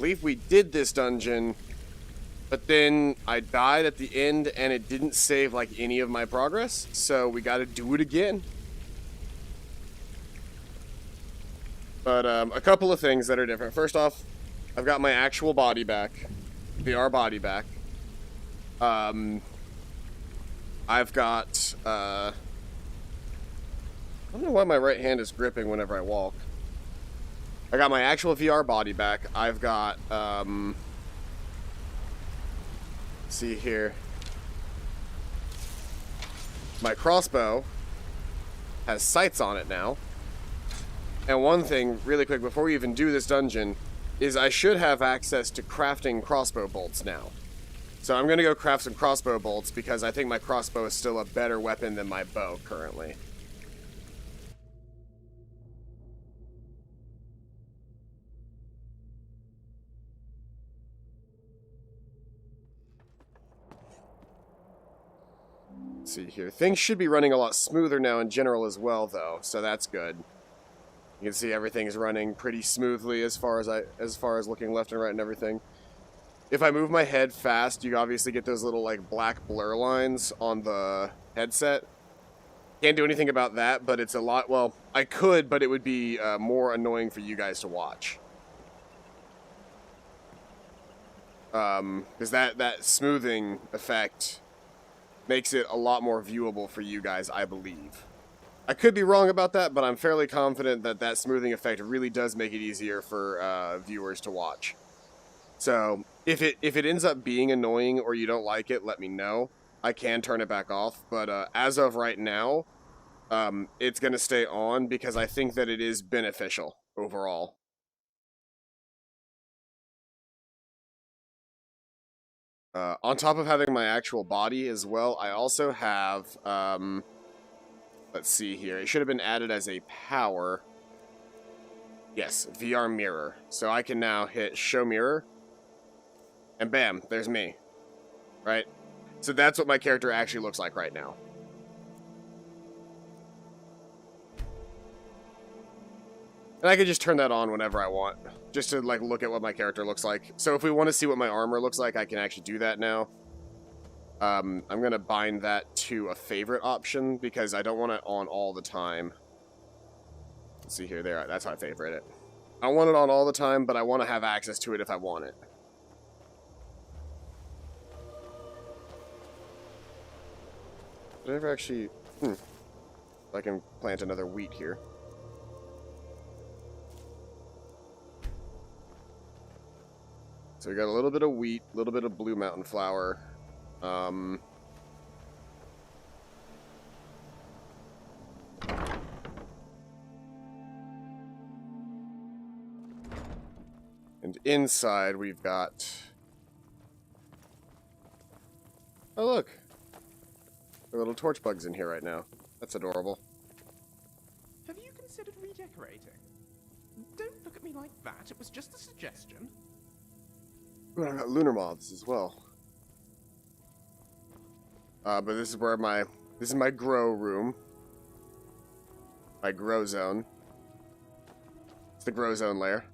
believe we did this dungeon, but then I died at the end and it didn't save like any of my progress, so we got to do it again. But a couple of things that are different. First off, I've got my actual body back, VR body back. I've got I don't know why my right hand is gripping whenever I walk. I got my actual VR body back. I've got see here. My crossbow has sights on it now. And one thing, really quick, before we even do this dungeon, is I should have access to crafting crossbow bolts now. So I'm going to go craft some crossbow bolts because I think my crossbow is still a better weapon than my bow currently. Let's see here. Things should be running a lot smoother now in general as well, though, so that's good. You can see everything's running pretty smoothly as far as looking left and right and everything. If I move my head fast, you obviously get those little like black blur lines on the headset. Can't do anything about that, but it's a lot. Well, I could, but it would be more annoying for you guys to watch. Because that smoothing effect makes it a lot more viewable for you guys, I believe. I could be wrong about that, but I'm fairly confident that that smoothing effect really does make it easier for viewers to watch. So if it ends up being annoying or you don't like it, let me know. I can turn it back off, but as of right now, it's going to stay on because I think that it is beneficial overall. On top of having my actual body as well, I also have, let's see here, it should have been added as a power. Yes, VR mirror. So I can now hit show mirror, and bam, there's me, right? So that's what my character actually looks like right now. And I can just turn that on whenever I want, just to like look at what my character looks like. So if we want to see what my armor looks like, I can actually do that now. I'm going to bind that to a favorite option because I don't want it on all the time. Let's see here, there, that's how I favorite it. I don't want it on all the time, but I want to have access to it if I want it. Did I ever actually... I can plant another wheat here. So we got a little bit of wheat, a little bit of blue mountain flower. And inside we've got... Oh look! There are little torch bugs in here right now. That's adorable. Have you considered redecorating? Don't look at me like that, it was just a suggestion. Ooh, I've got lunar moths as well. But this is where this is my grow room. My grow zone. It's the grow zone layer.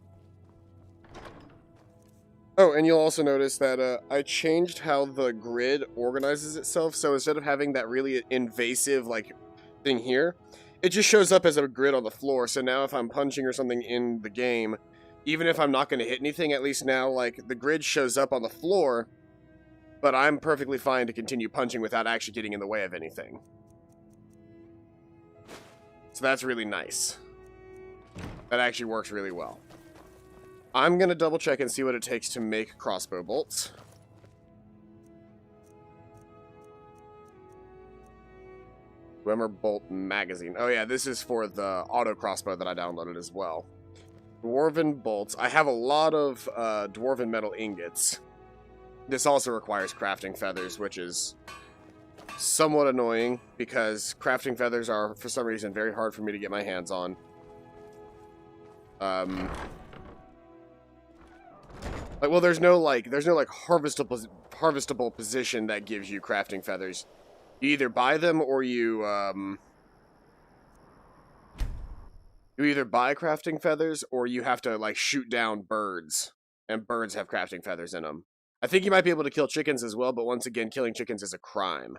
Oh, and you'll also notice that I changed how the grid organizes itself. So instead of having that really invasive like thing here, it just shows up as a grid on the floor. So now if I'm punching or something in the game, even if I'm not going to hit anything, at least now like the grid shows up on the floor, but I'm perfectly fine to continue punching without actually getting in the way of anything. So that's really nice. That actually works really well. I'm going to double check and see what it takes to make crossbow bolts. Swimmer Bolt Magazine. Oh yeah, this is for the auto crossbow that I downloaded as well. Dwarven bolts. I have a lot of dwarven metal ingots. This also requires crafting feathers, which is somewhat annoying because crafting feathers are, for some reason, very hard for me to get my hands on. Like, well, there's no harvestable position that gives you crafting feathers. You either buy them or you either buy crafting feathers or you have to like shoot down birds and birds have crafting feathers in them. I think you might be able to kill chickens as well, but once again, killing chickens is a crime.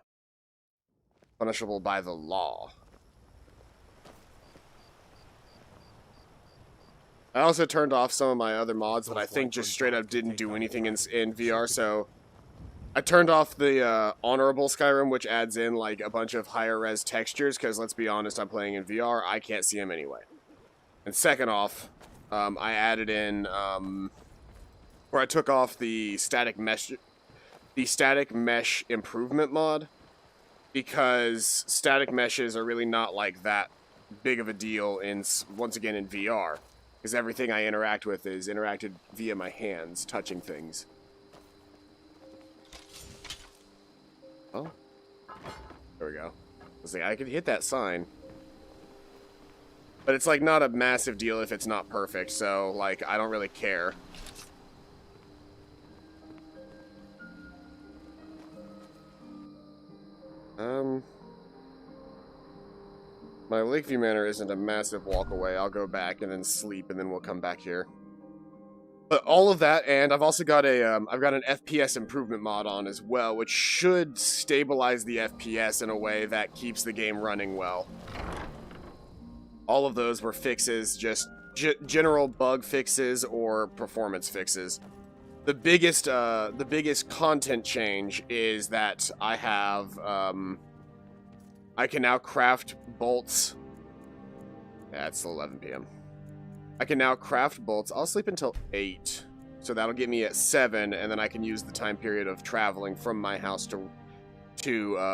Punishable by the law. I also turned off some of my other mods that I think just straight up didn't do anything in VR, so I turned off the honorable Skyrim, which adds in like a bunch of higher res textures, because let's be honest, I'm playing in VR, I can't see them anyway. And second off, I added in, where I took off the static mesh improvement mod, because static meshes are really not like that big of a deal in, once again, in VR. Because everything I interact with is interacted via my hands, touching things. Oh. There we go. I was like, I could hit that sign. But it's like not a massive deal if it's not perfect, so like I don't really care. My Lakeview Manor isn't a massive walk away. I'll go back and then sleep, and then we'll come back here. But all of that, and I've also got I've got an FPS improvement mod on as well, which should stabilize the FPS in a way that keeps the game running well. All of those were fixes, just general bug fixes or performance fixes. The biggest content change is that I have, I can now craft bolts. Yeah, it's 11 p.m. I can now craft bolts. I'll sleep until 8. So that'll get me at 7, and then I can use the time period of traveling from my house to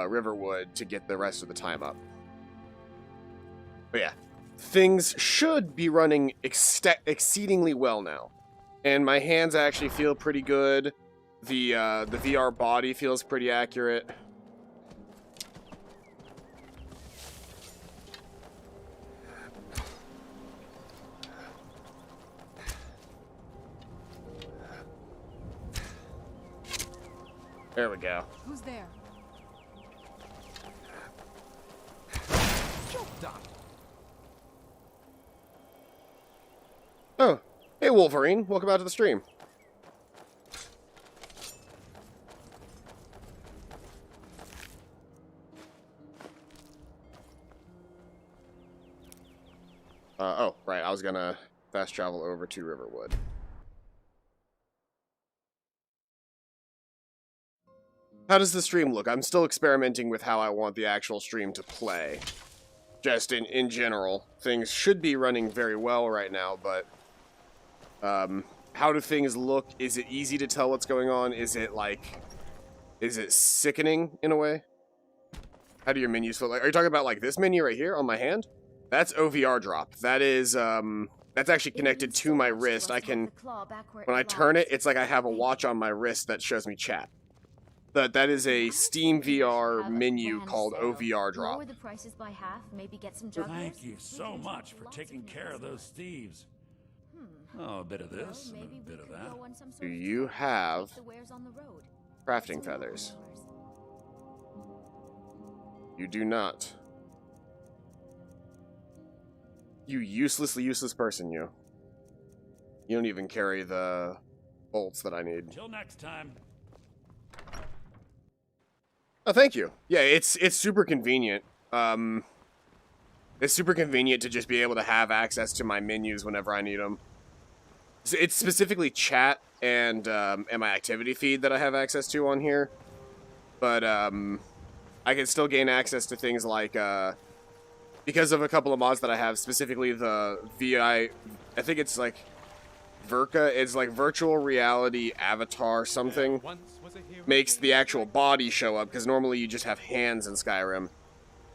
Riverwood to get the rest of the time up. But yeah, things should be running exceedingly well now. And my hands actually feel pretty good. The VR body feels pretty accurate. There we go. Who's there? Job done. Oh, hey Wolverine, welcome out to the stream. Oh, right, I was gonna fast travel over to Riverwood. How does the stream look? I'm still experimenting with how I want the actual stream to play. Just in general. Things should be running very well right now, but how do things look? Is it easy to tell what's going on? Is it sickening in a way? How do your menus feel like? Are you talking about like this menu right here on my hand? That's OVR drop. That is that's actually connected to my wrist. I can, when I turn it, it's like I have a watch on my wrist that shows me chat. That is a Steam VR menu called OVR drop. Lower the prices by half, maybe get some Thank you so much for taking care of those thieves. Oh, a bit of this and a bit of that. Do you have crafting feathers? You do not. You useless person, you. You don't even carry the bolts that I need. Till next time. Oh, thank you. Yeah, it's super convenient. It's super convenient to just be able to have access to my menus whenever I need them. So it's specifically chat and my activity feed that I have access to on here. But I can still gain access to things like because of a couple of mods that I have, specifically the VI. I think it's like Verka. It's like virtual reality avatar something. Makes the actual body show up, because normally you just have hands in Skyrim.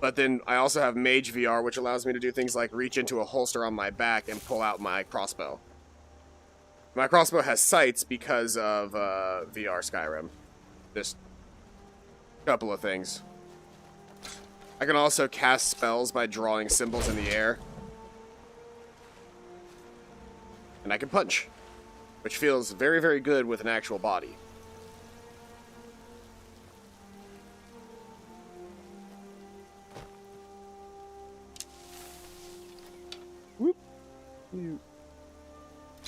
But then I also have Mage VR, which allows me to do things like reach into a holster on my back and pull out my crossbow. My crossbow has sights because of VR Skyrim. Just a couple of things. I can also cast spells by drawing symbols in the air. And I can punch, which feels very, very good with an actual body. Whoop.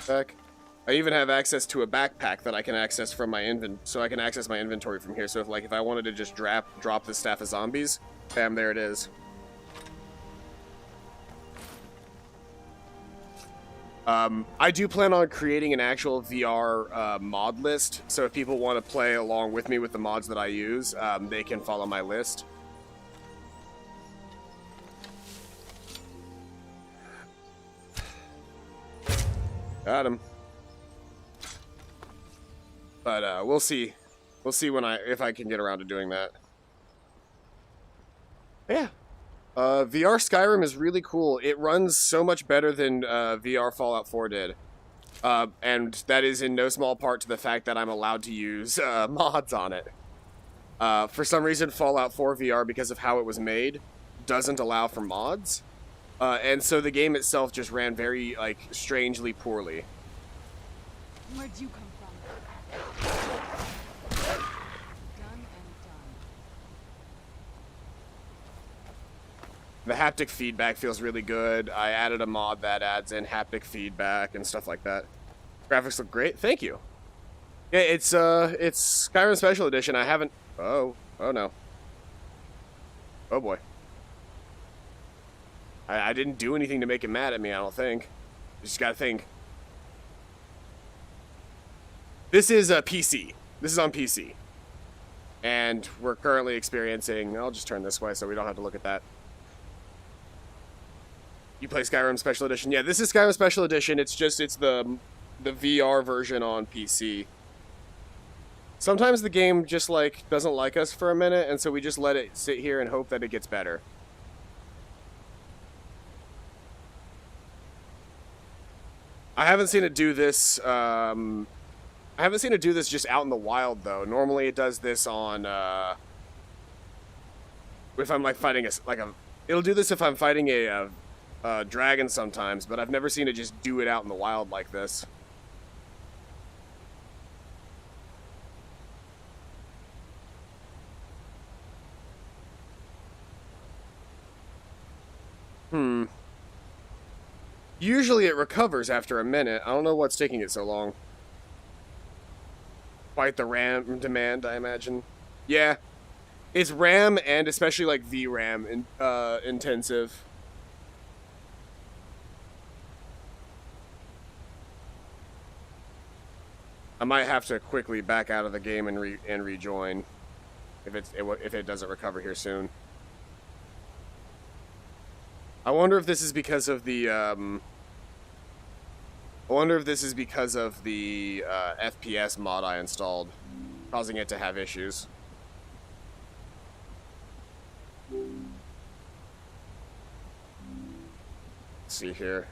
Back. I even have access to a backpack that I can access from my so I can access my inventory from here. So if I wanted to just drop the staff of zombies, bam, there it is. I do plan on creating an actual VR mod list, so if people want to play along with me with the mods that I use, they can follow my list. Got him. But we'll see. We'll see if I can get around to doing that. Yeah. VR Skyrim is really cool. It runs so much better than VR Fallout 4 did. And that is in no small part to the fact that I'm allowed to use mods on it. For some reason, Fallout 4 VR, because of how it was made, doesn't allow for mods. And so the game itself just ran very, like, strangely poorly. Where'd you come from? Done and done. The haptic feedback feels really good. I added a mod that adds in haptic feedback and stuff like that. Graphics look great. Thank you. Yeah, it's Skyrim Special Edition. I haven't... Oh no. Oh boy. I didn't do anything to make him mad at me, I don't think. You just gotta think. This is a PC. This is on PC. And we're currently experiencing... I'll just turn this way so we don't have to look at that. You play Skyrim Special Edition? Yeah, this is Skyrim Special Edition. It's the VR version on PC. Sometimes the game just, like, doesn't like us for a minute, and so we just let it sit here and hope that it gets better. I haven't seen it do this, I haven't seen it do this just out in the wild, though. Normally it does this on, if I'm, like, fighting it'll do this if I'm fighting a dragon sometimes, but I've never seen it just do it out in the wild like this. Usually it recovers after a minute. I don't know what's taking it so long. Quite the RAM demand, I imagine. Yeah. It's RAM and especially like VRAM intensive. I might have to quickly back out of the game and rejoin if it doesn't recover here soon. I wonder if this is because of the FPS mod I installed, causing it to have issues. Let's see here.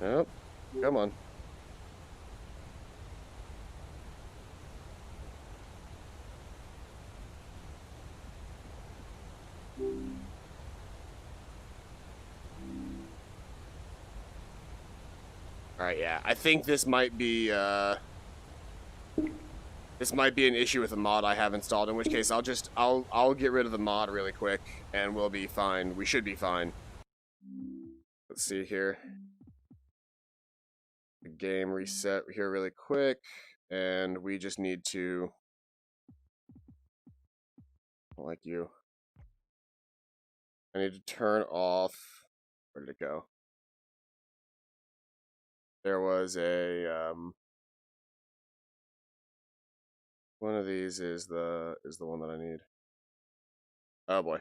Yep. Come on. Alright, yeah. I think this might be an issue with the mod I have installed, in which case I'll get rid of the mod really quick and we'll be fine. We should be fine. Let's see here. The game reset here really quick, and we just need to... I don't like you. I need to turn off... Where did it go? There was a... One of these is the one that I need. Oh boy.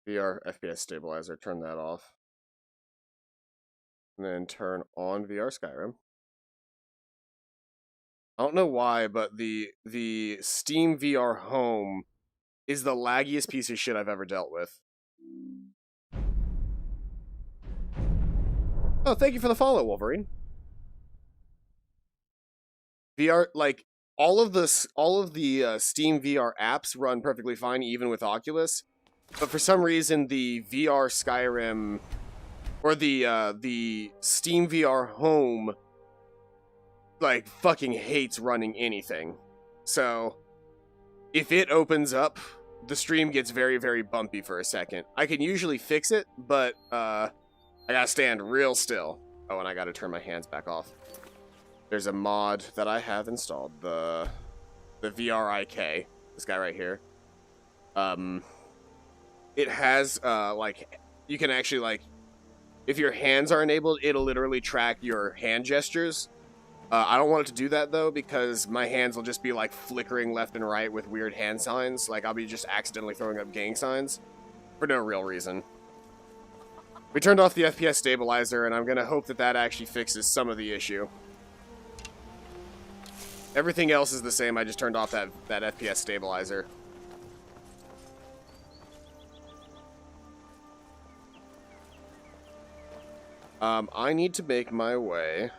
VR FPS stabilizer, turn that off. And then turn on VR Skyrim. I don't know why, but the Steam VR Home is the laggiest piece of shit I've ever dealt with. Oh, thank you for the follow, Wolverine. VR, like, all of the Steam VR apps run perfectly fine, even with Oculus. but for some reason the VR Skyrim or the Steam VR Home like fucking hates running anything. So if it opens up, the stream gets very, very bumpy for a second. I can usually fix it, but I gotta stand real still. Oh, and I gotta turn my hands back off. There's a mod that I have installed, the VRIK, this guy right here. It has like, you can actually like, if your hands are enabled, it'll literally track your hand gestures. I don't want it to do that though, because my hands will just be like flickering left and right with weird hand signs. Like I'll be just accidentally throwing up gang signs for no real reason. We turned off the FPS stabilizer, and I'm gonna hope that that actually fixes some of the issue. Everything else is the same, I just turned off that FPS stabilizer. I need to make my way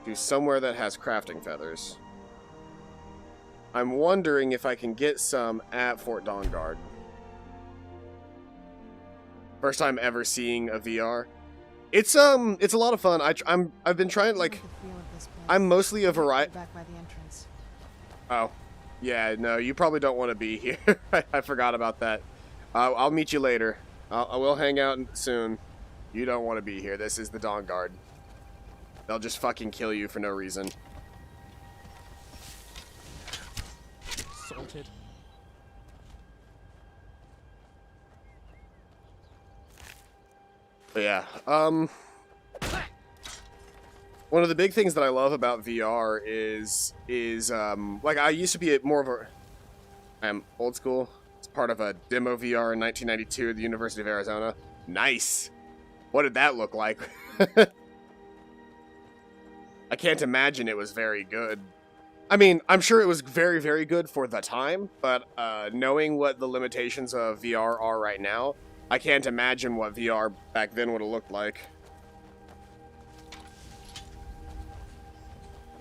to somewhere that has crafting feathers. I'm wondering if I can get some at Fort Dawnguard. First time ever seeing a VR. It's a lot of fun. I've been trying like I'm mostly a variety. Oh, yeah, no, you probably don't want to be here. I forgot about that. I'll meet you later. I will hang out soon. You don't want to be here. This is the Dawnguard. They'll just fucking kill you for no reason. Sorted. But yeah, one of the big things that I love about VR is like I used to be I'm old school. It's part of a demo VR in 1992 at the University of Arizona. Nice. What did that look like? I can't imagine it was very good. I mean, I'm sure it was very, very good for the time, but knowing what the limitations of VR are right now, I can't imagine what VR back then would have looked like.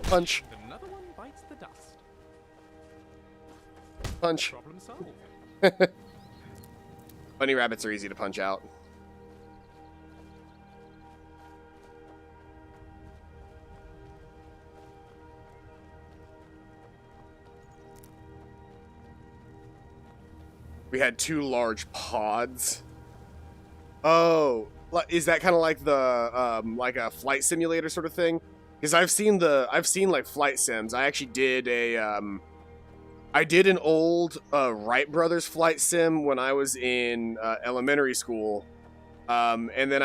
Punch. Another one bites the dust. Punch. Problem solved. Bunny rabbits are easy to punch out. We had 2 large pods. Oh, is that kind of like the like a flight simulator sort of thing? Because I've seen like flight sims. I actually did I did an old Wright Brothers flight sim when I was in elementary school, and then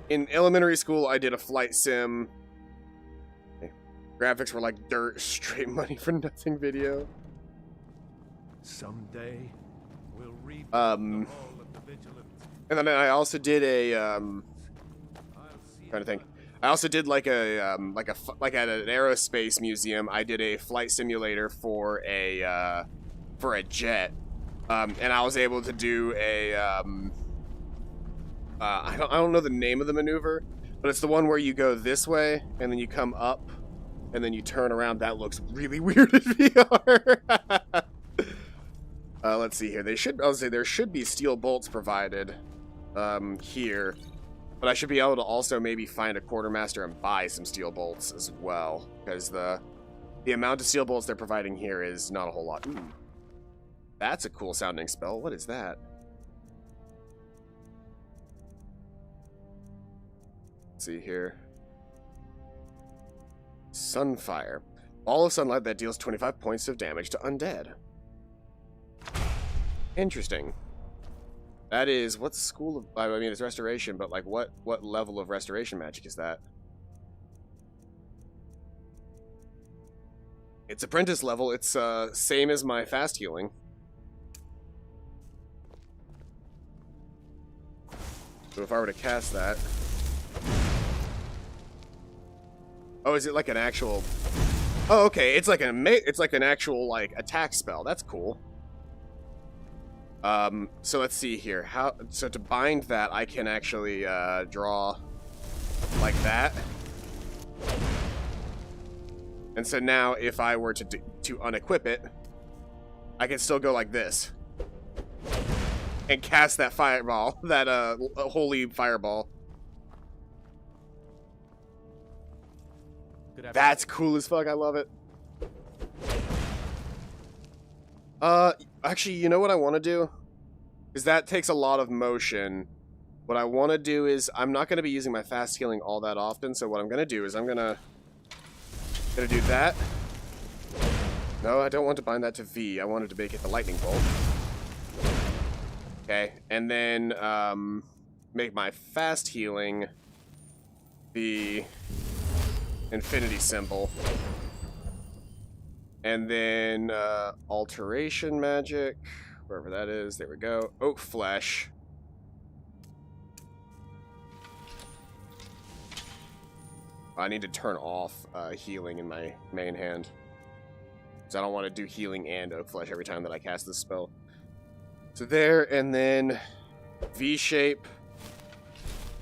in elementary school I did a flight sim. Graphics were like dirt, straight money for nothing video. Someday we'll reap and then I also did a trying to think. I also did like a like at an aerospace museum. I did a flight simulator for a jet, and I was able to do a I don't know the name of the maneuver, but it's the one where you go this way and then you come up and then you turn around. That looks really weird in VR. Let's see here. I'll say there should be steel bolts provided here, but I should be able to also maybe find a quartermaster and buy some steel bolts as well, because the amount of steel bolts they're providing here is not a whole lot. Ooh, that's a cool sounding spell. What is that? Let's see here. Sunfire. Ball of sunlight that deals 25 points of damage to undead. Interesting. That is, what school of, I mean, it's restoration, but like what level of restoration magic is that? It's apprentice level. It's same as my fast healing. So if I were to cast that. Oh, is it like an actual? Oh, okay. It's like an actual like attack spell. That's cool. So let's see here. So to bind that, I can actually draw like that. And so now, if I were to to unequip it, I can still go like this and cast that fireball, that holy fireball. That's cool as fuck. I love it. Actually, you know what I want to do? Because that takes a lot of motion. What I want to do is, I'm not going to be using my fast healing all that often, so what I'm going to do is I'm going to do that. No, I don't want to bind that to V. I wanted to make it the lightning bolt. Okay, and then make my fast healing the infinity symbol. And then alteration magic, wherever that is, there we go. Oak flesh. I need to turn off healing in my main hand, because I don't want to do healing and oak flesh every time that I cast this spell. So there, and then V-shape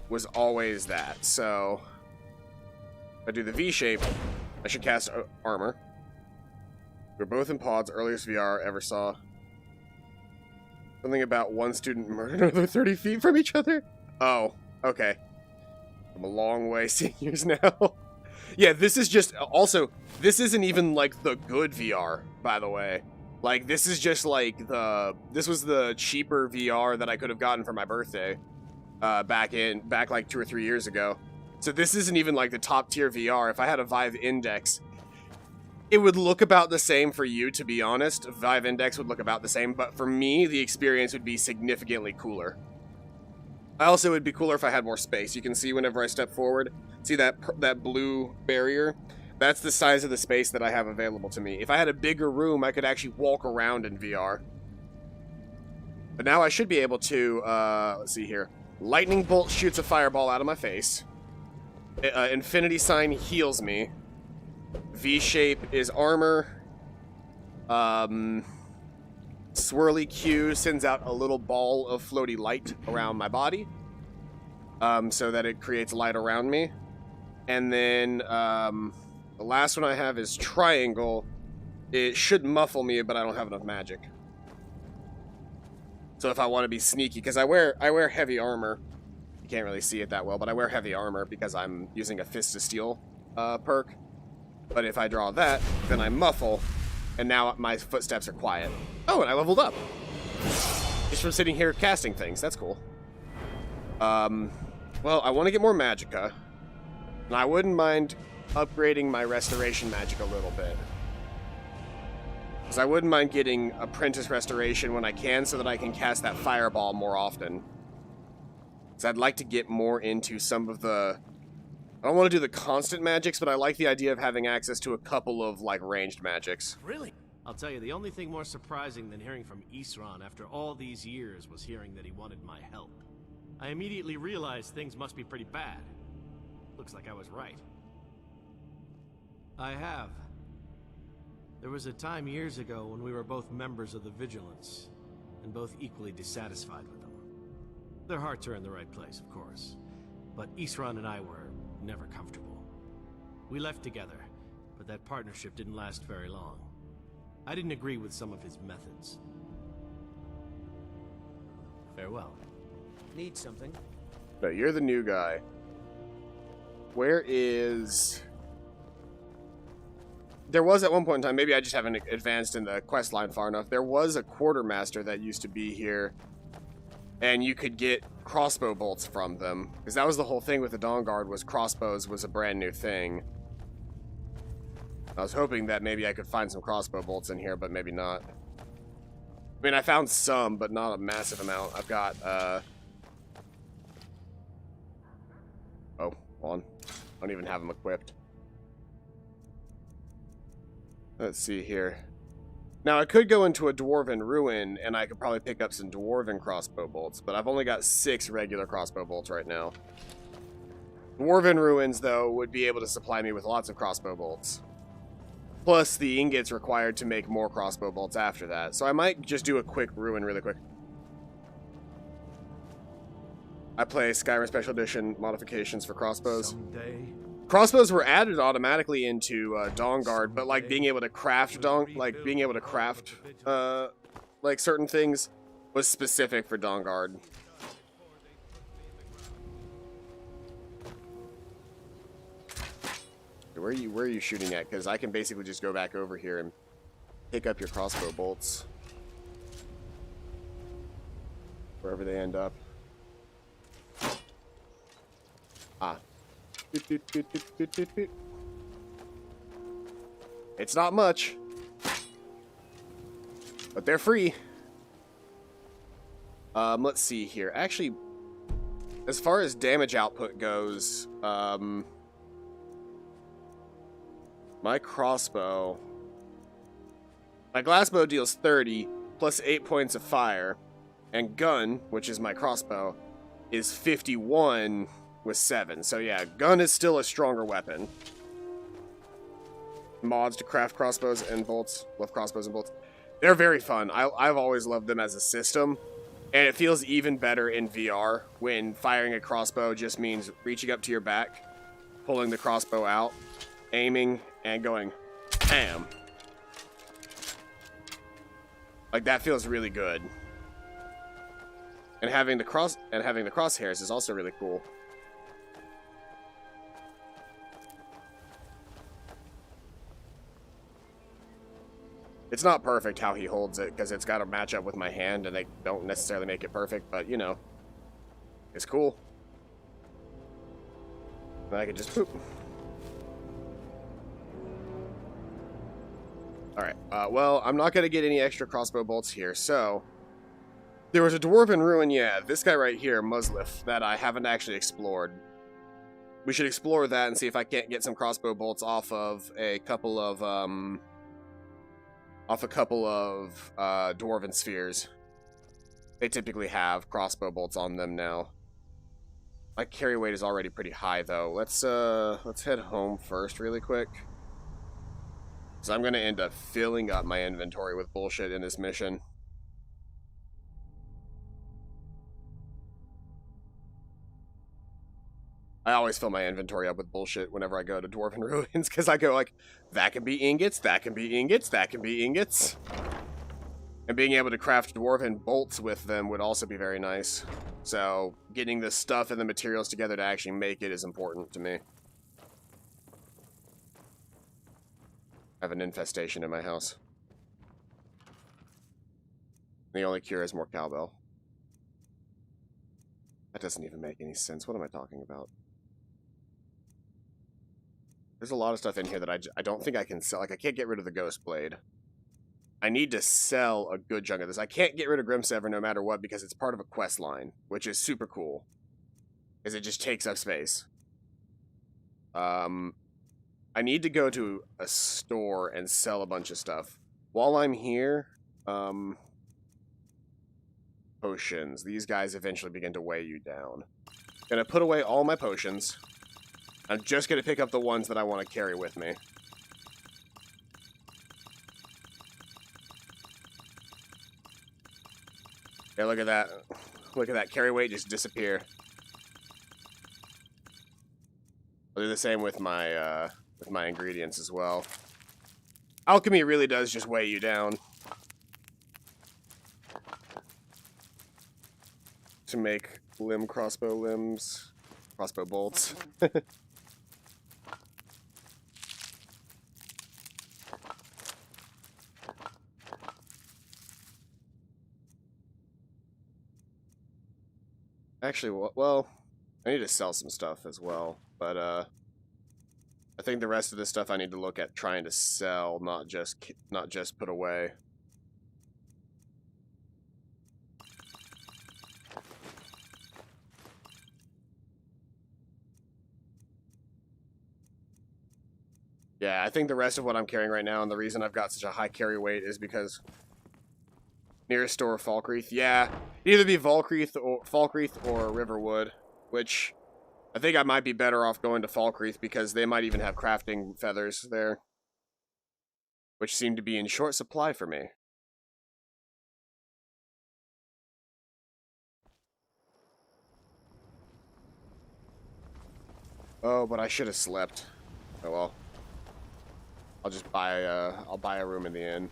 was always that. So if I do the V-shape, I should cast armor. We're both in pods, earliest VR ever saw. Something about one student murdered another 30 feet from each other? Oh, okay. I'm a long way seniors now. Yeah, this is just, also, this isn't even, like, the good VR, by the way. Like, this is just, like, this was the cheaper VR that I could have gotten for my birthday, back, like, 2 or 3 years ago. So this isn't even, like, the top-tier VR. If I had a Vive Index, it would look about the same for you, to be honest. Vive Index would look about the same, but for me, the experience would be significantly cooler. Also, it would be cooler if I had more space. You can see whenever I step forward, see that blue barrier? That's the size of the space that I have available to me. If I had a bigger room, I could actually walk around in VR. But now I should be able to, let's see here. Lightning bolt shoots a fireball out of my face. Infinity sign heals me. V-shape is armor. Swirly Q sends out a little ball of floaty light around my body, so that it creates light around me. And then the last one I have is triangle. It should muffle me, but I don't have enough magic. So if I want to be sneaky, because I wear heavy armor. You can't really see it that well, but I wear heavy armor because I'm using a Fist of Steel perk. But if I draw that, then I muffle, and now my footsteps are quiet. Oh, and I leveled up. Just from sitting here casting things. That's cool. Well, I want to get more magicka. And I wouldn't mind upgrading my restoration magic a little bit. Because I wouldn't mind getting apprentice restoration when I can, so that I can cast that fireball more often. Because I'd like to get more into some of the... I don't want to do the constant magics, but I like the idea of having access to a couple of, like, ranged magics. Really? I'll tell you, the only thing more surprising than hearing from Isran after all these years was hearing that he wanted my help. I immediately realized things must be pretty bad. Looks like I was right. I have. There was a time years ago when we were both members of the Vigilance, and both equally dissatisfied with them. Their hearts are in the right place, of course, but Isran and I were never comfortable. We left together, but that partnership didn't last very long. I didn't agree with some of his methods. Farewell. Need something? But you're the new guy. Where is... There was at one point in time, maybe I just haven't advanced in the quest line far enough, there was a quartermaster that used to be here, and you could get crossbow bolts from them. Because that was the whole thing with the Dawn Guard, was crossbows was a brand new thing. I was hoping that maybe I could find some crossbow bolts in here, but maybe not. I mean, I found some, but not a massive amount. I've got, oh, hold on. I don't even have them equipped. Let's see here. Now, I could go into a Dwarven Ruin, and I could probably pick up some Dwarven crossbow bolts, but I've only got 6 regular crossbow bolts right now. Dwarven Ruins, though, would be able to supply me with lots of crossbow bolts. Plus, the ingots required to make more crossbow bolts after that. So I might just do a quick Ruin really quick. I play Skyrim Special Edition modifications for crossbows. Someday, Crossbows were added automatically into Dawnguard, but like being able to craft like certain things was specific for Dawnguard. Where are you shooting at? Because I can basically just go back over here and pick up your crossbow bolts wherever they end up. Ah. Doot, doot, doot, doot, doot, doot, doot. It's not much, but they're free. Let's see here. Actually, as far as damage output goes, my crossbow, my glassbow deals 30 plus 8 points of fire, and gun, which is my crossbow, is 51 with 7. So yeah, gun is still a stronger weapon. Mods to craft crossbows and bolts. Love crossbows and bolts. They're very fun. I've always loved them as a system. And it feels even better in VR when firing a crossbow just means reaching up to your back, pulling the crossbow out, aiming, and going, bam. Like, that feels really good. And having the crosshairs is also really cool. It's not perfect how he holds it, because it's got to match up with my hand, and they don't necessarily make it perfect, but, you know, it's cool. And I can just poop. Alright, well, I'm not going to get any extra crossbow bolts here, so... There was a dwarven ruin, yeah, this guy right here, Muslif, that I haven't actually explored. We should explore that and see if I can't get some crossbow bolts off of a couple of, dwarven spheres. They typically have crossbow bolts on them now. My carry weight is already pretty high, though. Let's head home first really quick. So I'm going to end up filling up my inventory with bullshit in this mission. I always fill my inventory up with bullshit whenever I go to Dwarven Ruins, because I go like, that can be ingots, that can be ingots, that can be ingots. And being able to craft Dwarven bolts with them would also be very nice. So, getting the stuff and the materials together to actually make it is important to me. I have an infestation in my house. The only cure is more cowbell. That doesn't even make any sense. What am I talking about? There's a lot of stuff in here that I don't think I can sell. Like, I can't get rid of the Ghost Blade. I need to sell a good chunk of this. I can't get rid of Grimsever no matter what because it's part of a quest line, which is super cool. Because it just takes up space. I need to go to a store and sell a bunch of stuff. While I'm here, potions. These guys eventually begin to weigh you down. Gonna put away all my potions. I'm just gonna pick up the ones that I want to carry with me. Yeah, look at that. Look at that carry weight just disappear. I'll do the same with my ingredients as well. Alchemy really does just weigh you down. To make crossbow limbs, crossbow bolts. Actually, well, I need to sell some stuff as well, but I think the rest of this stuff I need to look at trying to sell, not just put away. Yeah, I think the rest of what I'm carrying right now, and the reason I've got such a high carry weight is because nearest store Falkreath. Yeah, it'd either be Falkreath or Riverwood, which I think I might be better off going to Falkreath because they might even have crafting feathers there, which seem to be in short supply for me. Oh, but I should have slept. Oh well. I'll just buy I'll buy a room in the inn.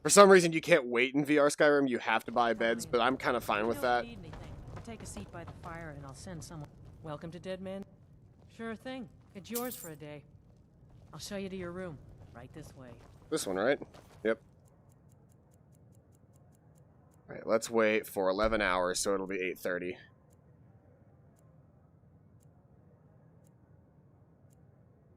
For some reason you can't wait in VR Skyrim, you have to buy beds, but I'm kind of fine with that. Need anything. Take a seat by the fire and I'll send someone. Welcome to Dead Man. Sure thing. It's yours for a day. I'll show you to your room. Right this way. This one, right? Yep. Alright, let's wait for 11 hours, so it'll be 8:30.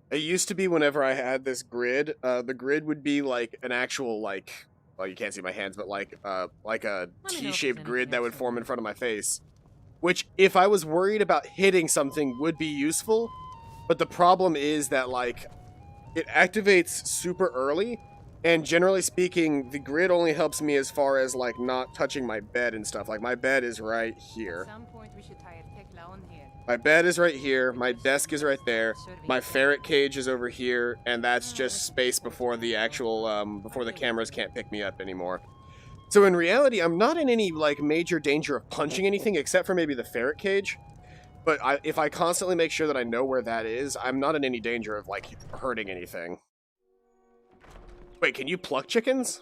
It used to be whenever I had this grid, the grid would be like an actual, like, well, you can't see my hands, but like a T-shaped grid that would form in front of my face. Which, if I was worried about hitting something, would be useful. But the problem is that, like, it activates super early, and generally speaking, the grid only helps me as far as, like, not touching my bed and stuff. Like, my bed is right here. At some point we should tie a thick lawn here. My bed is right here, my desk is right there, my ferret cage is over here, and that's just space before the actual, before the cameras can't pick me up anymore. So in reality, I'm not in any, like, major danger of punching anything, except for maybe the ferret cage. But if I constantly make sure that I know where that is, I'm not in any danger of, like, hurting anything. Wait, can you pluck chickens?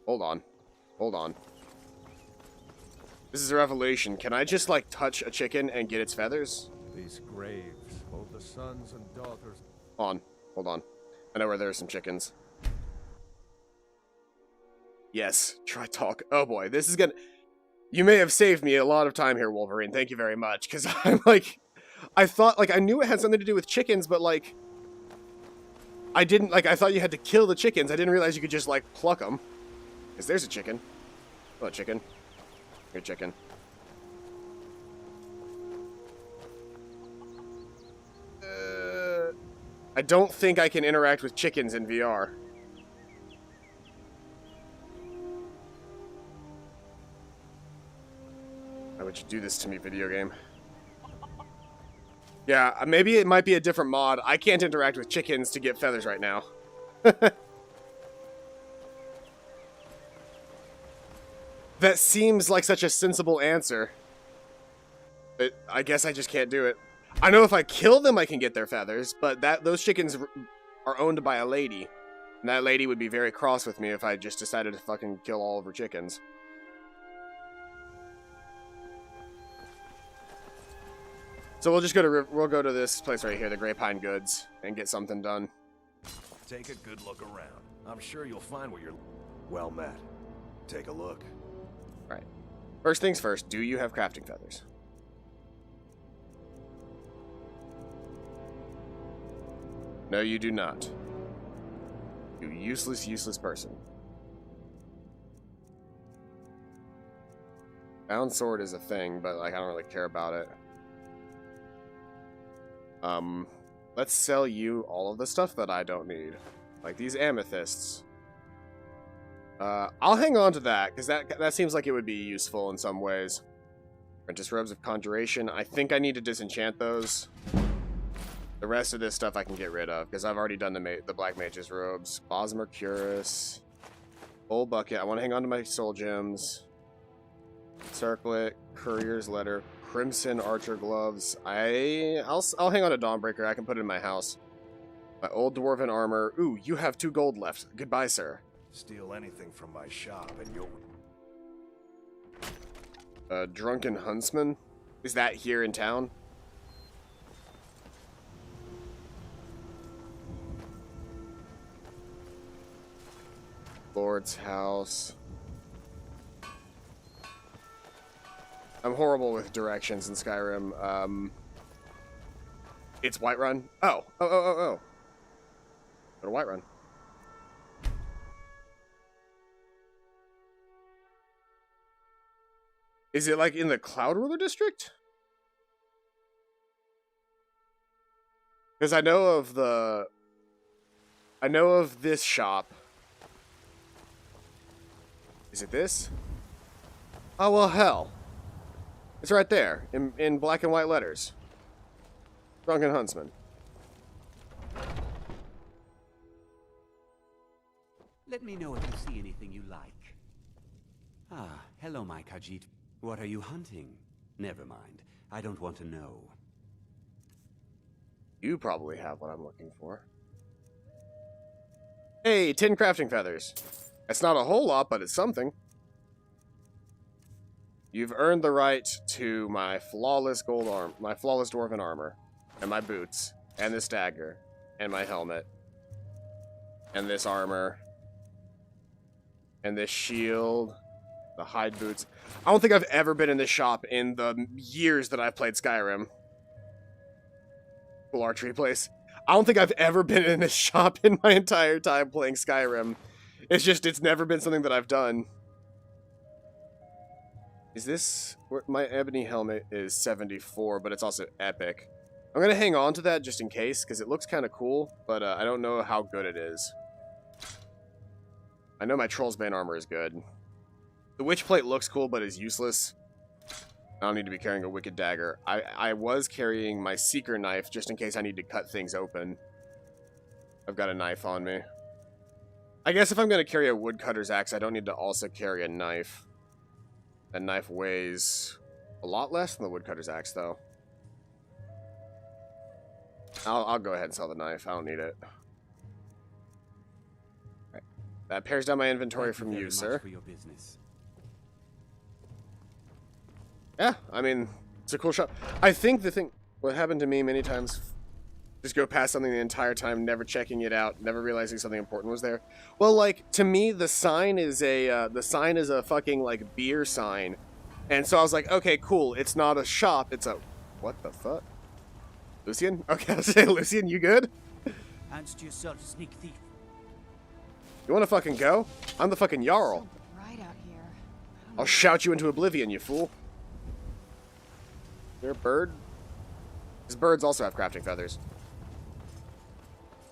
Hold on. Hold on. This is a revelation. Can I just, like, touch a chicken and get its feathers? These graves hold the sons and daughters. Hold on. I know where there are some chickens. Yes, try talk. Oh boy, this is gonna... You may have saved me a lot of time here, Wolverine. Thank you very much. Because I'm like... I thought, like, I knew it had something to do with chickens, but, like... I didn't, like, I thought you had to kill the chickens. I didn't realize you could just, like, pluck them. Because there's a chicken. Hello, chicken. Here, chicken. I don't think I can interact with chickens in VR. Why would you do this to me, video game? Yeah, maybe it might be a different mod. I can't interact with chickens to get feathers right now. That seems like such a sensible answer. But I guess I just can't do it. I know if I kill them I can get their feathers, but those chickens are owned by a lady. And that lady would be very cross with me if I just decided to fucking kill all of her chickens. So we'll just go to this place right here, the Grapevine Goods, and get something done. Take a good look around. I'm sure you'll find what you're well met. Take a look. Right. First things first, do you have crafting feathers? No, you do not. You useless, useless person. Bound sword is a thing, but, like, I don't really care about it. Let's sell you all of the stuff that I don't need. Like these amethysts. I'll hang on to that, because that seems like it would be useful in some ways. Apprentice Robes of Conjuration. I think I need to disenchant those. The rest of this stuff I can get rid of, because I've already done the Black Mage's robes. Bosmer Curus. Old Bucket. I want to hang on to my soul gems. Circlet. Courier's Letter. Crimson Archer Gloves. I'll hang on to Dawnbreaker. I can put it in my house. My old Dwarven Armor. Ooh, you have 2 gold left. Goodbye, sir. Steal anything from my shop and you'll... Drunken Huntsman? Is that here in town? Lord's House. I'm horrible with directions in Skyrim. It's Whiterun. Oh. Go to Whiterun. Is it like in the Cloud Ruler district? Because I know of this shop. Is it this? Oh well, hell. It's right there, in black and white letters. Drunken Huntsman. Let me know if you see anything you like. Ah, hello, my Khajiit. What are you hunting? Never mind. I don't want to know. You probably have what I'm looking for. Hey, 10 crafting feathers. It's not a whole lot, but it's something. You've earned the right to my flawless my flawless dwarven armor, and my boots, and this dagger, and my helmet, and this armor, and this shield, the hide boots. I don't think I've ever been in this shop in the years that I've played Skyrim. Cool archery place. I don't think I've ever been in this shop in my entire time playing Skyrim. It's never been something that I've done. Is this... My ebony helmet is 74, but it's also epic. I'm going to hang on to that just in case, because it looks kind of cool, but I don't know how good it is. I know my Troll's Bane armor is good. The Witch Plate looks cool, but is useless. I don't need to be carrying a Wicked Dagger. I was carrying my Seeker Knife just in case I need to cut things open. I've got a knife on me. I guess if I'm going to carry a Woodcutter's Axe, I don't need to also carry a knife. That knife weighs a lot less than the Woodcutter's Axe, though. I'll go ahead and sell the knife. I don't need it. Right. That pares down my inventory from you, sir. For your business. Yeah, I mean, it's a cool shop. I think what happened to me many times, just go past something the entire time, never checking it out, never realizing something important was there. Well, like, to me, the sign is a fucking, like, beer sign. And so I was like, okay, cool, it's not a shop, it's a... What the fuck? Lucian? Okay, I'll say, Lucian, you good? Answer yourself, sneak thief. You wanna fucking go? I'm the fucking Jarl. Right out here. I'll shout you into oblivion, you fool. Is there a bird? These birds also have crafting feathers.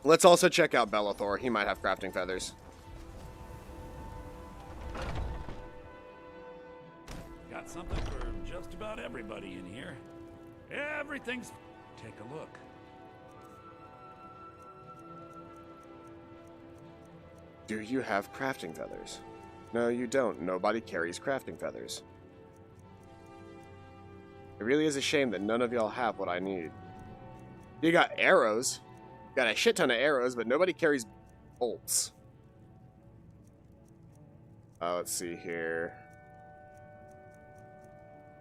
Let's also check out Bellathor. He might have crafting feathers. Got something for just about everybody in here. Everything's... Take a look. Do you have crafting feathers? No, you don't. Nobody carries crafting feathers. It really is a shame that none of y'all have what I need. You got arrows. You got a shit ton of arrows, but nobody carries bolts. Let's see here.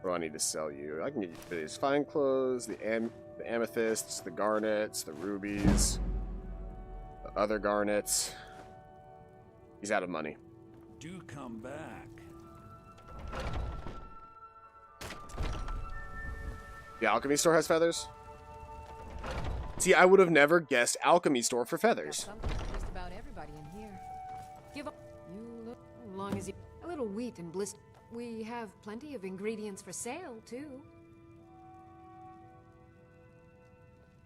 What do I need to sell you? I can get you these fine clothes, the amethysts, the garnets, the rubies, the other garnets. He's out of money. Do come back. The alchemy store has feathers? See, I would have never guessed alchemy store for feathers. Something for just about everybody in here. Give up. You look long as you. A little wheat and blister. We have plenty of ingredients for sale too.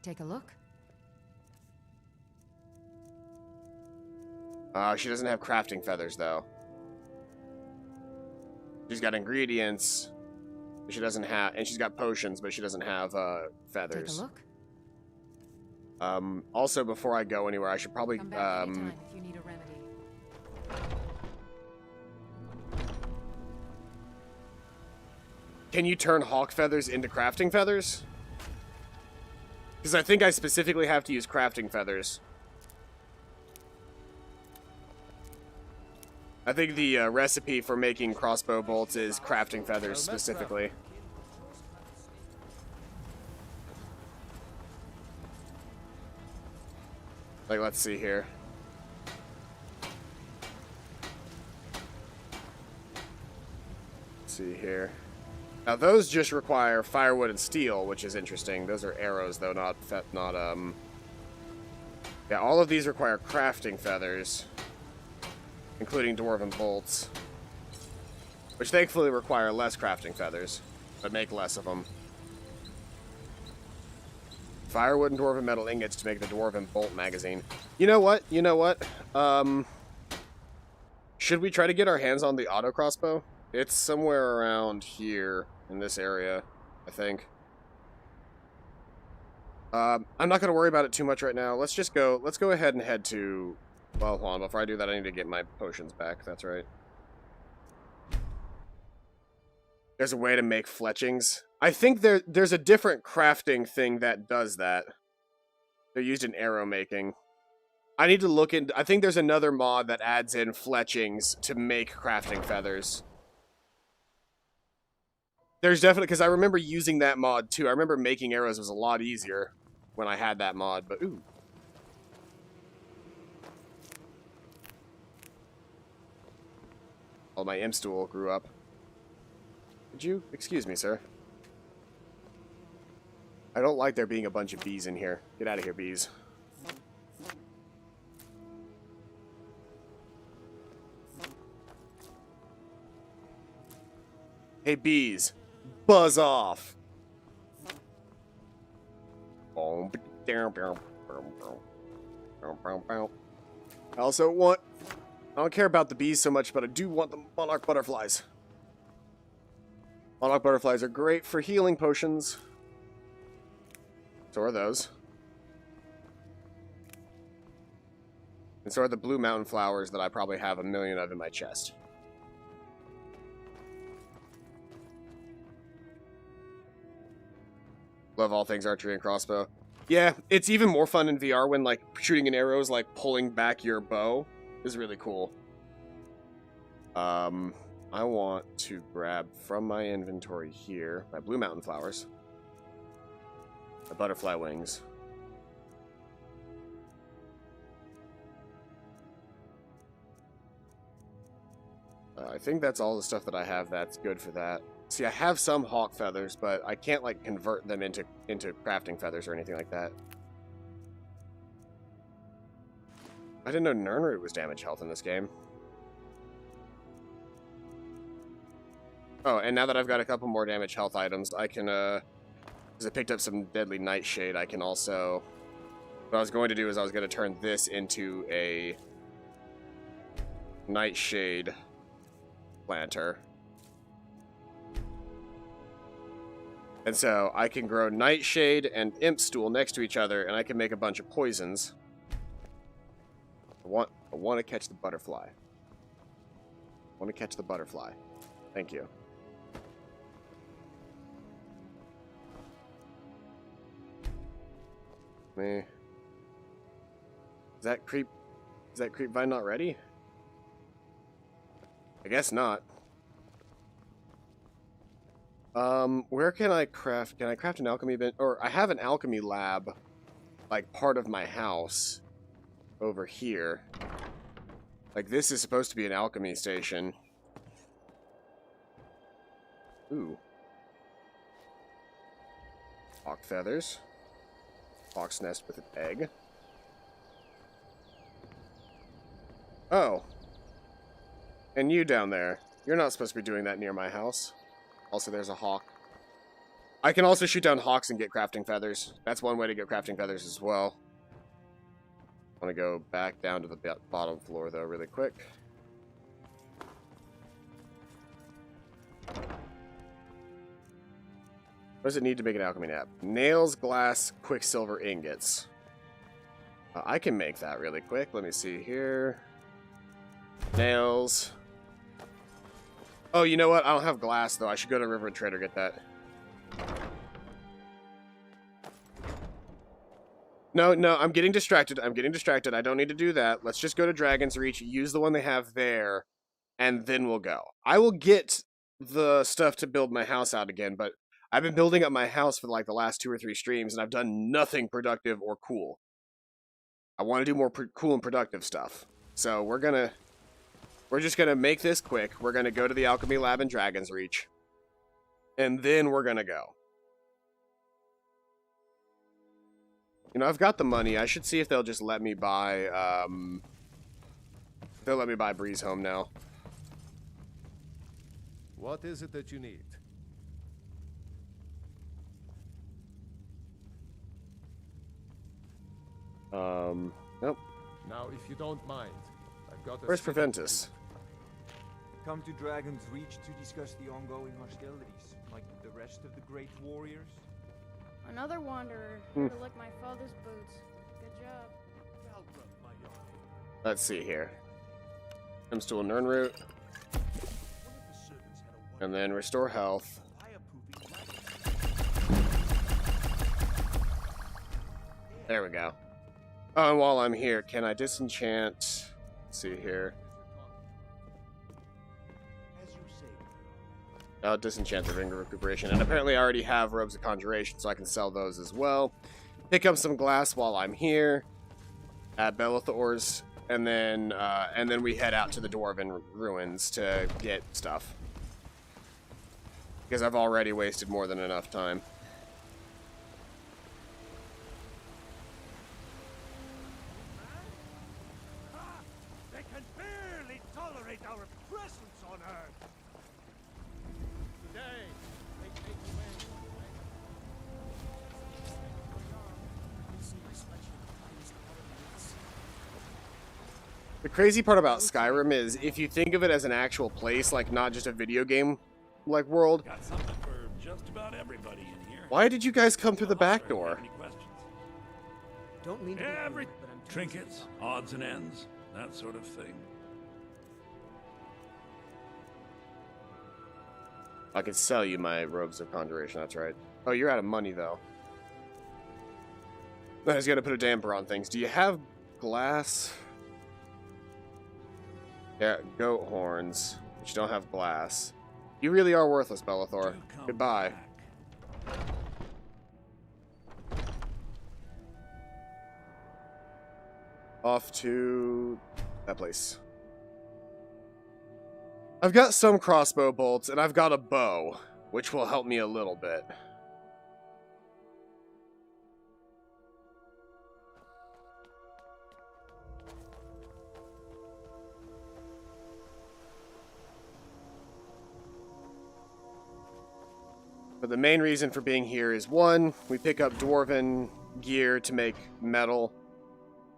Take a look. She doesn't have crafting feathers though. She's got ingredients. She doesn't have, and she's got potions, but she doesn't have feathers. Take a look. Also, before I go anywhere, I should probably Come back anytime if you need a remedy. Can you turn hawk feathers into crafting feathers? Because I think I specifically have to use crafting feathers. I think the recipe for making crossbow bolts is crafting feathers specifically. Like, let's see here. Let's see here. Now those just require firewood and steel, which is interesting. Those are arrows though, not yeah, all of these require crafting feathers, including dwarven bolts, which thankfully require less crafting feathers, but make less of them. Firewood and dwarven metal ingots to make the dwarven bolt magazine. You know what? You know what? Should we try to get our hands on the auto crossbow? It's somewhere around here in this area, I think. I'm not going to worry about it too much right now. Let's just go. Let's go ahead and head to... Well, hold on. Before I do that, I need to get my potions back. That's right. There's a way to make fletchings. I think there's a different crafting thing that does that. They're used in arrow making. I need to look into... I think there's another mod that adds in fletchings to make crafting feathers. There's definitely... Because I remember using that mod, too. I remember making arrows was a lot easier when I had that mod, but ooh. Oh, my imp stool grew up. Could you... Excuse me, sir. I don't like there being a bunch of bees in here. Get out of here, bees. Hey, bees. Buzz off. I also want... I don't care about the bees so much, but I do want the monarch butterflies. Monarch butterflies are great for healing potions. So are those. And so are the blue mountain flowers that I probably have 1 million of in my chest. Love all things archery and crossbow. Yeah, it's even more fun in VR when, like, shooting an arrow is like pulling back your bow. Is really cool. I want to grab from my inventory here my blue mountain flowers, my butterfly wings, I think that's all the stuff that I have that's good for that. See, I have some hawk feathers, but I can't, like, convert them into crafting feathers or anything like that. I didn't know Nernroot was damage health in this game. Oh, and now that I've got a couple more damage health items, I can, because I picked up some deadly nightshade, I can also... What I was going to do is I was going to turn this into a nightshade planter. And so I can grow nightshade and imp stool next to each other, and I can make a bunch of poisons. I want to catch the butterfly. I want to catch the butterfly. Thank you. Me. Is that creep vine not ready? I guess not. Where can I craft? Can I craft an alchemy bin? Or I have an alchemy lab, like, part of my house over here. Like, this is supposed to be an alchemy station. Ooh. Hawk feathers. Hawk's nest with an egg. Oh. And you down there. You're not supposed to be doing that near my house. Also, there's a hawk. I can also shoot down hawks and get crafting feathers. That's one way to get crafting feathers as well. I want to go back down to the bottom floor, though, really quick. What does it need to make an alchemy nap? Nails, glass, quicksilver ingots. I can make that really quick. Let me see here. Nails. Oh, you know what? I don't have glass, though. I should go to River and Trader get that. No, I'm getting distracted. I don't need to do that. Let's just go to Dragon's Reach, use the one they have there, and then we'll go. I will get the stuff to build my house out again, but I've been building up my house for, like, the last 2 or 3 streams, and I've done nothing productive or cool. I want to do more cool and productive stuff. So we're just gonna make this quick. We're gonna go to the alchemy lab in Dragon's Reach, and then we're gonna go. You know, I've got the money. I should see if they'll just let me buy, they'll let me buy Breeze Home now. What is it that you need? Nope. Now, if you don't mind, I've got a... Where's Preventus? Come to Dragon's Reach to discuss the ongoing hostilities, like the rest of the great warriors? Another wanderer, here to lick my father's boots. Good job. Let's see here. Comes to a Nernroot. And then restore health. There we go. Oh, and while I'm here, can I disenchant? Let's see here. I'll disenchant the Ring of Recuperation. And apparently I already have Robes of Conjuration, so I can sell those as well. Pick up some glass while I'm here at Belethor's, and then we head out to the Dwarven Ruins to get stuff. Because I've already wasted more than enough time. They can barely tolerate our presence on Earth. Today, they take away. The crazy part about Skyrim is if you think of it as an actual place, like not just a video game like world. Got something for just about everybody in here. Why did you guys come through the back door? Any questions? Don't mean to be Every rude, but I'm too trinkets, odds and ends, that sort of thing. I could sell you my Robes of Conjuration, that's right. Oh, you're out of money, though. I was gonna put a damper on things. Do you have glass? Yeah, goat horns, but you don't have glass. You really are worthless, Belethor. Goodbye. Off to that place. I've got some crossbow bolts, and I've got a bow, which will help me a little bit. But the main reason for being here is, one, we pick up Dwarven gear to make metal,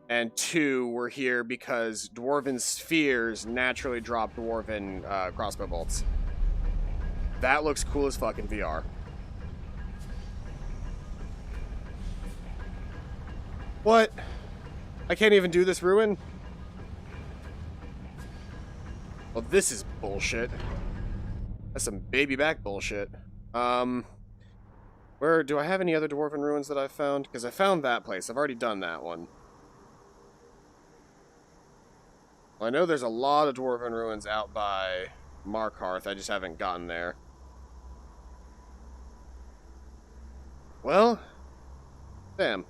and two, we're here because Dwarven spheres naturally drop Dwarven crossbow bolts. That looks cool as fuck in VR. What? I can't even do this ruin? Well, this is bullshit. That's some baby back bullshit. Where do I have any other Dwarven ruins that I've found? Because I found that place. I've already done that one. Well, I know there's a lot of Dwarven ruins out by Markarth. I just haven't gotten there. Well, damn.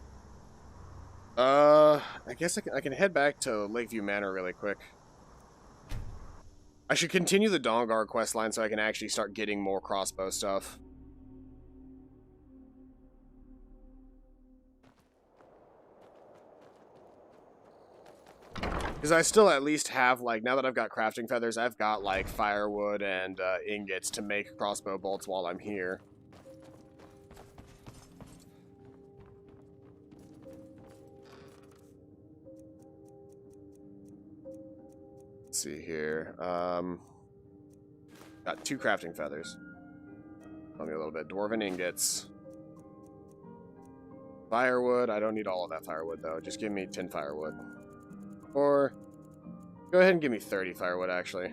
I guess I can head back to Lakeview Manor really quick. I should continue the Dawnguard questline so I can actually start getting more crossbow stuff. Because I still at least have, like, now that I've got crafting feathers, I've got, like, firewood and ingots to make crossbow bolts while I'm here. Let's see here. Got 2 crafting feathers. Tell me a little bit. Dwarven ingots. Firewood. I don't need all of that firewood, though. Just give me 10 firewood. Or, go ahead and give me 30 firewood, actually.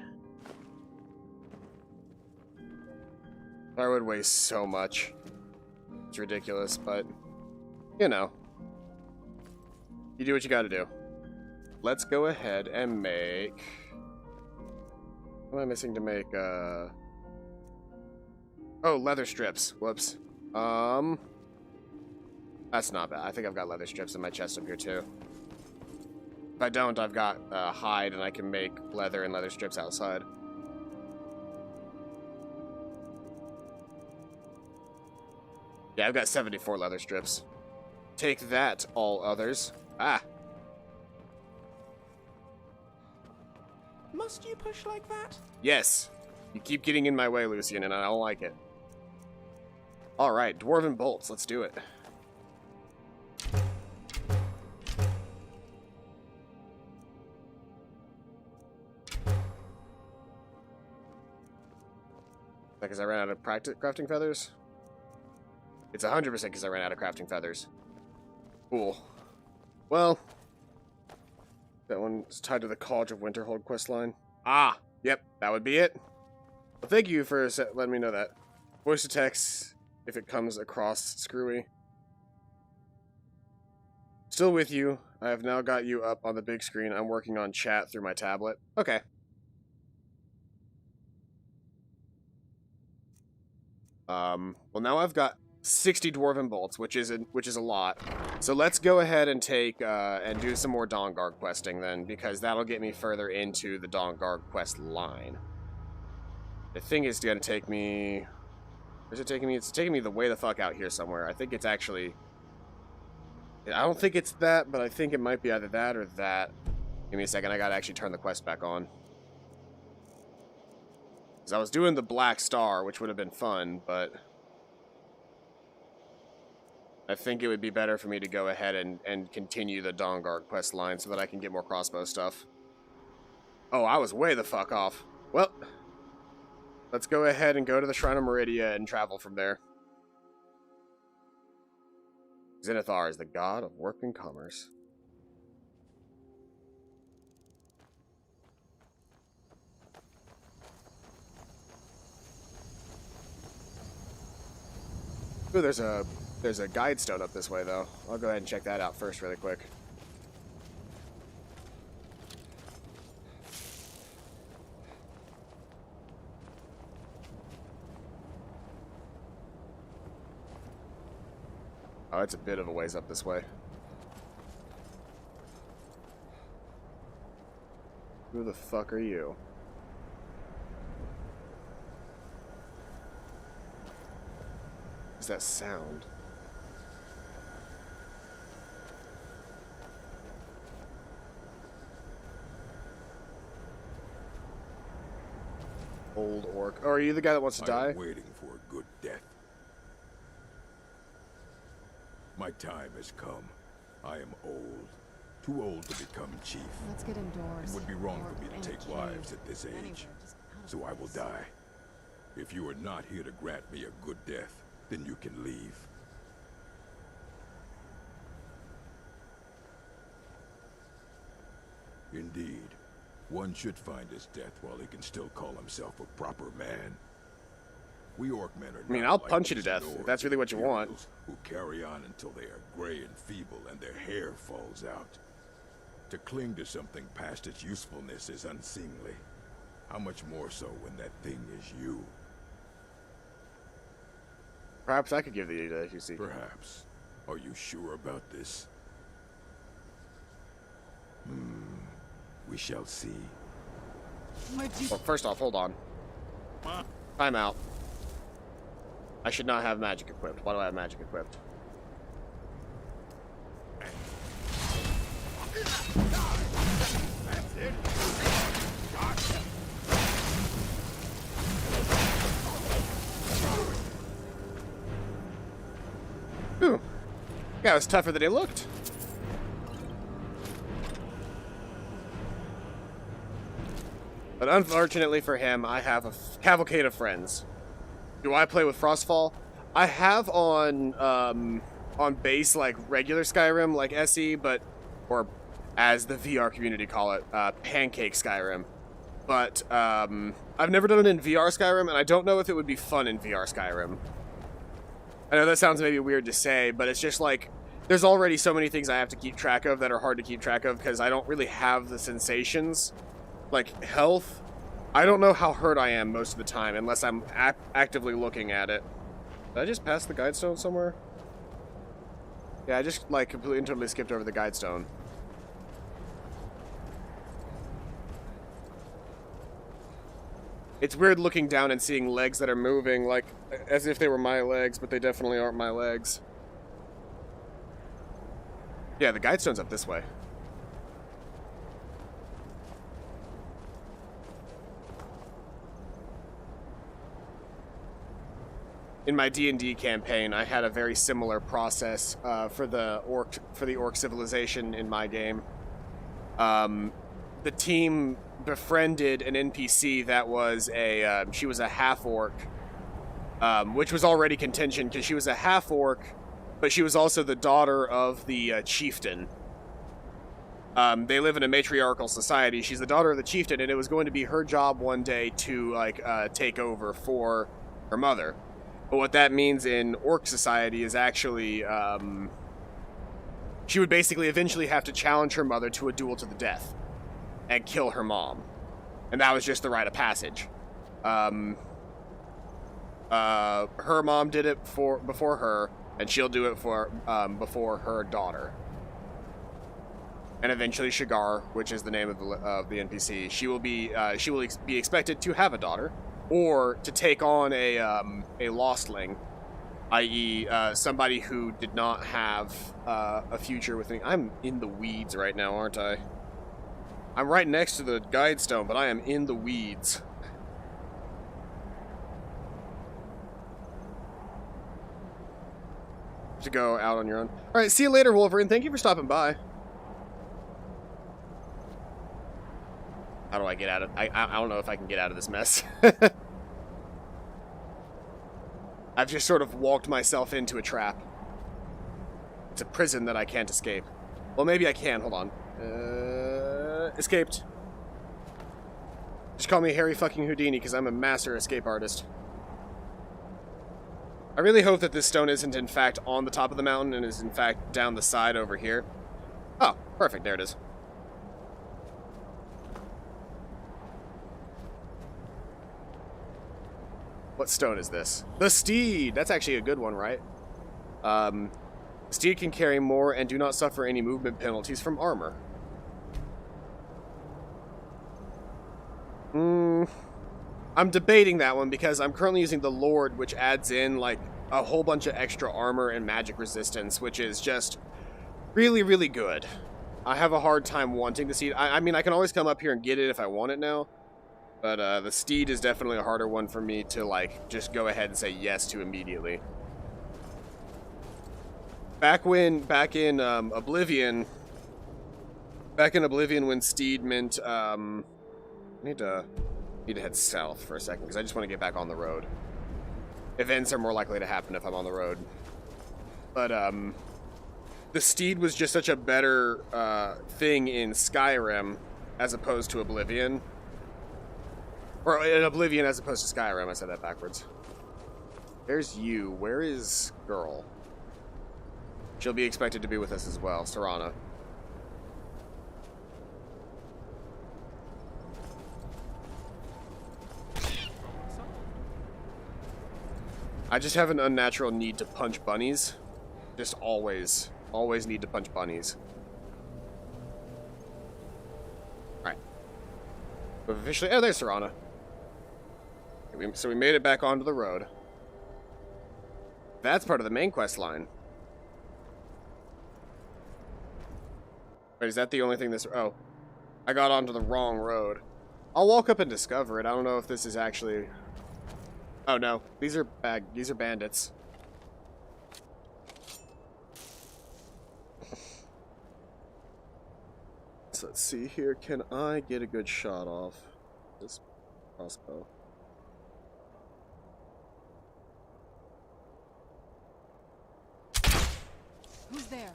Firewood weighs so much. It's ridiculous, but, you know. You do what you gotta do. Let's go ahead and make... What am I missing to make, Oh, leather strips. Whoops. That's not bad. I think I've got leather strips in my chest up here, too. If I don't, I've got hide, and I can make leather and leather strips outside. Yeah, I've got 74 leather strips. Take that, all others. Ah! Must you push like that? Yes. You keep getting in my way, Lucian, and I don't like it. Alright, Dwarven bolts. Let's do it. Because I ran out of crafting feathers? It's 100% because I ran out of crafting feathers. Cool. Well, that one's tied to the College of Winterhold questline. Ah, yep, that would be it. Well, thank you for letting me know that. Voice to text if it comes across screwy. Still with you. I have now got you up on the big screen. I'm working on chat through my tablet. Okay. Well, now I've got 60 dwarven bolts, which is a lot. So let's go ahead and take and do some more Dawnguard questing then, because that'll get me further into the Dawnguard quest line. The thing is going to take me... Where's it taking me? It's taking me the way the fuck out here somewhere. I think it's actually... I don't think it's that, but I think it might be either that or that. Give me a second, I gotta actually turn the quest back on. Because I was doing the Black Star, which would have been fun, but... I think it would be better for me to go ahead and continue the Dawnguard quest line so that I can get more crossbow stuff. Oh, I was way the fuck off. Well, let's go ahead and go to the Shrine of Meridia and travel from there. Zenithar is the god of work and commerce. Ooh, there's a guide stone up this way, though. I'll go ahead and check that out first really quick. Oh, it's a bit of a ways up this way. Who the fuck are you? What's that sound? Old orc. Oh, are you the guy that wants to die? Waiting for a good death. My time has come. I am old. Too old to become chief. Let's get indoors. It would be wrong for me to take wives at this age. So I will die. If you are not here to grant me a good death, then you can leave. Indeed. One should find his death while he can still call himself a proper man. We orc men are I mean, not I'll like punch you to these death if Nord that's really what you want. heroes who carry on until they are gray and feeble and their hair falls out. To cling to something past its usefulness is unseemly. How much more so when that thing is you? Perhaps I could give the aid if you see. Perhaps. Are you sure about this? We shall see. Well, first off, hold on. Time out. I should not have magic equipped. Why do I have magic equipped? Ooh. That was tougher than it looked. But unfortunately for him, I have a cavalcade of friends. Do I play with Frostfall? I have on base like regular Skyrim, like SE, but or as the VR community call it, Pancake Skyrim. But I've never done it in VR Skyrim, and I don't know if it would be fun in VR Skyrim. I know that sounds maybe weird to say, but it's just like there's already so many things I have to keep track of that are hard to keep track of because I don't really have the sensations. Like health, I don't know how hurt I am most of the time unless I'm actively looking at it. Did I just pass the guide stone somewhere? Yeah, I just like completely and totally skipped over the guide stone. It's weird looking down and seeing legs that are moving, like as if they were my legs, but they definitely aren't my legs. Yeah, the guide stone's up this way. In my D&D campaign, I had a very similar process for the orc civilization in my game. The team befriended an NPC that was she was a half-orc, which was already contention because she was a half-orc, but she was also the daughter of the chieftain. They live in a matriarchal society. She's the daughter of the chieftain, and it was going to be her job one day to like take over for her mother. But what that means in orc society is actually she would basically eventually have to challenge her mother to a duel to the death and kill her mom, and that was just the rite of passage. Her mom did it before her, and she'll do it before her daughter. And eventually Shigar, which is the name of the NPC, she will be expected to have a daughter, or to take on a lostling, i.e., somebody who did not have a future with me. I'm in the weeds right now, aren't I? I'm right next to the guide stone, but I am in the weeds. To go out on your own. All right, see you later, Wolverine. Thank you for stopping by. How do I get out of... I don't know if I can get out of this mess. I've just sort of walked myself into a trap. It's a prison that I can't escape. Well, maybe I can. Hold on. Escaped. Just call me Harry fucking Houdini, because I'm a master escape artist. I really hope that this stone isn't in fact on the top of the mountain and is in fact down the side over here. Oh, perfect. There it is. What stone is this? The steed! That's actually a good one, right? Steed can carry more and do not suffer any movement penalties from armor. I'm debating that one because I'm currently using the Lord, which adds in like a whole bunch of extra armor and magic resistance, which is just really, really good. I have a hard time wanting the steed. I mean, I can always come up here and get it if I want it now. But the steed is definitely a harder one for me to, like, just go ahead and say yes to immediately. Back in Oblivion when steed meant, I need to head south for a second, because I just want to get back on the road. Events are more likely to happen if I'm on the road. But, the steed was just such a better, thing in Skyrim, as opposed to Oblivion. Or in Oblivion as opposed to Skyrim. I said that backwards. There's you. Where is girl? She'll be expected to be with us as well. Serana. I just have an unnatural need to punch bunnies. Just always need to punch bunnies. Alright. We've officially... Oh, there's Serana. So we made it back onto the road. That's part of the main quest line. Wait, is that the only thing this... Oh. I got onto the wrong road. I'll walk up and discover it. I don't know if this is actually... Oh, no. These are bandits. So let's see here. Can I get a good shot off this crossbow? Who's there?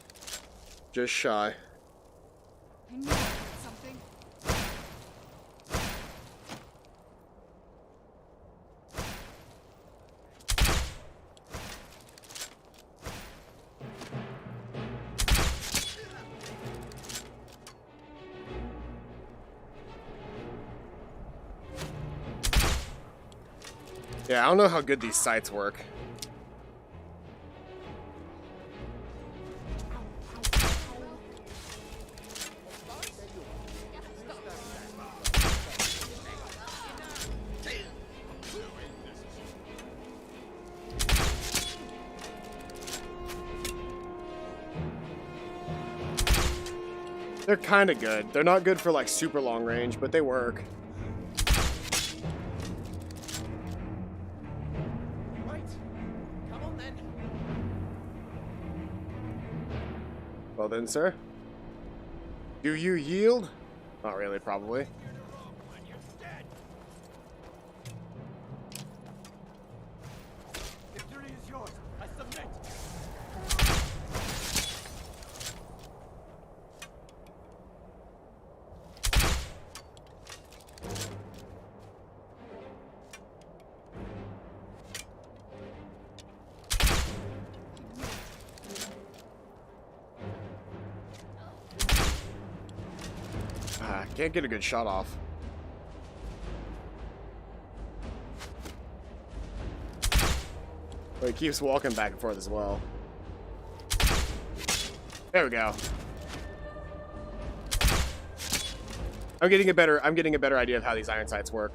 Just shy. I knew I heard something. Yeah, I don't know how good these sights work. They're kind of good. They're not good for like super long range, but they work. Right. Come on then. Well then, sir. Do you yield? Not really, probably. Victory is yours. I submit. can't get a good shot off. But he keeps walking back and forth as well. There we go. I'm getting a better idea of how these iron sights work.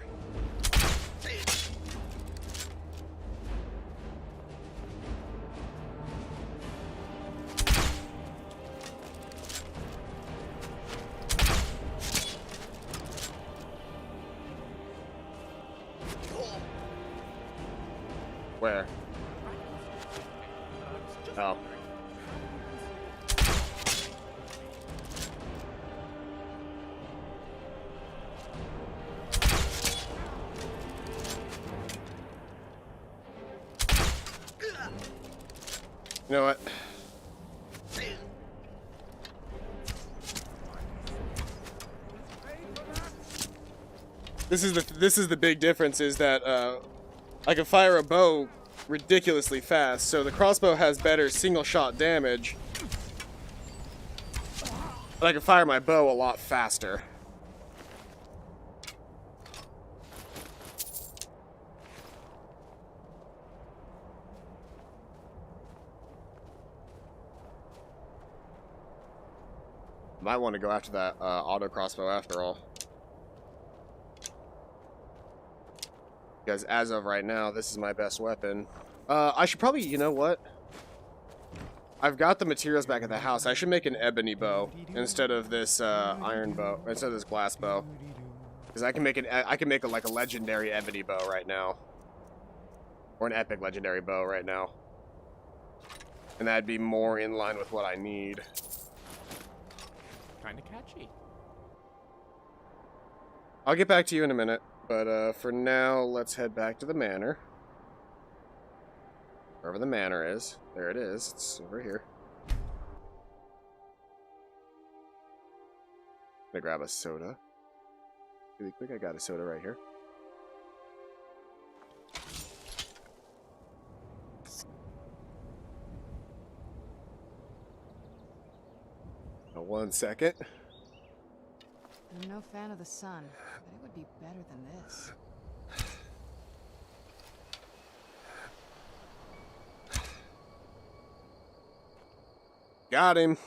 Where? Oh. You know what? This is the big difference is that I can fire a bow ridiculously fast, so the crossbow has better single shot damage. But I can fire my bow a lot faster. Might want to go after that auto crossbow after all. Because as of right now, this is my best weapon. I should probably, you know what? I've got the materials back at the house. I should make an ebony bow instead of this iron bow, instead of this glass bow. Because I can make like a legendary ebony bow right now, or an epic legendary bow right now, and that'd be more in line with what I need. Kinda catchy. I'll get back to you in a minute, but for now, let's head back to the manor. Wherever the manor is. There it is. It's over here. I'm gonna grab a soda. Really quick, I got a soda right here. Now, 1 second. I'm no fan of the sun, but it would be better than this. Got him.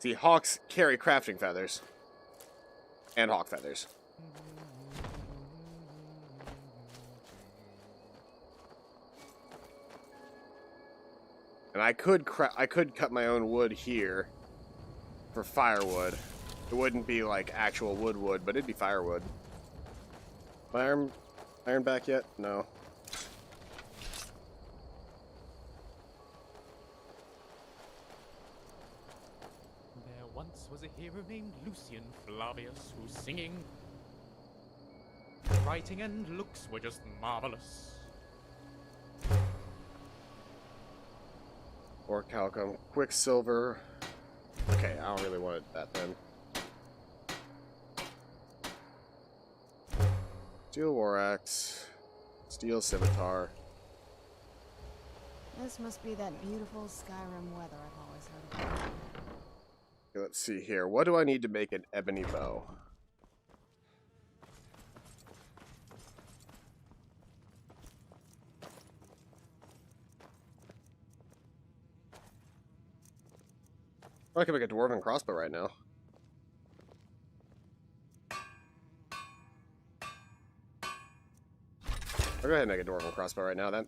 See, hawks carry crafting feathers. And hawk feathers. And I could cut my own wood here for firewood. It wouldn't be like actual wood, but it'd be firewood. Iron back yet? No. There once was a hero named Lucian Flavius whose singing, writing, and looks were just marvelous. Or Calcum. Quicksilver. Okay, I don't really want that then. Steel war axe. Steel scimitar. This must be that beautiful Skyrim weather I've always heard about. Okay, let's see here. What do I need to make an ebony bow? I can make a dwarven crossbow right now. I'll go ahead and make a dwarven crossbow right now then.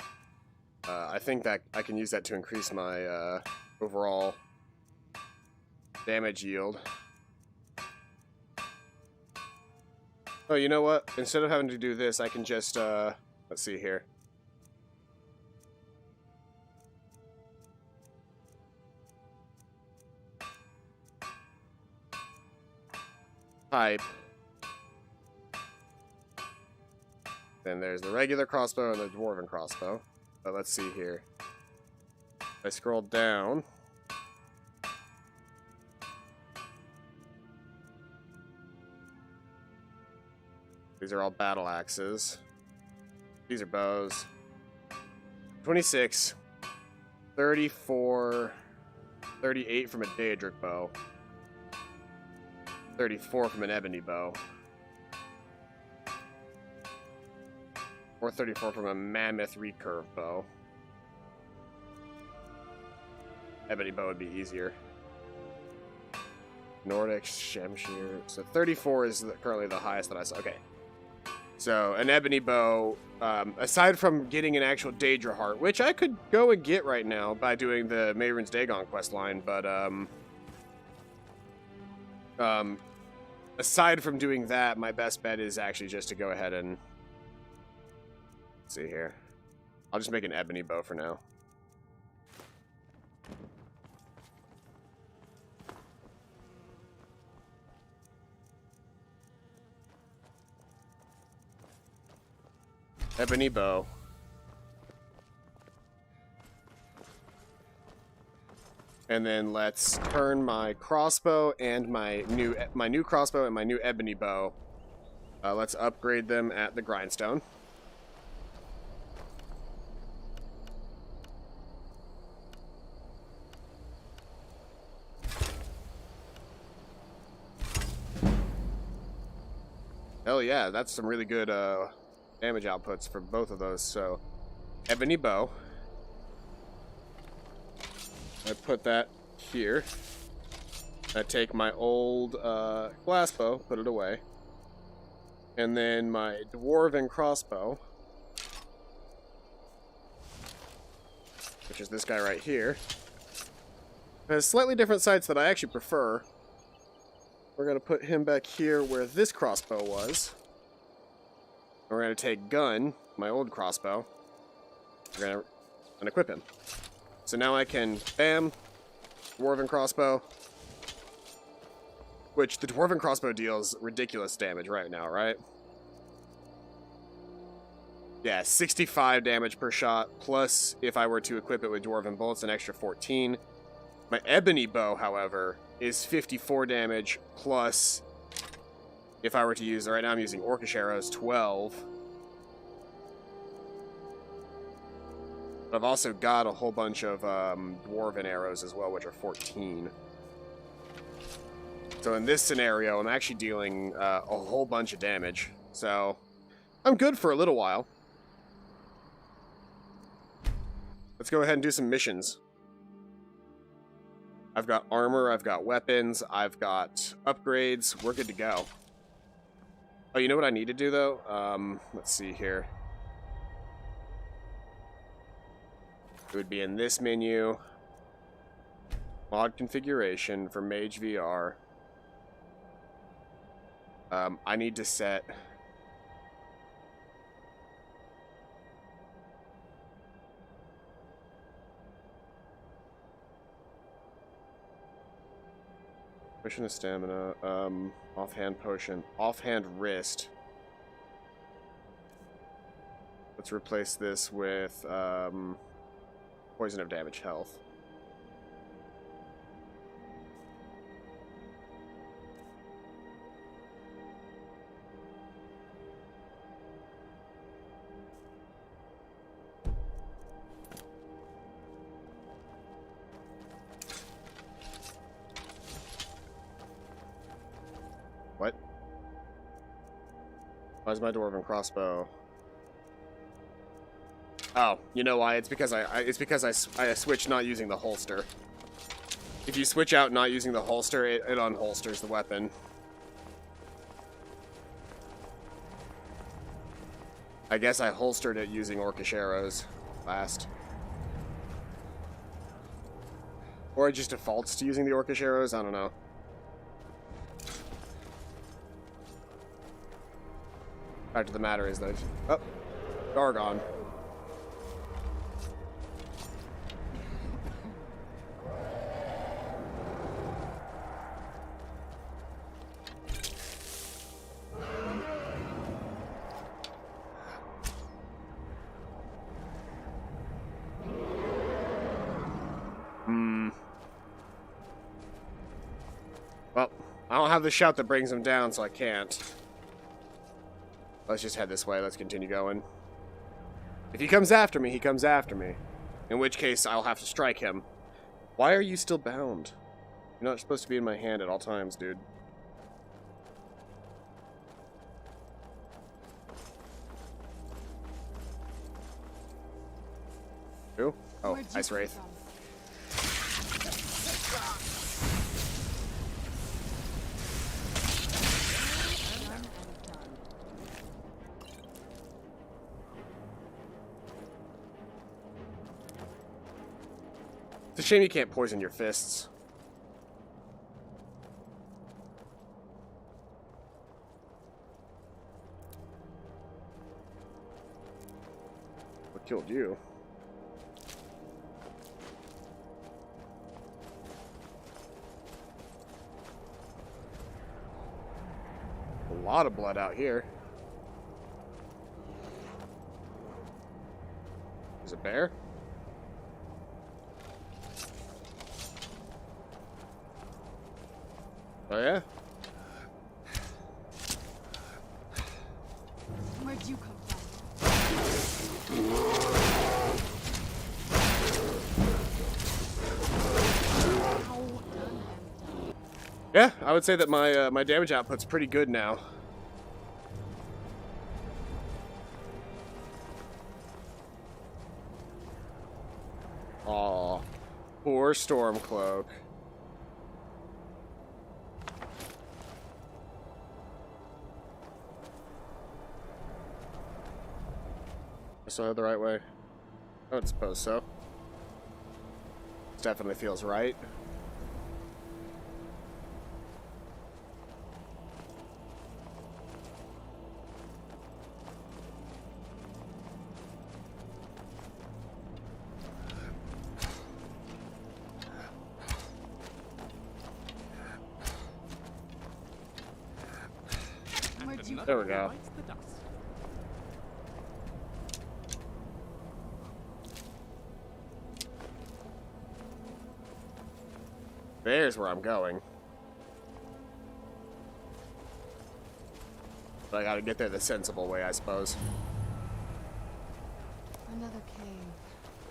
I think that I can use that to increase my overall damage yield. Oh, you know what? Instead of having to do this, I can just, let's see here. Type. Then there's the regular crossbow and the dwarven crossbow. But let's see here. If I scroll down. These are all battle axes. These are bows. 26. 34, 38 from a Daedric bow, 34 from an ebony bow, or 34 from a mammoth recurve bow. Ebony bow would be easier. Nordic Shemshir. So 34 is currently the highest that I saw. Okay. So an ebony bow, aside from getting an actual Daedra heart, which I could go and get right now by doing the Mehrunes Dagon quest line, but aside from doing that, my best bet is actually just to go ahead and let's see here. I'll just make an ebony bow for now. Ebony bow. And then let's turn my crossbow and my new crossbow and my new ebony bow. Let's upgrade them at the grindstone. Hell yeah, that's some really good damage outputs for both of those. So, ebony bow. I put that here. I take my old glass bow, put it away. And then my dwarven crossbow, which is this guy right here, has slightly different sights that I actually prefer. We're going to put him back here where this crossbow was. We're going to take gun, my old crossbow. We're going to equip him. So now I can, bam, dwarven crossbow. Which the dwarven crossbow deals ridiculous damage right now, right? Yeah, 65 damage per shot, plus if I were to equip it with dwarven bolts, an extra 14. My ebony bow, however, is 54 damage, plus if I were to use, right now I'm using orcish arrows, 12. But I've also got a whole bunch of dwarven arrows as well, which are 14. So in this scenario, I'm actually dealing a whole bunch of damage. So I'm good for a little while. Let's go ahead and do some missions. I've got armor, I've got weapons, I've got upgrades. We're good to go. Oh, you know what I need to do, though? Let's see here. It would be in this menu. Mod configuration for Mage VR. I need to set... Potion of stamina, offhand potion, offhand wrist. Let's replace this with poison of damage health. What? Why is my dwarven crossbow? Oh, you know why? It's because I switched not using the holster. If you switch out not using the holster, it unholsters the weapon. I guess I holstered it using orcish arrows last. Or it just defaults to using the orcish arrows, I don't know. Fact of the matter is that... Oh, Gargon. Well, I don't have the shout that brings him down, so I can't. Let's just head this way. Let's continue going. If he comes after me, he comes after me. In which case, I'll have to strike him. Why are you still bound? You're not supposed to be in my hand at all times, dude. Who? Oh, Ice Wraith. It's a shame you can't poison your fists. What killed you? A lot of blood out here. There's a bear? Oh yeah? Where'd you come from? Yeah, I would say that my my damage output's pretty good now. Aw, poor Stormcloak. I saw it the right way. I would suppose so. This definitely feels right. There we go. There's where I'm going. But I gotta get there the sensible way, I suppose. Another cave.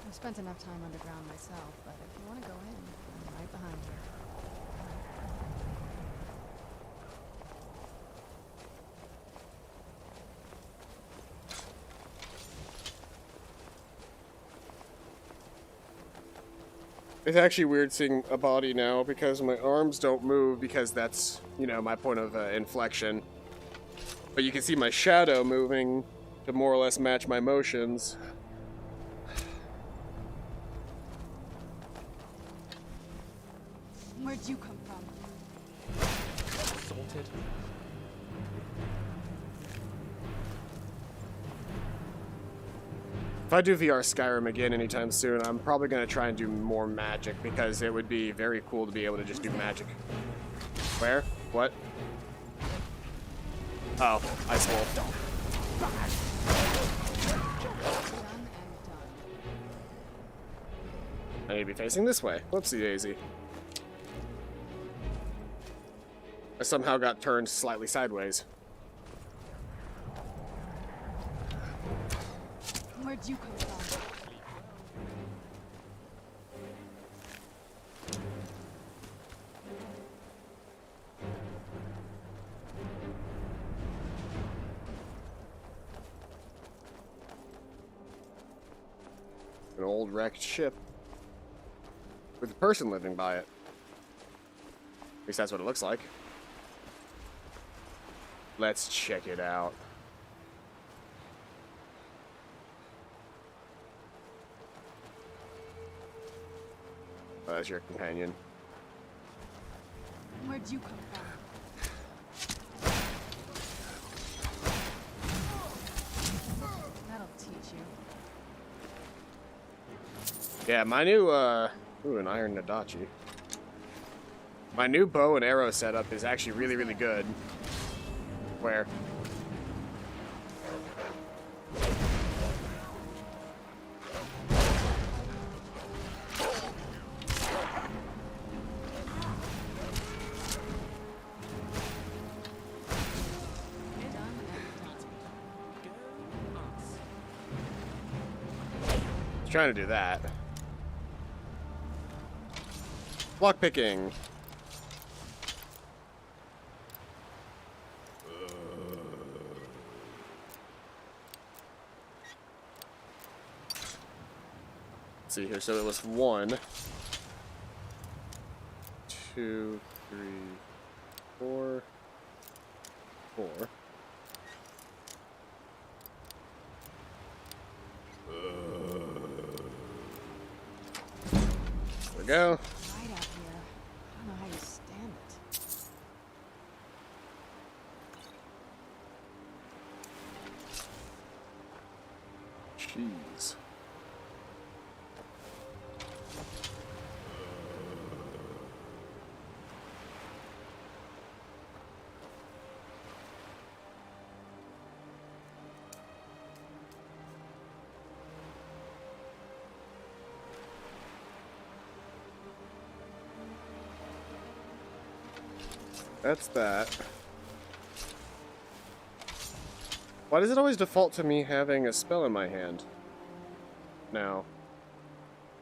I've spent enough time underground myself, but if you want to go in, I'm right behind you. It's actually weird seeing a body now because my arms don't move because that's, you know, my point of inflection. But you can see my shadow moving to more or less match my motions. Where'd you come from? Assaulted. If I do VR Skyrim again anytime soon, I'm probably going to try and do more magic because it would be very cool to be able to just do magic. Where? What? Oh, Ice Wolf. I need to be facing this way. Whoopsie daisy. I somehow got turned slightly sideways. Where'd you come from? An old wrecked ship. With a person living by it. At least that's what it looks like. Let's check it out. Oh, that's your companion. Where'd you come from? That'll teach you. Yeah, my new, ooh, an iron Nadachi. My new bow and arrow setup is actually really, really good. Where? Trying to do that. Lockpicking. Let's see here. So it was 1, 2, 3, 4, 4. There we go. Right out here. I don't know how you stand it. Jeez. That's that. Why does it always default to me having a spell in my hand? Now,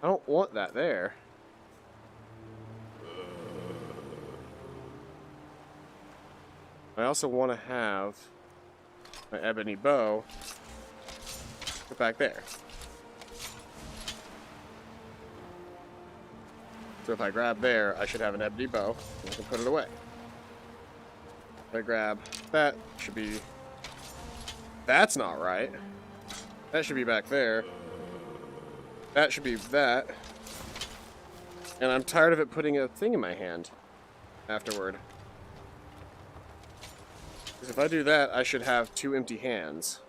I don't want that there. I also want to have my ebony bow put back there. So if I grab there, I should have an ebony bow, and I can put it away. If I grab that, should be... That's not right. That should be back there. That should be that. And I'm tired of it putting a thing in my hand afterward. Because if I do that, I should have 2 empty hands.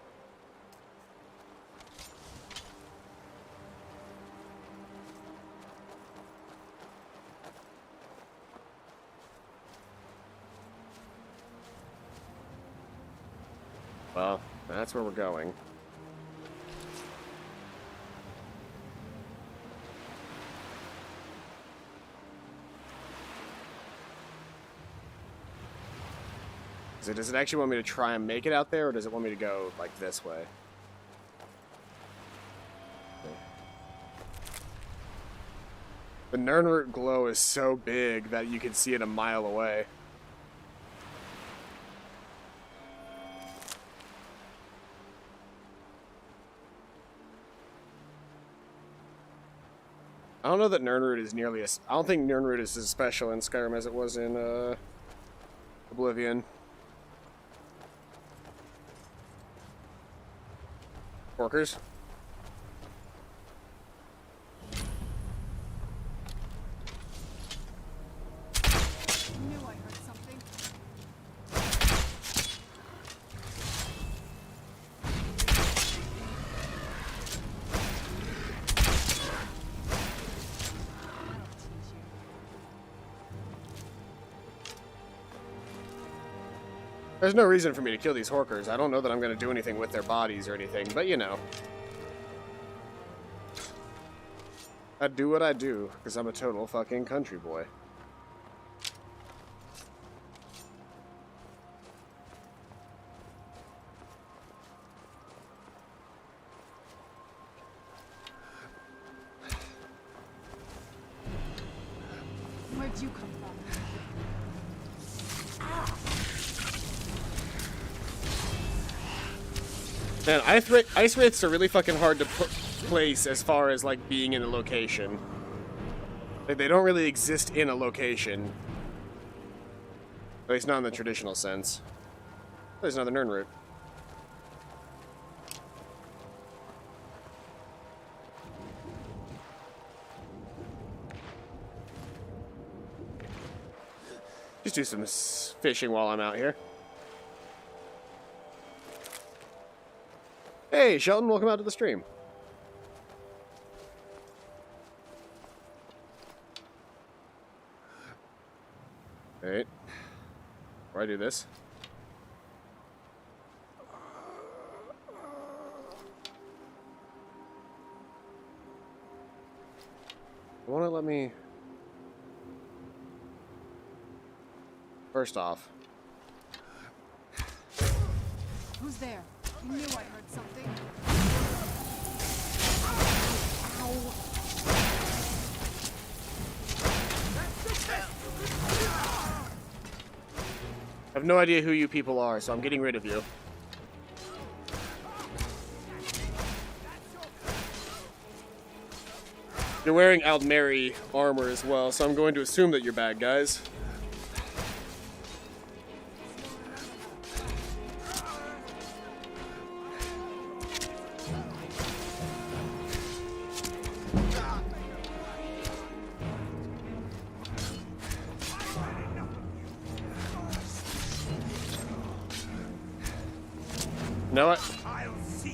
Well, that's where we're going. Does it actually want me to try and make it out there, or does it want me to go, like, this way? Okay. The Nernroot glow is so big that you can see it a mile away. I don't know that Nernroot is nearly as... I don't think Nernroot is as special in Skyrim as it was in, Oblivion. Workers. I knew I heard something. There's no reason for me to kill these Horkers. I don't know that I'm going to do anything with their bodies or anything, but you know. I do what I do, because I'm a total fucking country boy. Where'd you come from? Man, ice wraiths are really fucking hard to place as far as, like, being in a location. Like, they don't really exist in a location. At least not in the traditional sense. There's another Nernroot. Just do some fishing while I'm out here. Hey, Shelton, welcome out to the stream. Wait. Before I do this. Want to let me... First off. Who's there? I knew I heard something. Ow. I have no idea who you people are, so I'm getting rid of you. You're wearing Aldmeri armor as well, so I'm going to assume that you're bad guys. You know what?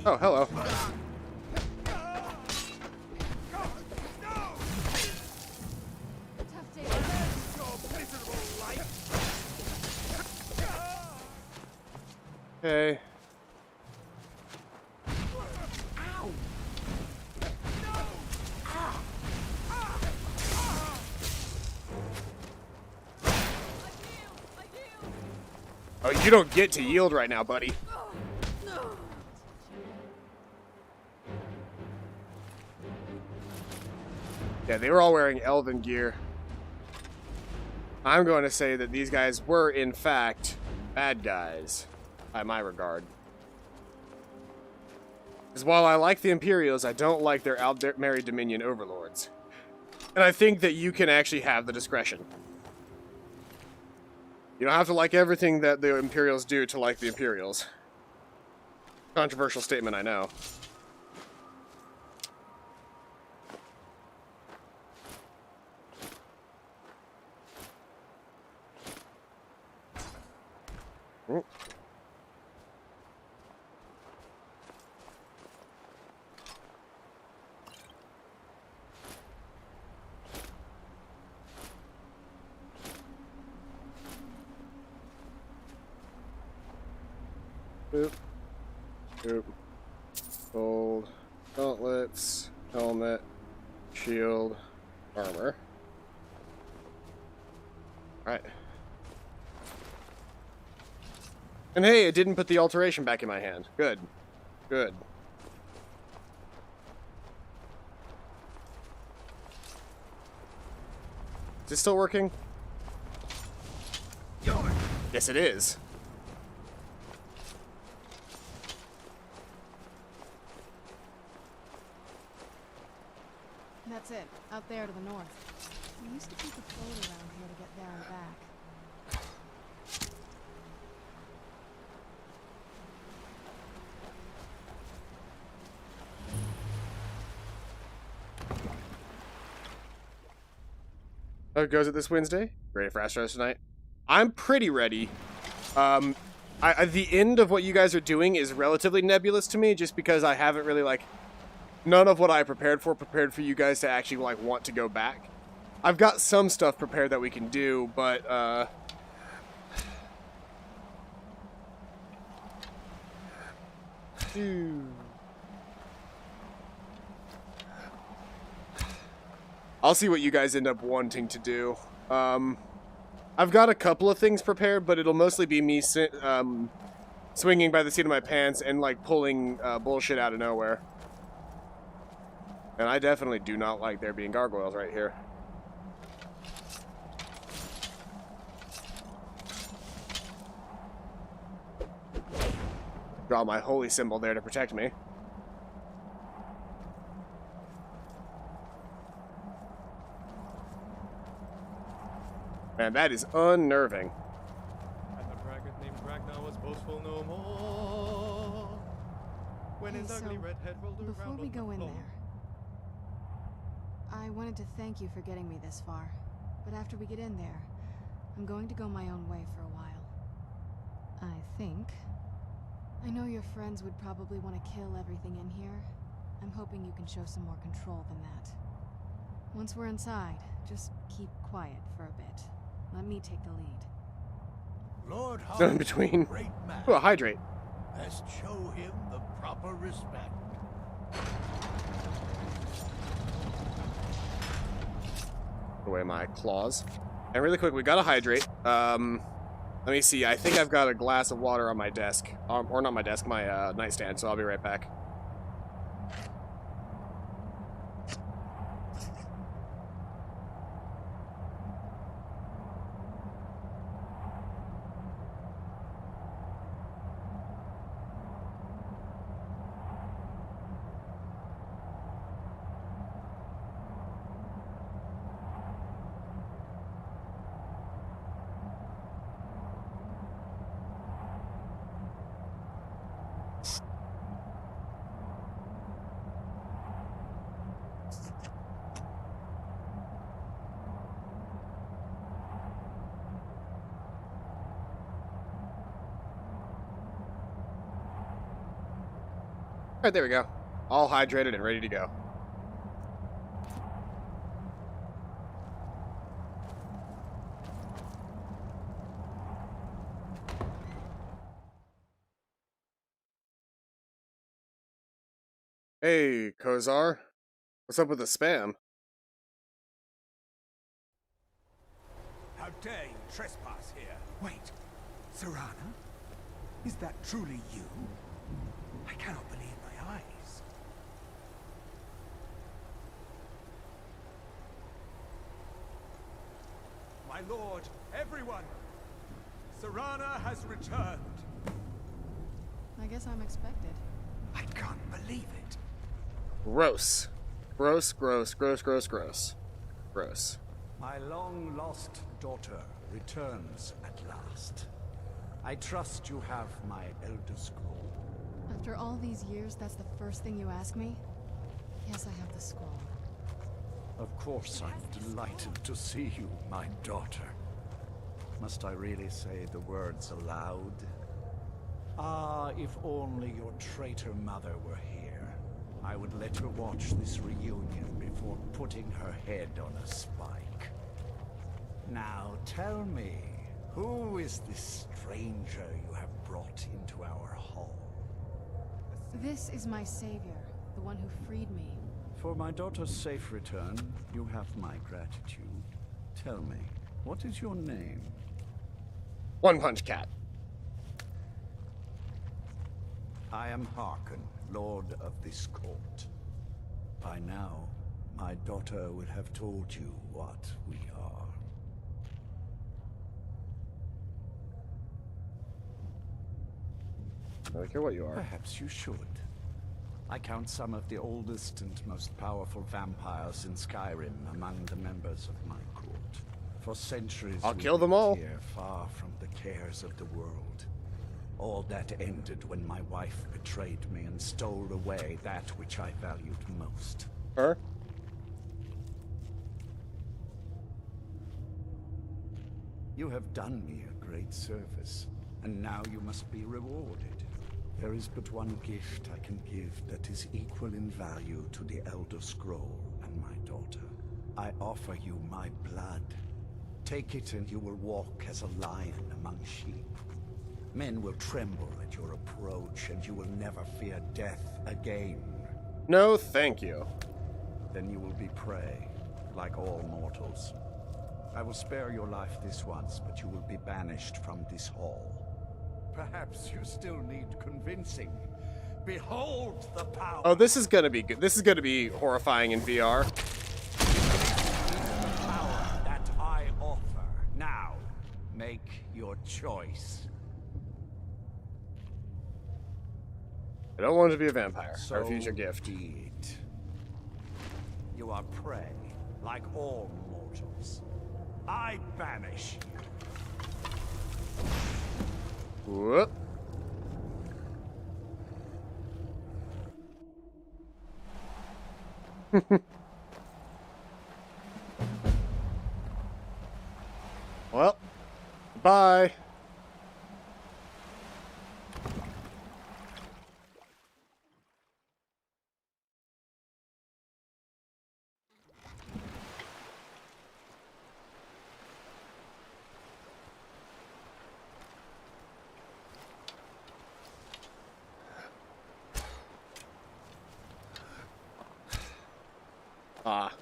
Oh, hello. Okay. Oh, you don't get to yield right now, buddy. Yeah, they were all wearing elven gear. I'm going to say that these guys were, in fact, bad guys, by my regard. Because while I like the Imperials, I don't like their Aldmeri Dominion overlords. And I think that you can actually have the discretion. You don't have to like everything that the Imperials do to like the Imperials. Controversial statement, I know. Oh. Boop. Boop. Gold. Gauntlets. Helmet. Shield. Armor. Alright. And hey, it didn't put the alteration back in my hand. Good. Good. Is it still working? Yes, it is. That's it, out there to the north. We used to keep a float around here to get there and back. How goes it this Wednesday? Ready for Astros tonight? I'm pretty ready. The end of what you guys are doing is relatively nebulous to me, just because I haven't really, like, none of what I prepared for you guys to actually, like, want to go back. I've got some stuff prepared that we can do, but, I'll see what you guys end up wanting to do. I've got a couple of things prepared, but it'll mostly be me swinging by the seat of my pants and, like, pulling bullshit out of nowhere. And I definitely do not like there being gargoyles right here. Draw my holy symbol there to protect me. Man, that is unnerving. And the braggart named Ragnar was boastful no more. When his ugly red head rolled around. Before we go in there, I wanted to thank you for getting me this far. But after we get in there, I'm going to go my own way for a while. I think. I know your friends would probably want to kill everything in here. I'm hoping you can show some more control than that. Once we're inside, just keep quiet for a bit. Let me take the lead. Lord In between. great man. Oh, hydrate. Best show him the proper respect. Put away my claws. And really quick, we gotta hydrate. Let me see. I think I've got a glass of water on my desk. Or not my desk, my nightstand, so I'll be right back. Alright, there we go. All hydrated and ready to go. Hey, Kozar. What's up with the spam? How dare you trespass here? Wait, Serana? Is that truly you? I cannot believe my eyes. My lord, everyone! Serana has returned. I guess I'm expected. I can't believe it. Gross. Gross, gross, gross, gross, gross. Gross. My long-lost daughter returns at last. I trust you have my Elder Scroll. After all these years, that's the first thing you ask me? Yes, I have the scroll. Of course I'm delighted to see you, my daughter. Must I really say the words aloud? Ah, if only your traitor mother were here. I would let her watch this reunion before putting her head on a spike. Now tell me, who is this stranger you have brought into our hall? This is my savior, the one who freed me. For my daughter's safe return, you have my gratitude. Tell me, what is your name? One Punch Cat. I am Harkon, Lord of this court. By now, my daughter would have told you what we are. I don't care what you are. Perhaps you should. I count some of the oldest and most powerful vampires in Skyrim among the members of my court. For centuries, I'll kill them all. Here, far from the cares of the world. All that ended when my wife betrayed me and stole away that which I valued most. Her? You have done me a great service, and now you must be rewarded. There is but one gift I can give that is equal in value to the Elder Scroll and my daughter. I offer you my blood. Take it and you will walk as a lion among sheep. Men will tremble at your approach, and you will never fear death again. No, thank you. Then you will be prey, like all mortals. I will spare your life this once, but you will be banished from this hall. Perhaps you still need convincing. Behold the power! Oh, this is gonna be good. This is gonna be horrifying in VR. The power that I offer. Now, make your choice. I don't want to be a vampire. So I refuse your gift. Be it. You are prey, like all mortals. I banish you. Whoop. Well, bye. Ah,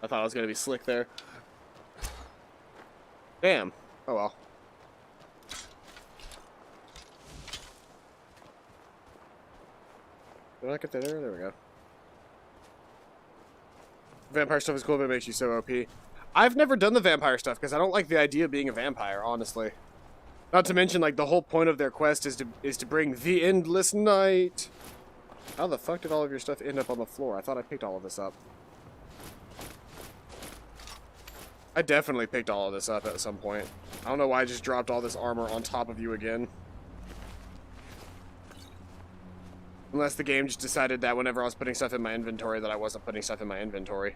I thought I was gonna be slick there. Damn. Oh well. Did I not get that there? There we go. Vampire stuff is cool, but it makes you so OP. I've never done the vampire stuff because I don't like the idea of being a vampire, honestly. Not to mention, like, the whole point of their quest is to bring the endless night. How the fuck did all of your stuff end up on the floor? I thought I picked all of this up. I definitely picked all of this up at some point. I don't know why I just dropped all this armor on top of you again. Unless the game just decided that whenever I was putting stuff in my inventory that I wasn't putting stuff in my inventory.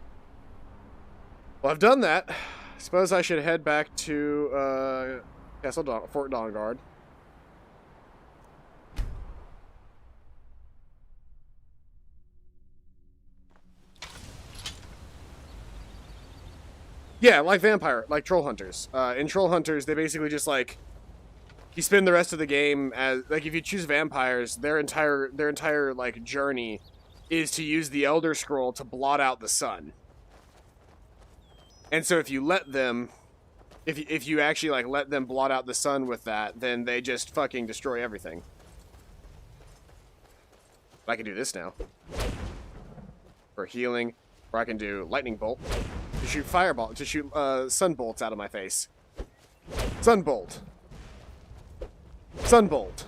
Well, I've done that. I suppose I should head back to Fort Dawnguard. Yeah, like troll hunters. In troll hunters, they basically just like you spend the rest of the game as like if you choose vampires, their entire like journey is to use the Elder Scroll to blot out the sun. And so if you let them, if you actually like let them blot out the sun with that, then they just fucking destroy everything. I can do this now for healing, or I can do lightning bolt to shoot sun bolts out of my face. Sunbolt. Sunbolt.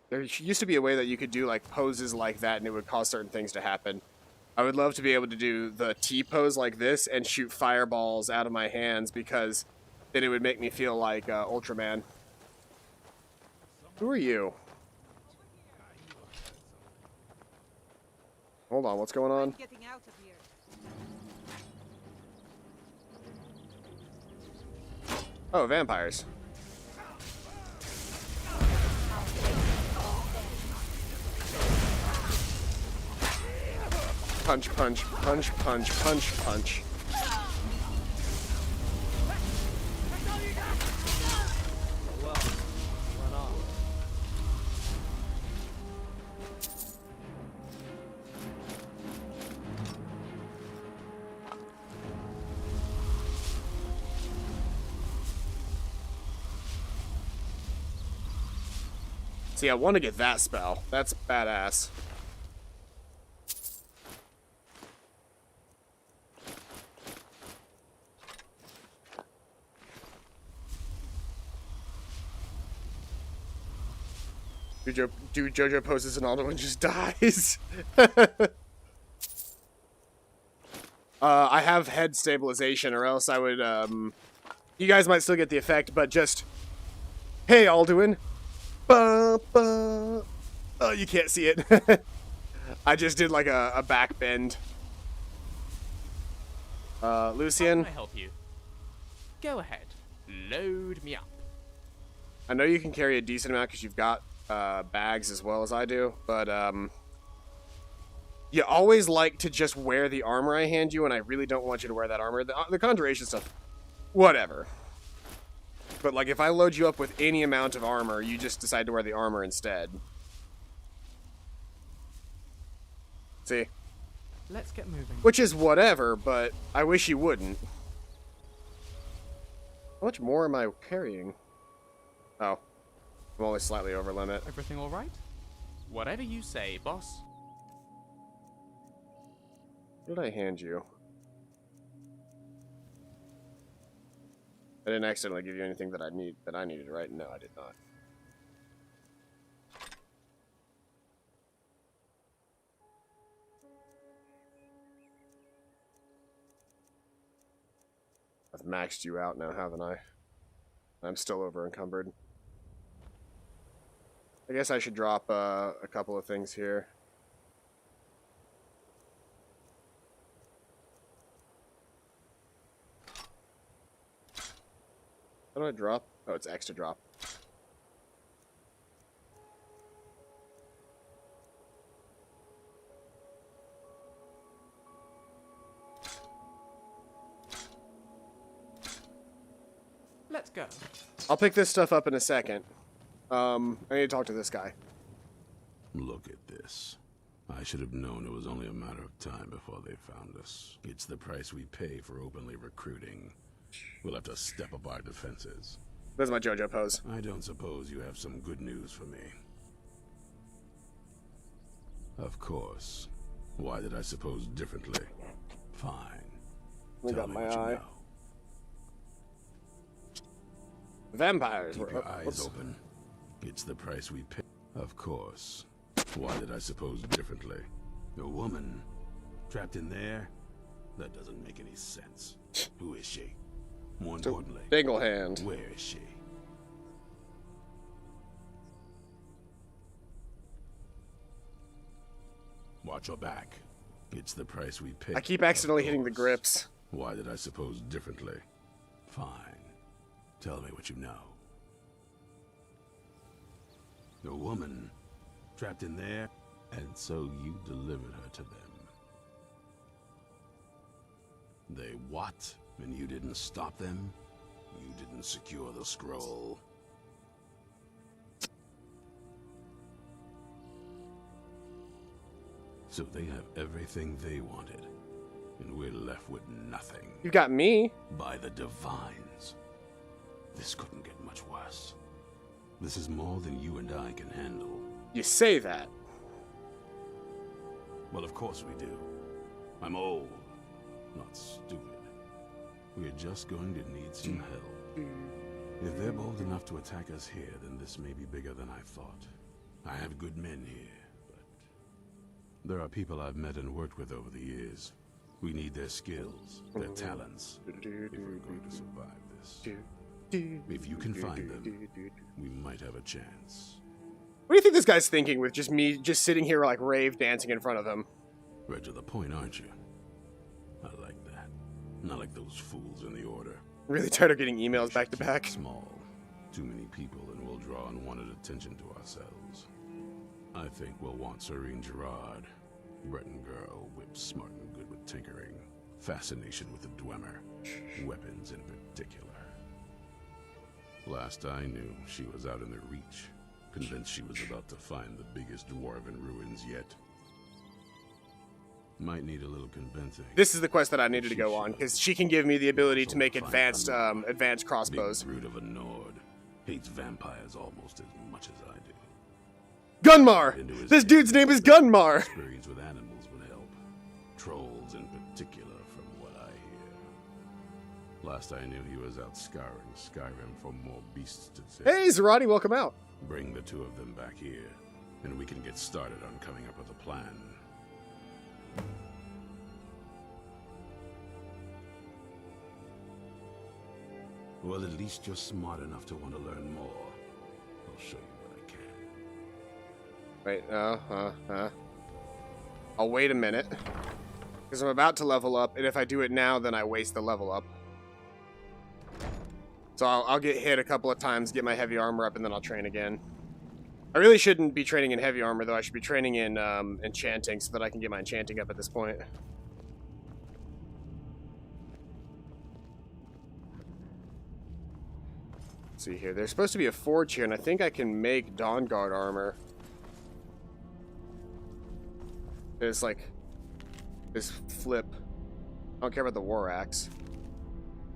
There used to be a way that you could do like poses like that and it would cause certain things to happen. I would love to be able to do the T pose like this and shoot fireballs out of my hands because then it would make me feel like Ultraman. Who are you? Hold on, what's going on? Oh, vampires. Punch, punch, punch, punch, punch, punch. See, I want to get that spell. That's badass. Jojo poses and Aldo and just dies. I have head stabilization, or else I would, you guys might still get the effect, but just, hey, Alduin. Ba, ba. Oh, you can't see it. I just did like a back bend. Lucian. How can I help you? Go ahead. Load me up. I know you can carry a decent amount because you've got bags as well as I do, but you always like to just wear the armor I hand you, and I really don't want you to wear that armor. The conjuration stuff, whatever. But like if I load you up with any amount of armor, you just decide to wear the armor instead. See? Let's get moving. Which is whatever, but I wish you wouldn't. How much more am I carrying? Oh. I'm only slightly over limit. Everything all right? Whatever you say, boss. What did I hand you? I didn't accidentally give you anything that I needed, right? No, I did not. I've maxed you out now, haven't I? I'm still over encumbered. I guess I should drop a couple of things here. How do I drop? Oh, it's X to drop. Let's go. I'll pick this stuff up in a second. I need to talk to this guy. Look at this. I should have known it was only a matter of time before they found us. It's the price we pay for openly recruiting. We'll have to step up our defenses. There's my JoJo pose. I don't suppose you have some good news for me. Of course. Why did I suppose differently? Fine. I got my eye. Vampires. Keep your eyes open. It's the price we pay. Of course. Why did I suppose differently? A woman trapped in there? That doesn't make any sense. Who is she? More importantly, Dinglehand. Where is she? Watch your back. It's the price we pay. I keep accidentally hitting the grips. Why did I suppose differently? Fine. Tell me what you know. A woman trapped in there, and so you delivered her to them. They what? And you didn't stop them? You didn't secure the scroll? So they have everything they wanted, and we're left with nothing. You got me. By the Divines. This couldn't get much worse. This is more than you and I can handle. You say that. Well, of course we do. I'm old, not stupid. We're just going to need some help. If they're bold enough to attack us here, then this may be bigger than I thought. I have good men here, but there are people I've met and worked with over the years. We need their skills, their talents, if we're going to survive this. If you can find them, we might have a chance. What do you think this guy's thinking with just me just sitting here like rave dancing in front of him? Right to the point, aren't you? I like that. Not like those fools in the Order. Really tired of getting emails back to back. Small. Too many people and we'll draw unwanted attention to ourselves. I think we'll want Serene Gerard. Breton girl, whip smart and good with tinkering. Fascination with the Dwemer. Weapons in particular. Last I knew, she was out in the Reach. Convinced she was about to find the biggest dwarven ruins yet. Might need a little convincing. This is the quest that I needed to go on, because she can give me the ability to make advanced crossbows. Big brute of a Nord. Hates vampires almost as much as I do. Gunmar! This dude's name is Gunmar! Experience with animals would help. Trolls in particular, from what I hear. Last I knew, he was out scouring Skyrim for more beasts to take. Hey, Zarati, welcome out. Bring the two of them back here, and we can get started on coming up with a plan. Well, at least you're smart enough to want to learn more. I'll show you what I can. Wait, I'll wait a minute. Because I'm about to level up, and if I do it now, then I waste the level up. So I'll get hit a couple of times, get my heavy armor up, and then I'll train again. I really shouldn't be training in heavy armor, though. I should be training in enchanting so that I can get my enchanting up at this point. Let's see here. There's supposed to be a forge here, and I think I can make Dawnguard armor. There's like this flip. I don't care about the war axe.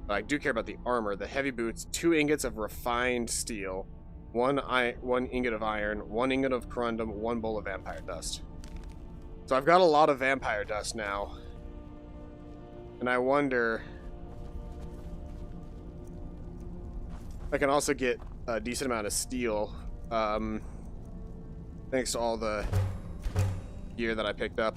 But I do care about the armor. The heavy boots, 2 ingots of refined steel, 1 ingot of iron, 1 ingot of corundum, 1 bowl of vampire dust. So I've got a lot of vampire dust now. And I wonder... I can also get a decent amount of steel. Thanks to all the gear that I picked up.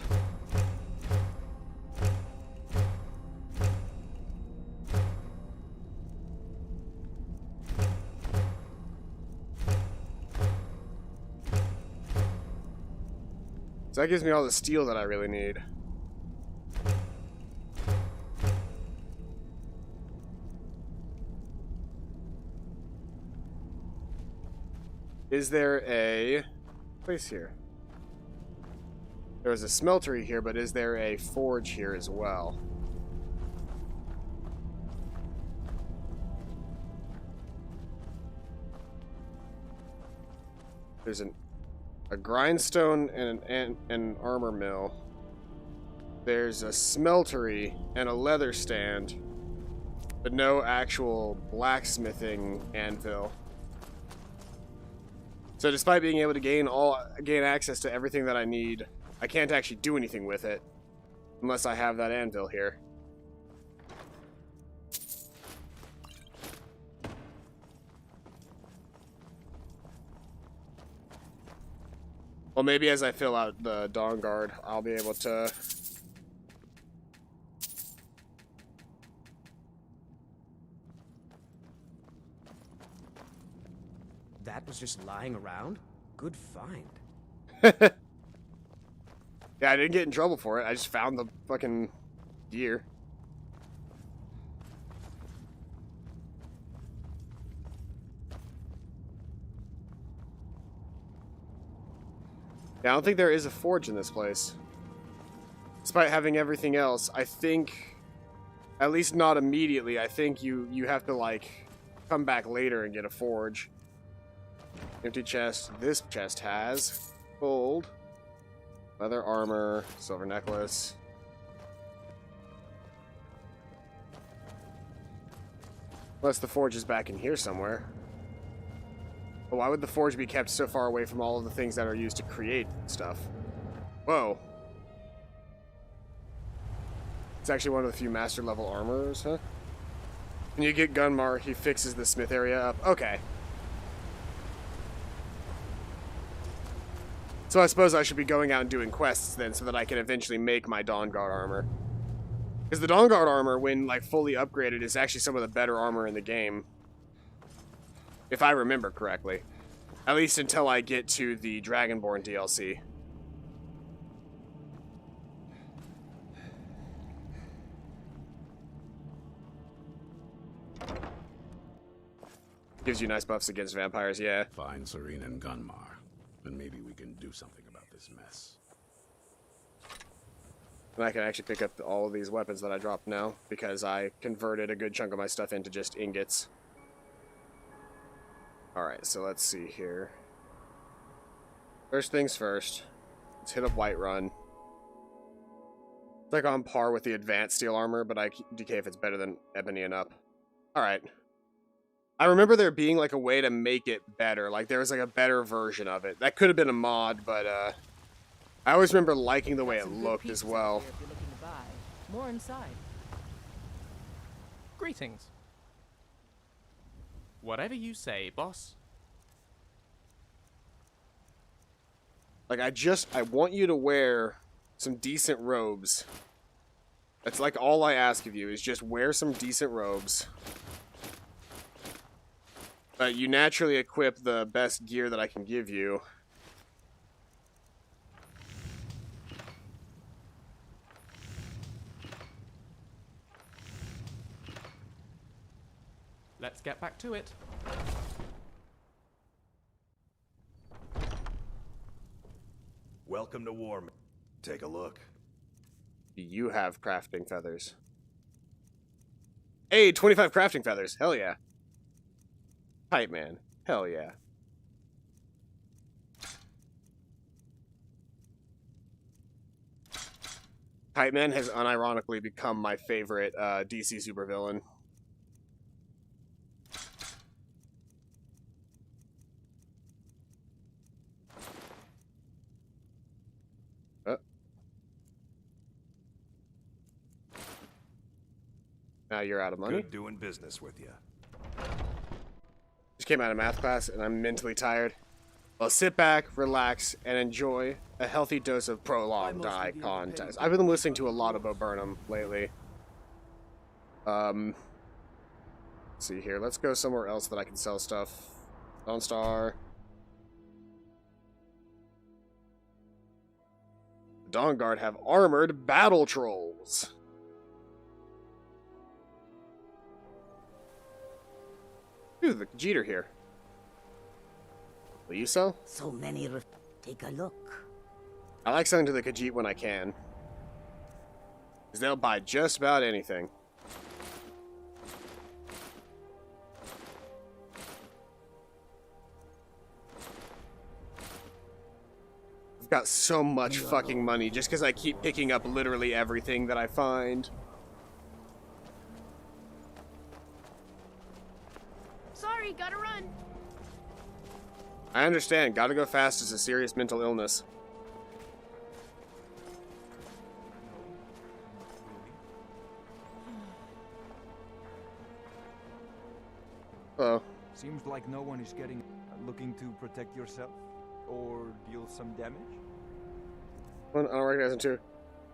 So that gives me all the steel that I really need. Is there a place here? There was a smeltery here, but is there a forge here as well? There's a grindstone and an armor mill. There's a smeltery and a leather stand, but no actual blacksmithing anvil. So despite being able to gain access to everything that I need, I can't actually do anything with it unless I have that anvil here. Well, maybe as I fill out the Dawnguard, I'll be able to... That was just lying around? Good find. Yeah, I didn't get in trouble for it. I just found the fucking gear. Yeah, I don't think there is a forge in this place. Despite having everything else, I think, at least not immediately, I think you have to, like, come back later and get a forge. Empty chest. This chest has gold, leather armor, silver necklace. Unless the forge is back in here somewhere. But why would the forge be kept so far away from all of the things that are used to create stuff? Whoa. It's actually one of the few master level armors, huh? When you get Gunmar, he fixes the smith area up. Okay. So I suppose I should be going out and doing quests then so that I can eventually make my Dawnguard armor. Because the Dawnguard armor, when like fully upgraded, is actually some of the better armor in the game. If I remember correctly. At least until I get to the Dragonborn DLC. Gives you nice buffs against vampires, yeah. Find Serene and Gunmar, and maybe we can do something about this mess. And I can actually pick up all of these weapons that I dropped now, because I converted a good chunk of my stuff into just ingots. Alright, so let's see here. First things first. Let's hit up Whiterun. It's like on par with the advanced steel armor, but I decay if it's better than ebony and up. Alright. I remember there being like a way to make it better. Like there was like a better version of it. That could have been a mod, but I always remember liking the way it looked as well. If you're looking to buy. More inside. Greetings. Whatever you say, boss. Like I want you to wear some decent robes. That's like all I ask of you is just wear some decent robes. You naturally equip the best gear that I can give you. Let's get back to it. Welcome to war. Take a look. You have crafting feathers. Hey, 25 crafting feathers. Hell yeah. Hype man. Hell yeah. Hype man has unironically become my favorite DC supervillain. Now you're out of money. Good doing business with you. Just came out of math class and I'm mentally tired. Well, sit back, relax, and enjoy a healthy dose of prolonged eye contact. I've been listening to a lot of Bo Burnham lately. Let's see here. Let's go somewhere else that I can sell stuff. Dawnstar. The Dawnguard have armored battle trolls. Ooh, the Jeter here. Will you sell? So many. Take a look. I like selling to the Khajiit when I can. Because they'll buy just about anything. I've got so much fucking money just because I keep picking up literally everything that I find. Sorry, gotta run. I understand. Gotta go fast is a serious mental illness. Hello. Seems like no one is looking to protect yourself or deal some damage. One, I don't recognize him too.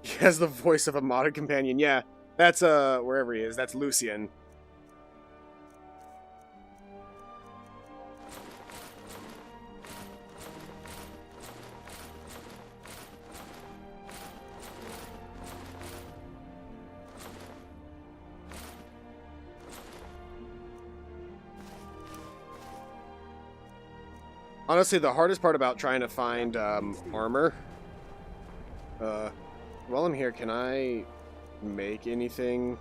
He has the voice of a modded companion. Yeah, that's wherever he is. That's Lucian. Honestly, the hardest part about trying to find armor... while I'm here, can I make anything?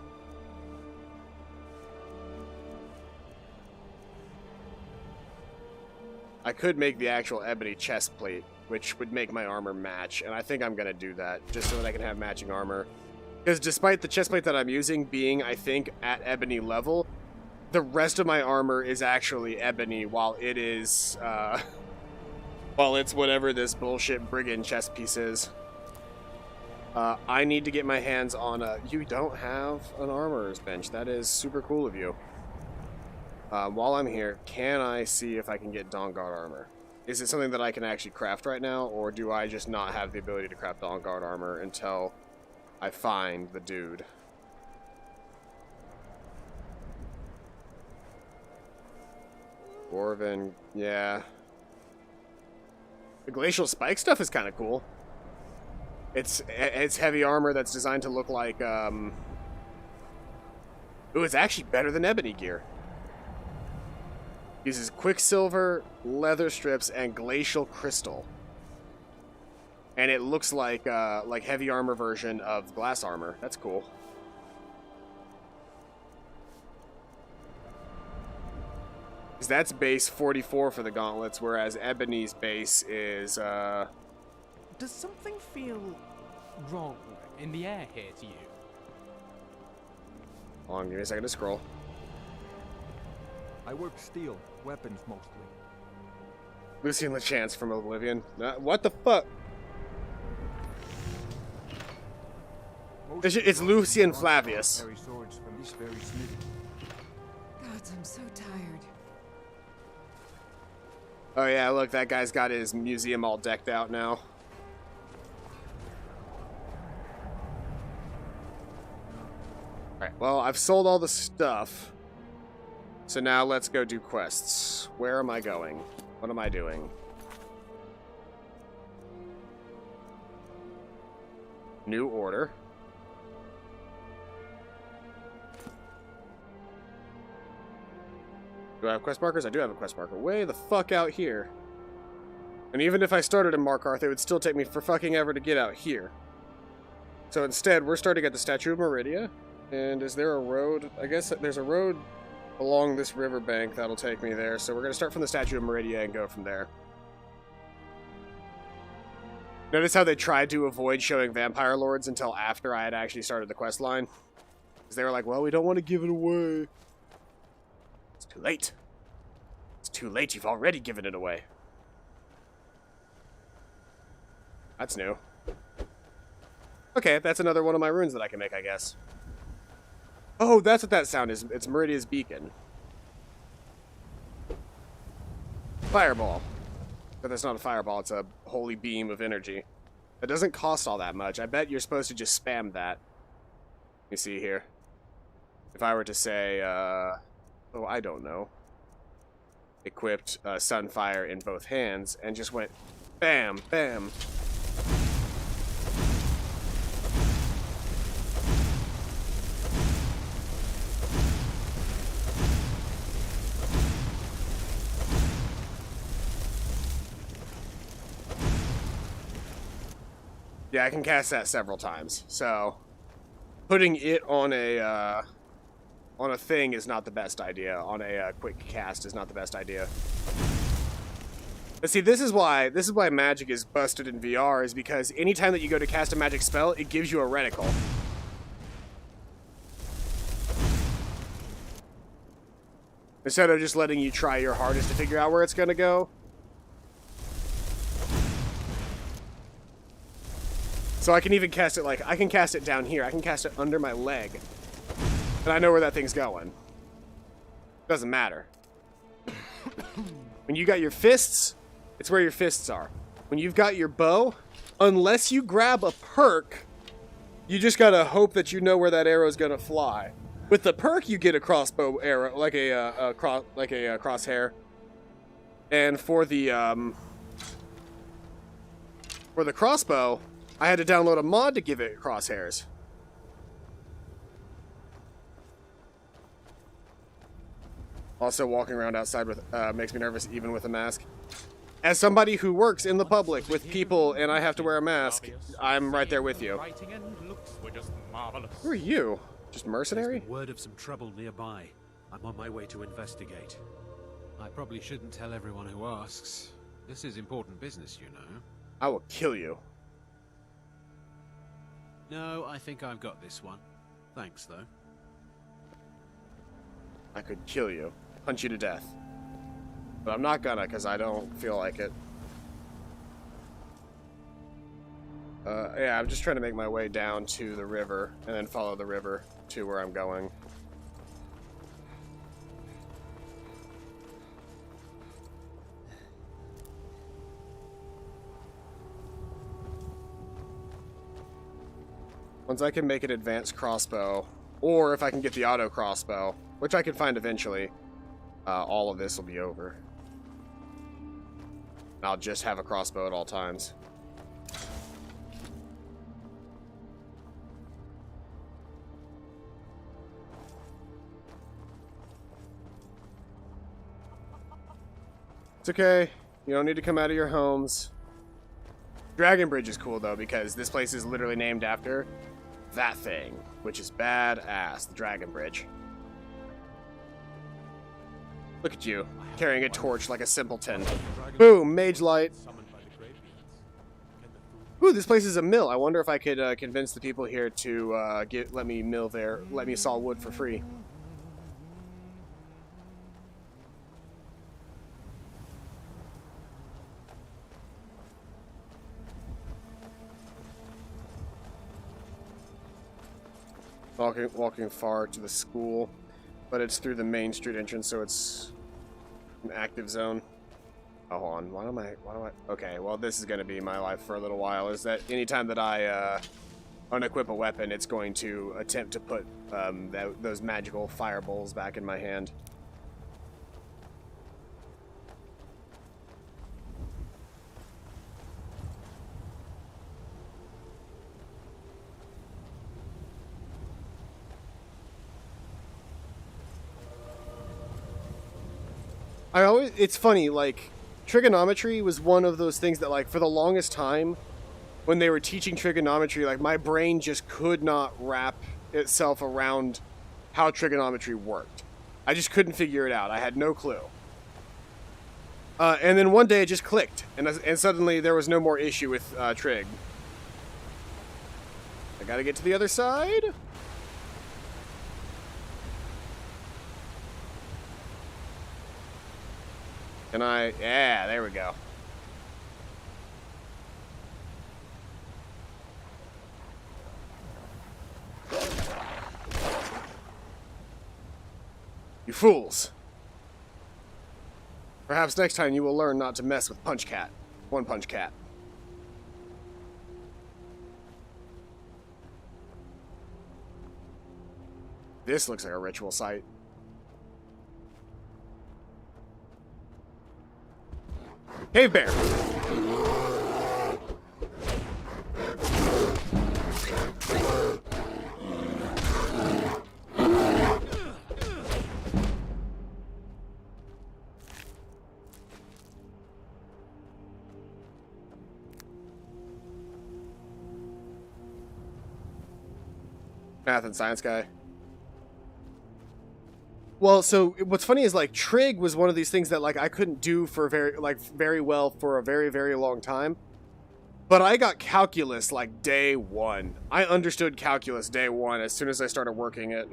I could make the actual ebony chest plate, which would make my armor match, and I think I'm gonna do that, just so that I can have matching armor. Because despite the chest plate that I'm using being, I think, at ebony level, the rest of my armor is actually ebony, while it is, while it's whatever this bullshit brigand chest piece is. I need to get my hands on a... You don't have an armorer's bench. That is super cool of you. While I'm here, can I see if I can get Dawnguard armor? Is it something that I can actually craft right now, or do I just not have the ability to craft Dawnguard armor until I find the dude? Dwarven, yeah. The glacial spike stuff is kind of cool. It's heavy armor that's designed to look like, Ooh, it's actually better than ebony gear. Uses quicksilver, leather strips, and glacial crystal. And it looks like heavy armor version of glass armor. That's cool. Because that's base 44 for the gauntlets, whereas ebony's base is, Does something feel wrong in the air here to you? Hold on, give me a second to scroll. I work steel, weapons mostly. Lucian LeChance from Oblivion. What the fuck? It's Lucian Flavius. Swords from this very smithy. God, I'm so tired. Oh yeah, look, that guy's got his museum all decked out now. Alright, well, I've sold all the stuff. So now let's go do quests. Where am I going? What am I doing? New order. Do I have quest markers? I do have a quest marker. Way the fuck out here. And even if I started in Markarth, it would still take me for fucking ever to get out here. So instead, we're starting at the Statue of Meridia. And is there a road? I guess there's a road along this riverbank that'll take me there. So we're going to start from the Statue of Meridia and go from there. Notice how they tried to avoid showing Vampire Lords until after I had actually started the quest line? Because they were like, well, we don't want to give it away. It's too late. It's too late. You've already given it away. That's new. Okay, that's another one of my runes that I can make, I guess. Oh, that's what that sound is. It's Meridia's beacon. Fireball. But that's not a fireball, it's a holy beam of energy. It doesn't cost all that much. I bet you're supposed to just spam that. Let me see here. If I were to say, oh, I don't know. Equipped Sunfire in both hands and just went bam, bam. Yeah, I can cast that several times. So, putting it on a thing is not the best idea. On a quick cast is not the best idea. But see, this is why magic is busted in VR, is because anytime that you go to cast a magic spell, it gives you a reticle. Instead of just letting you try your hardest to figure out where it's gonna go. So I can even cast it I can cast it down here. I can cast it under my leg. And I know where that thing's going. Doesn't matter. When you got your fists, it's where your fists are. When you've got your bow, unless you grab a perk, you just gotta hope that you know where that arrow's gonna fly. With the perk, you get a crossbow arrow, like a crosshair. And for the crossbow, I had to download a mod to give it crosshairs. Also, walking around outside with makes me nervous, even with a mask. As somebody who works in the public with people and I have to wear a mask, I'm right there with you. Writing and looks were just marvelous. Who are you? Just mercenary? There's been word of some trouble nearby. I'm on my way to investigate. I probably shouldn't tell everyone who asks. This is important business, you know. I will kill you. No, I think I've got this one. Thanks, though. I could kill you. Punch you to death. But I'm not gonna, because I don't feel like it. Yeah, I'm just trying to make my way down to the river, and then follow the river to where I'm going. Once I can make an advanced crossbow, or if I can get the auto crossbow, which I can find eventually, all of this will be over. I'll just have a crossbow at all times. It's okay. You don't need to come out of your homes. Dragon Bridge is cool, though, because this place is literally named after that thing, which is badass, the Dragon Bridge. Look at you, carrying a torch like a simpleton. Boom, mage light. Ooh, this place is a mill. I wonder if I could convince the people here to let me saw wood for free. Walking far to the school, but it's through the main street entrance, so it's an active zone. Oh, hold on. Why do I? Okay, well, this is going to be my life for a little while. Is that anytime that I unequip a weapon, it's going to attempt to put those magical fireballs back in my hand. It's funny, like, trigonometry was one of those things that, like, for the longest time, when they were teaching trigonometry, like, my brain just could not wrap itself around how trigonometry worked. I just couldn't figure it out. I had no clue. And then one day it just clicked, and suddenly there was no more issue with trig. I gotta get to the other side. Can I? Yeah, there we go. You fools. Perhaps next time you will learn not to mess with Punch Cat. One Punch Cat. This looks like a ritual site. Cave bear. Math and science guy. Well, so what's funny is, like, trig was one of these things that, like, I couldn't do for very well for a very, very long time. But I got calculus, like, day one. I understood calculus day one as soon as I started working it.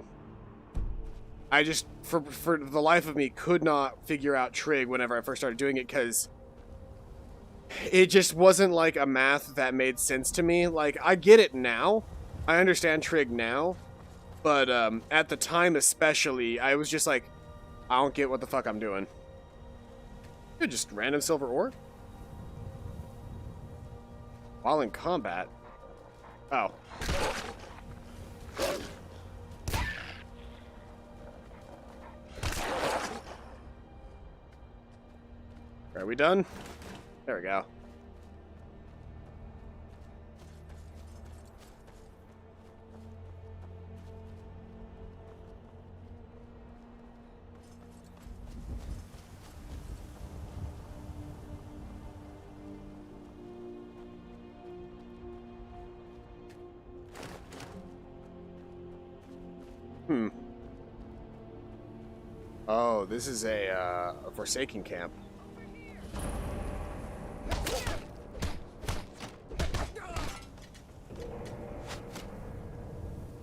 I just, for the life of me, could not figure out trig whenever I first started doing it, because it just wasn't, like, a math that made sense to me. Like, I get it now. I understand trig now. But at the time especially, I was just like, I don't get what the fuck I'm doing. You're just random silver ore? While in combat? Oh. Are we done? There we go. Oh, this is a Forsaken camp.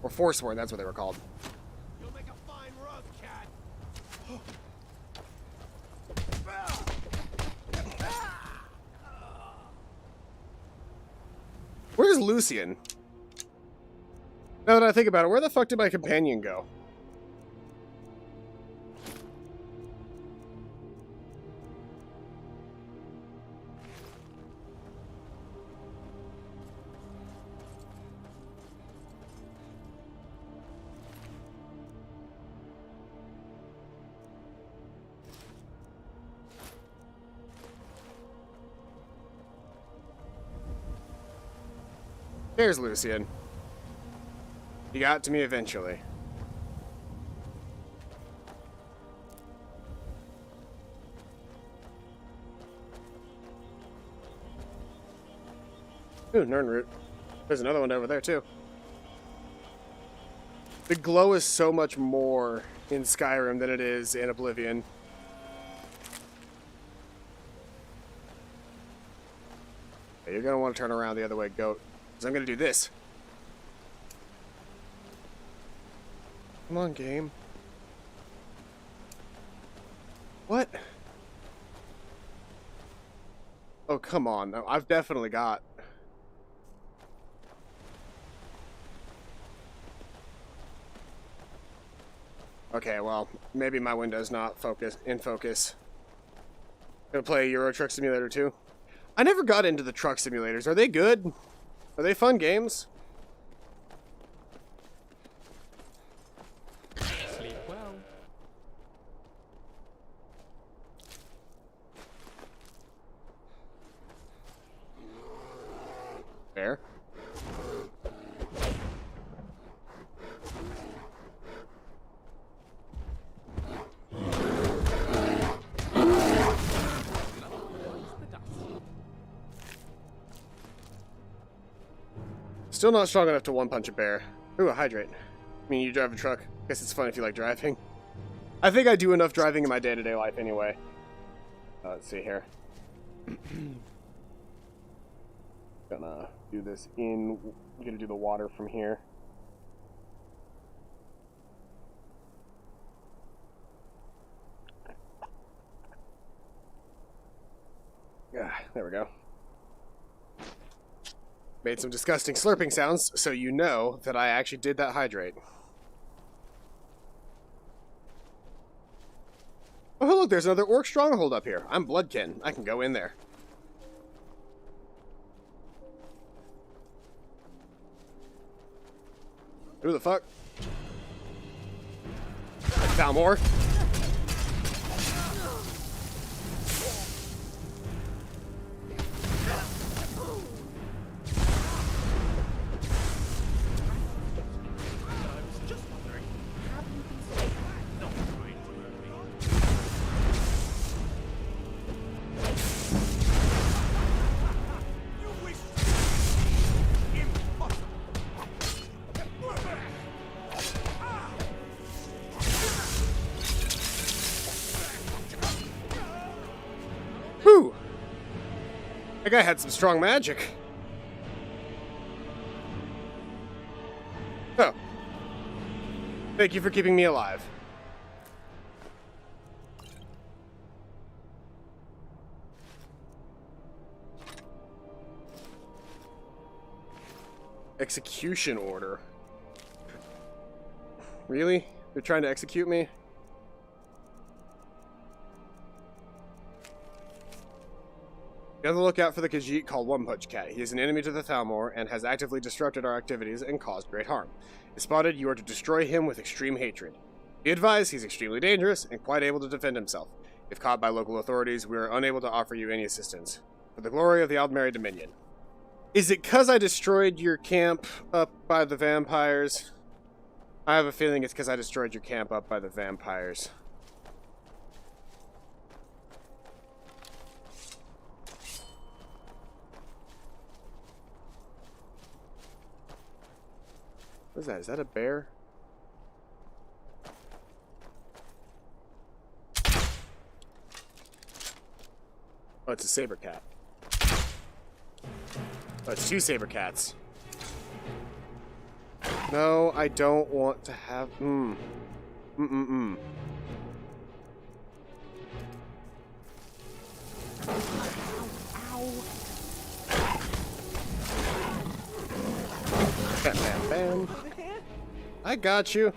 Or Forsworn, that's what they were called. You'll make a fine rug, cat. Where's Lucian? Now that I think about it, where the fuck did my companion go? There's Lucian. He got to me eventually. Ooh, Nernroot. There's another one over there, too. The glow is so much more in Skyrim than it is in Oblivion. Okay, you're going to want to turn around the other way, goat. Because I'm going to do this. Come on, game. What? Oh, come on. No, I've definitely got... Okay, well, maybe my window's not in focus. Gonna play Euro Truck Simulator 2. I never got into the truck simulators. Are they good? Are they fun games? Sleep well. Fair. Still not strong enough to one-punch a bear. Ooh, a hydrate. I mean, you drive a truck. Guess it's fun if you like driving. I think I do enough driving in my day-to-day life anyway. Let's see here. Gonna do this in... I'm gonna do the water from here. Yeah, there we go. Made some disgusting slurping sounds, so you know that I actually did that hydrate. Oh, look, there's another orc stronghold up here. I'm Bloodkin. I can go in there. Who the fuck? Falmor? That guy had some strong magic. Oh. Thank you for keeping me alive. Execution order. Really? They're trying to execute me? Be on the lookout for the Khajiit called One Punch Cat. He is an enemy to the Thalmor and has actively disrupted our activities and caused great harm. If spotted, you are to destroy him with extreme hatred. Be advised, he's extremely dangerous and quite able to defend himself. If caught by local authorities, we are unable to offer you any assistance. For the glory of the Aldmeri Dominion. Is it 'cause I destroyed your camp up by the vampires? I have a feeling it's 'cause I destroyed your camp up by the vampires. What is that? Is that a bear? it's a saber cat. Oh, it's 2 saber cats. No, I don't want to have... Bam, bam, bam. I got you.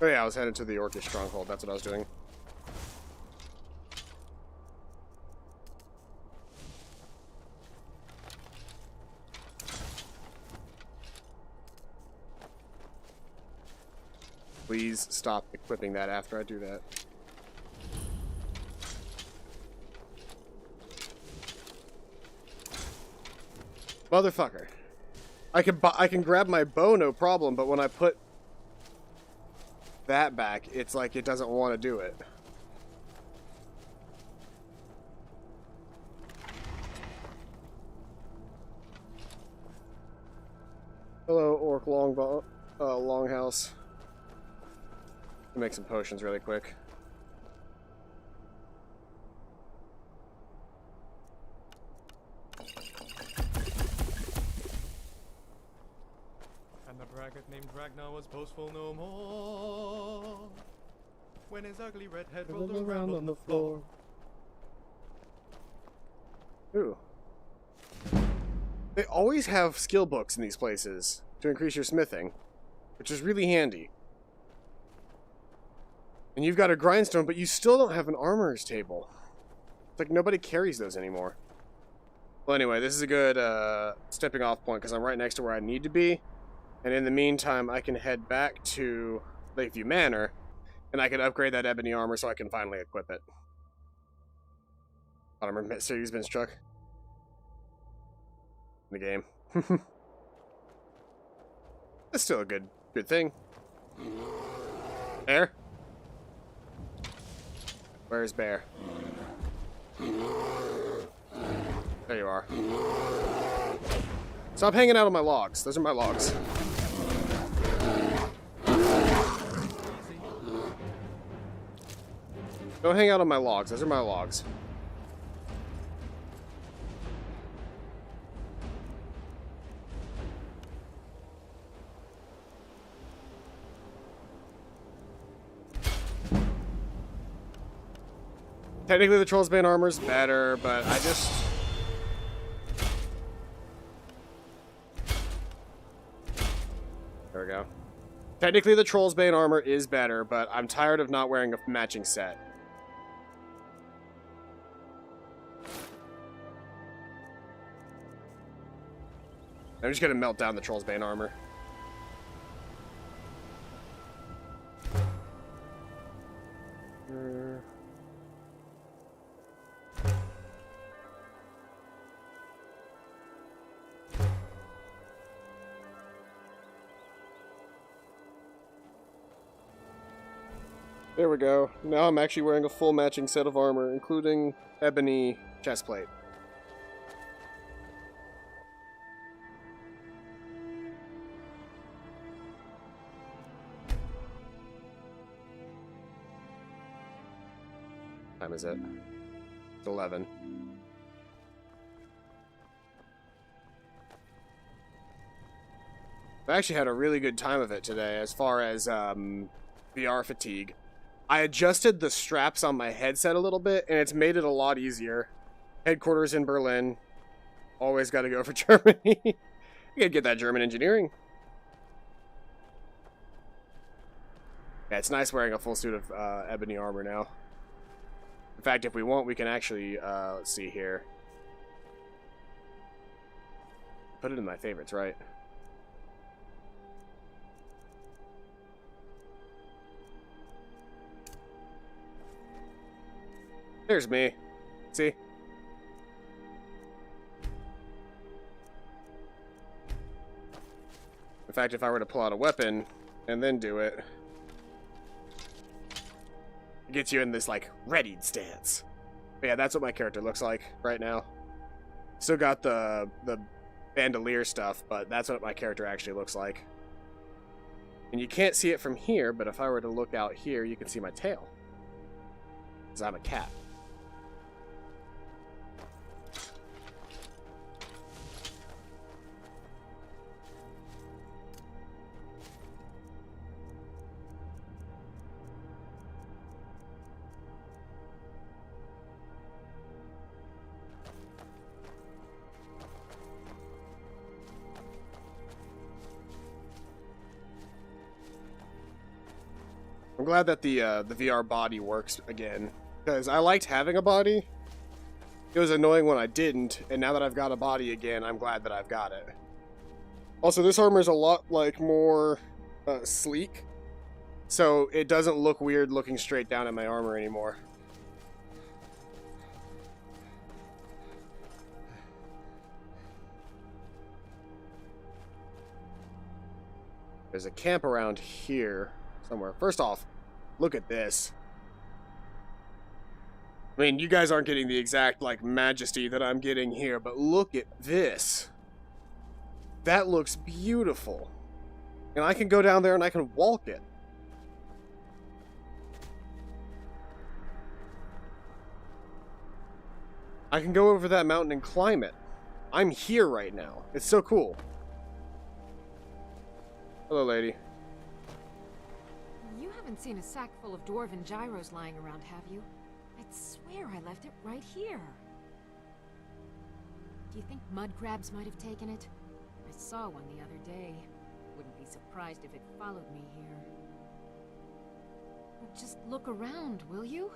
Oh yeah, I was headed to the Orcish stronghold. That's what I was doing. Please stop equipping that after I do that. Motherfucker. I can grab my bow, no problem, but when I put that back, it's like it doesn't want to do it. Hello, Orc Longhouse. Make some potions really quick. And the braggart named Ragnar was boastful no more. When his ugly red head rolled around on the floor. Ooh. They always have skill books in these places to increase your smithing, which is really handy. And you've got a grindstone, but you still don't have an armorer's table. It's like nobody carries those anymore. Well, anyway, this is a good stepping off point because I'm right next to where I need to be. And in the meantime, I can head back to Lakeview Manor, and I can upgrade that ebony armor so I can finally equip it. Armor series been struck in the game. That's still a good thing. Bear? Where is Bear? There you are. Stop hanging out on my logs. Those are my logs. Don't hang out on my logs. Those are my logs. Technically, the Troll's Bane armor's better, but I just... There we go. Technically, the Troll's Bane armor is better, but I'm tired of not wearing a matching set. I'm just gonna melt down the Troll's Bane armor. There we go. Now I'm actually wearing a full matching set of armor, including ebony chestplate. What time is it? It's 11. I actually had a really good time of it today as far as VR fatigue. I adjusted the straps on my headset a little bit, and it's made it a lot easier. Headquarters in Berlin. Always got to go for Germany. You gotta get that German engineering. Yeah, it's nice wearing a full suit of ebony armor now. In fact, if we want, we can actually, let's see here. Put it in my favorites, right? There's me. See? In fact, if I were to pull out a weapon and then do it, It gets you in this, like, readied stance. But yeah, that's what my character looks like right now. Still got the bandolier stuff, but that's what my character actually looks like. And you can't see it from here, but if I were to look out here, you can see my tail. Because I'm a cat. I'm glad that the VR body works again, because I liked having a body. It was annoying when I didn't, and now that I've got a body again, I'm glad that I've got it. Also, this armor is a lot like more sleek, so it doesn't look weird looking straight down at my armor anymore. There's a camp around here somewhere. First off, look at this. I mean, you guys aren't getting the exact, like, majesty that I'm getting here, but look at this. That looks beautiful. And I can go down there and I can walk it. I can go over that mountain and climb it. I'm here right now. It's so cool. Hello, lady. You haven't seen a sack full of dwarven gyros lying around, have you? I'd swear I left it right here. Do you think mud crabs might have taken it? I saw one the other day. Wouldn't be surprised if it followed me here. Well, just look around, will you?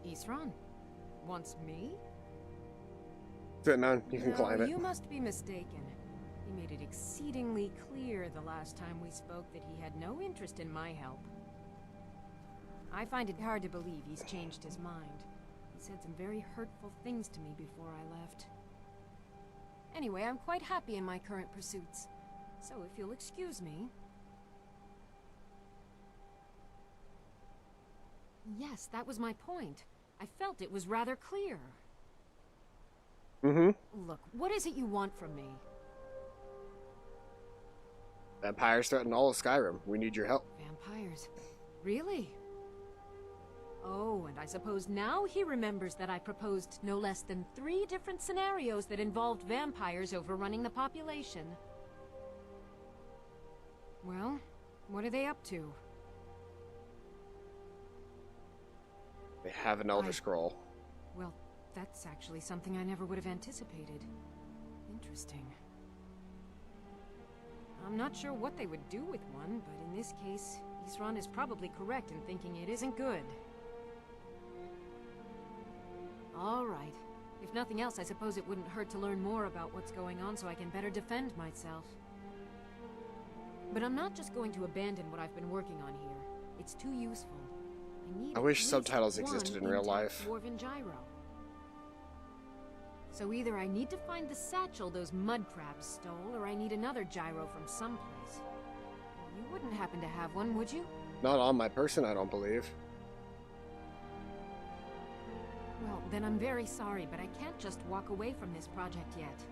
Isran wants me? Sit down, you can No, climb it. You must be mistaken. He made it exceedingly clear the last time we spoke that he had no interest in my help. I find it hard to believe he's changed his mind. He said some very hurtful things to me before I left. Anyway, I'm quite happy in my current pursuits. So if you'll excuse me... Yes, that was my point. I felt it was rather clear. Mm-hmm. Look, what is it you want from me? Vampires threaten all of Skyrim. We need your help. Vampires? Really? Oh, and I suppose now he remembers that I proposed no less than 3 different scenarios that involved vampires overrunning the population. Well, what are they up to? They have an Elder Scroll. Well, that's actually something I never would have anticipated. Interesting. I'm not sure what they would do with one, but in this case, Isran is probably correct in thinking it isn't good. All right. If nothing else, I suppose it wouldn't hurt to learn more about what's going on so I can better defend myself. But I'm not just going to abandon what I've been working on here. It's too useful. I wish subtitles existed in real life. Dwarven gyro. So either I need to find the satchel those mud crabs stole, or I need another gyro from someplace. You wouldn't happen to have one, would you? Not on my person, I don't believe. Well, then I'm very sorry, but I can't just walk away from this project yet.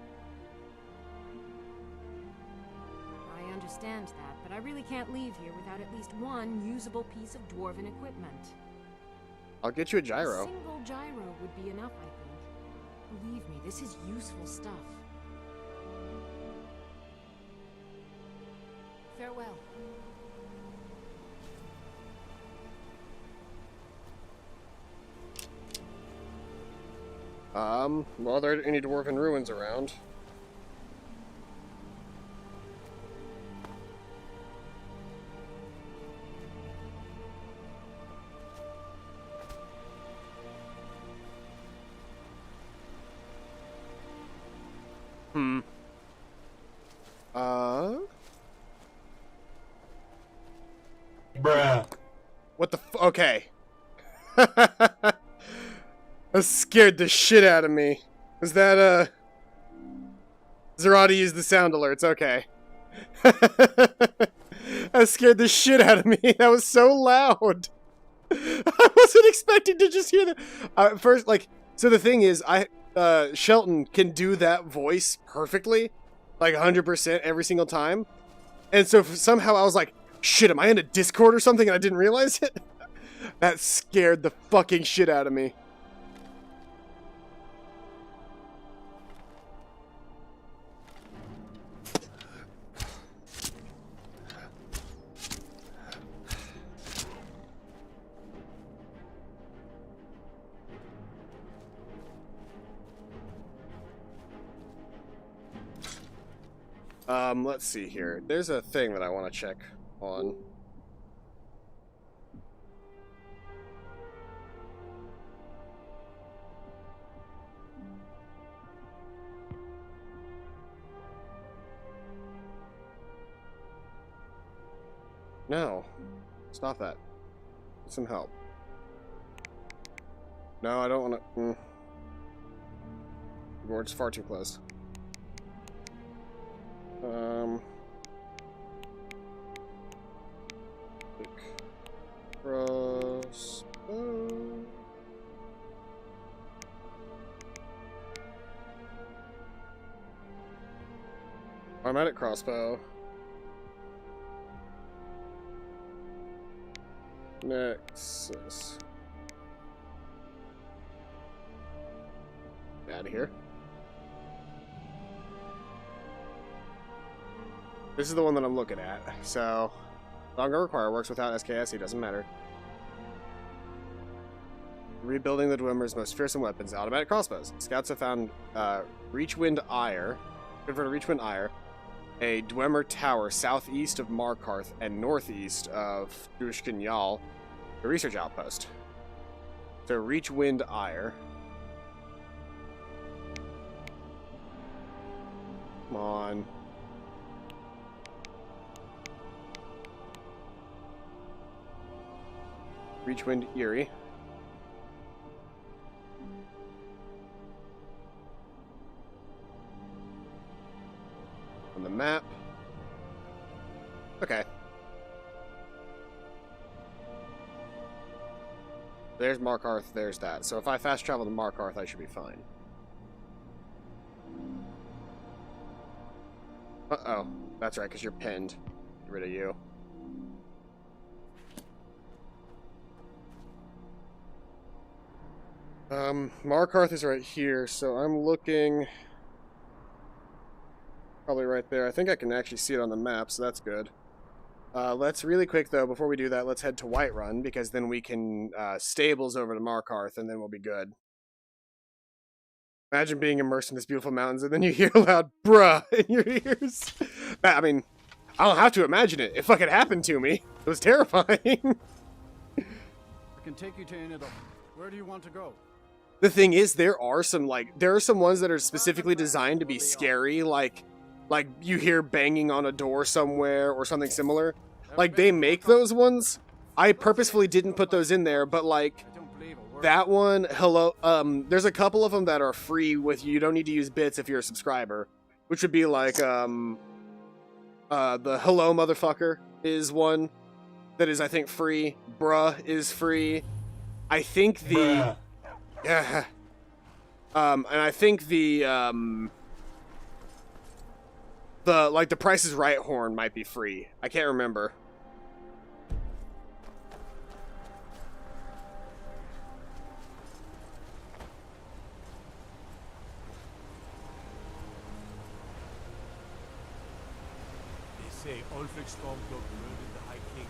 I understand that, but I really can't leave here without at least one usable piece of dwarven equipment. I'll get you a gyro. A single gyro would be enough, I think. Believe me, this is useful stuff. Farewell. Well, there aren't any dwarven ruins around. Bruh. What the okay. That scared the shit out of me. Is that, Zerati used the sound alerts, okay. That scared the shit out of me. That was so loud. I wasn't expecting to just hear that. First, like, so the thing is, Shelton can do that voice perfectly, like 100% every single time. And so somehow I was like, shit, am I in a Discord or something and I didn't realize it? That scared the fucking shit out of me. Let's see here. There's a thing that I want to check on. No. Stop that. Get some help. No, I don't want to... We're just far too close. Crossbow. Automatic crossbow. Nexus. Out of here. This is the one that I'm looking at. So, longer require works without SKS, it doesn't matter. Rebuilding the Dwemer's most fearsome weapons, automatic crossbows. Scouts have found Reachwind Ire, converted Reachwind Ire, a Dwemer tower southeast of Markarth and northeast of Drushkin Yal, a research outpost. So Reachwind Ire. Come on. Reachwind Eerie. On the map. Okay. There's Markarth, there's that. So if I fast travel to Markarth, I should be fine. Uh-oh. That's right, because you're pinned. Get rid of you. Markarth is right here, so I'm looking... Probably right there. I think I can actually see it on the map, so that's good. Let's really quick, though, before we do that, let's head to Whiterun, because then we can stables over to Markarth, and then we'll be good. Imagine being immersed in this beautiful mountains, and then you hear a loud bruh in your ears. I mean, I don't have to imagine it. It fucking happened to me. It was terrifying. I can take you to Inidor. Where do you want to go? The thing is, there are some ones that are specifically designed to be scary, like you hear banging on a door somewhere or something similar. Like, they make those ones. I purposefully didn't put those in there, but like that one, hello, there's a couple of them that are free with you. You don't need to use bits if you're a subscriber, which would be like the hello motherfucker is one that is, I think, free. Bruh is free. I think the yeah, and I think the Price is Right horn might be free. I can't remember. They say Ulfric Stormcloak murdered the High King.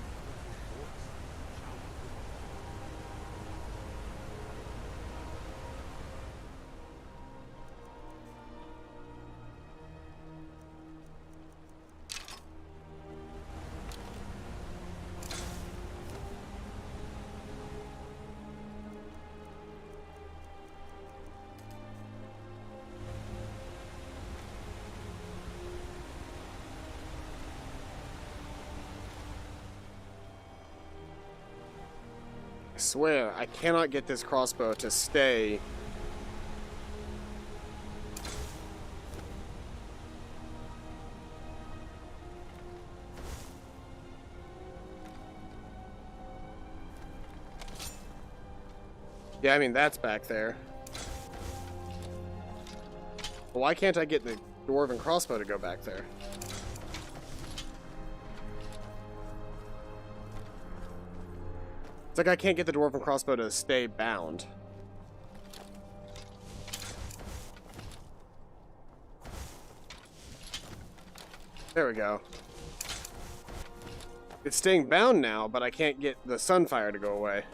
I swear, I cannot get this crossbow to stay. Yeah, I mean, that's back there. But why can't I get the dwarven crossbow to go back there? It's like I can't get the dwarven crossbow to stay bound. There we go. It's staying bound now, but I can't get the sunfire to go away.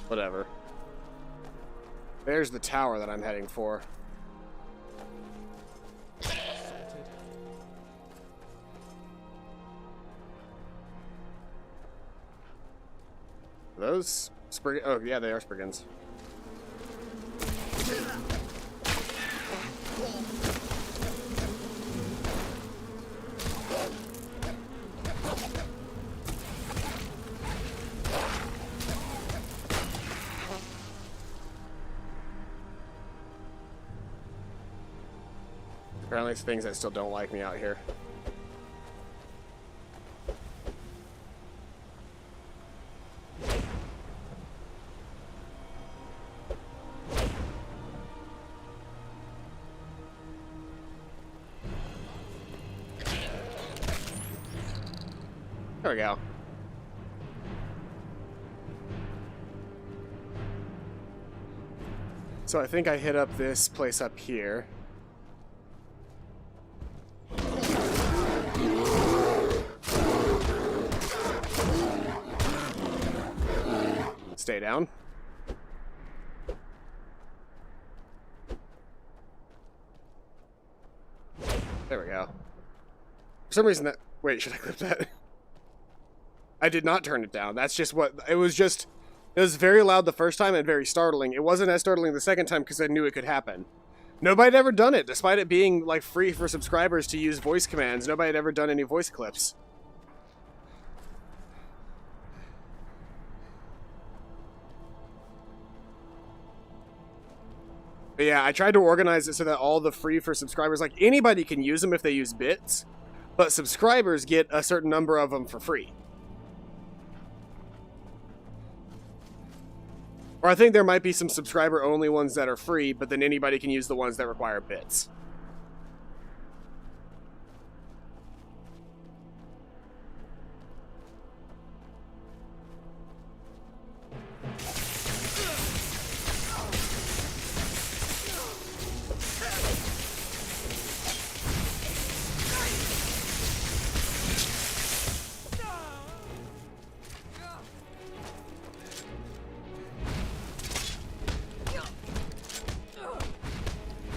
Whatever. There's the tower that I'm heading for. Those sprig? Oh yeah, they are spriggans. Apparently it's things that still don't like me out here. There we go. So I think I hit up this place up here. Stay down. There we go. For some reason that... Wait, should I clip that? I did not turn it down. That's just what... It was just... It was very loud the first time and very startling. It wasn't as startling the second time because I knew it could happen. Nobody had ever done it, despite it being, like, free for subscribers to use voice commands. Nobody had ever done any voice clips. But yeah, I tried to organize it so that all the free for subscribers, like, anybody can use them if they use bits, but subscribers get a certain number of them for free. Or I think there might be some subscriber-only ones that are free, but then anybody can use the ones that require bits.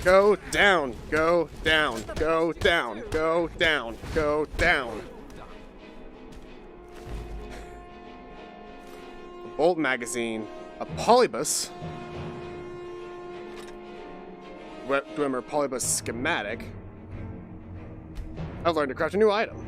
Go down, go down, go down, go down, go down. A bolt magazine, a polybus, Dwemer polybus schematic. I've learned to craft a new item.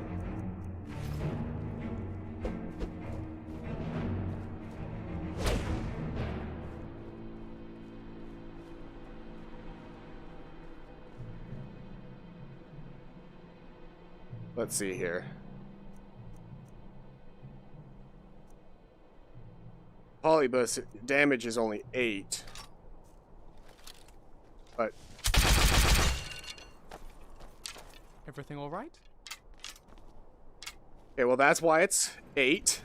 Let's see here. Polybus damage is only 8. But everything all right? Okay, well that's why it's 8.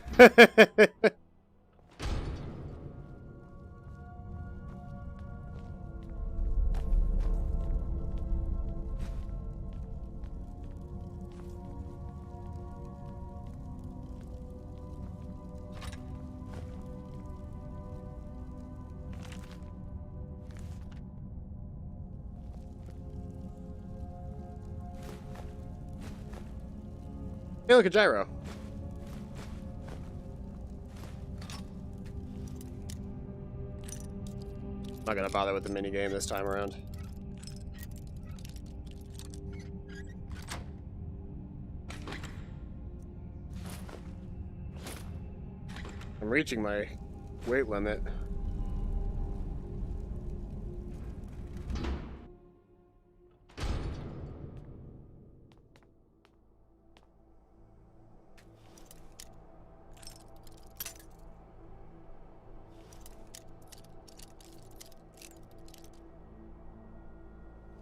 Hey, look, a gyro. Not gonna bother with the minigame this time around. I'm reaching my weight limit.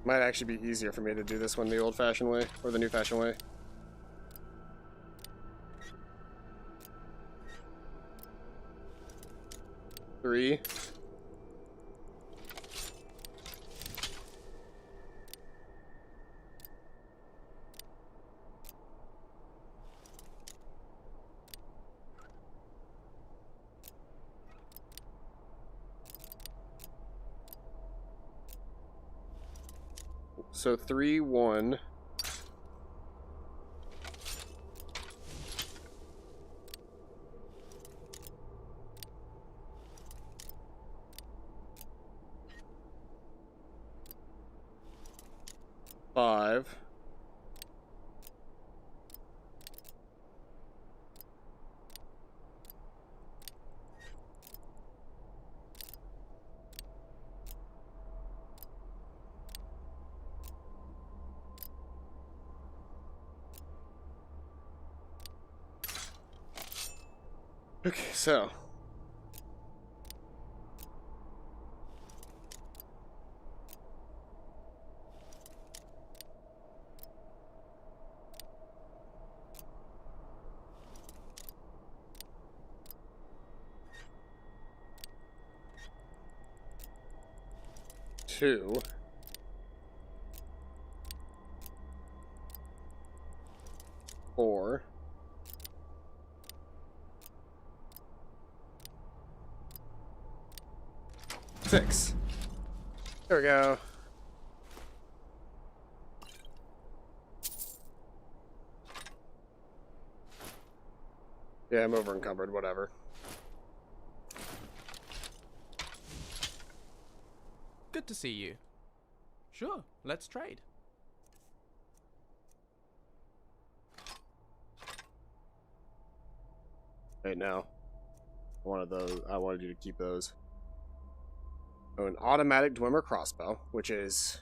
Might actually be easier for me to do this one the old-fashioned way, or the new-fashioned way. Three. So 3, 1. Five. Okay, so. Two. Four. 6. There we go. Yeah, I'm over encumbered, whatever. Good to see you. Sure, let's trade. Right now. I wanted you to keep those. Oh, an automatic Dwemer crossbow, which is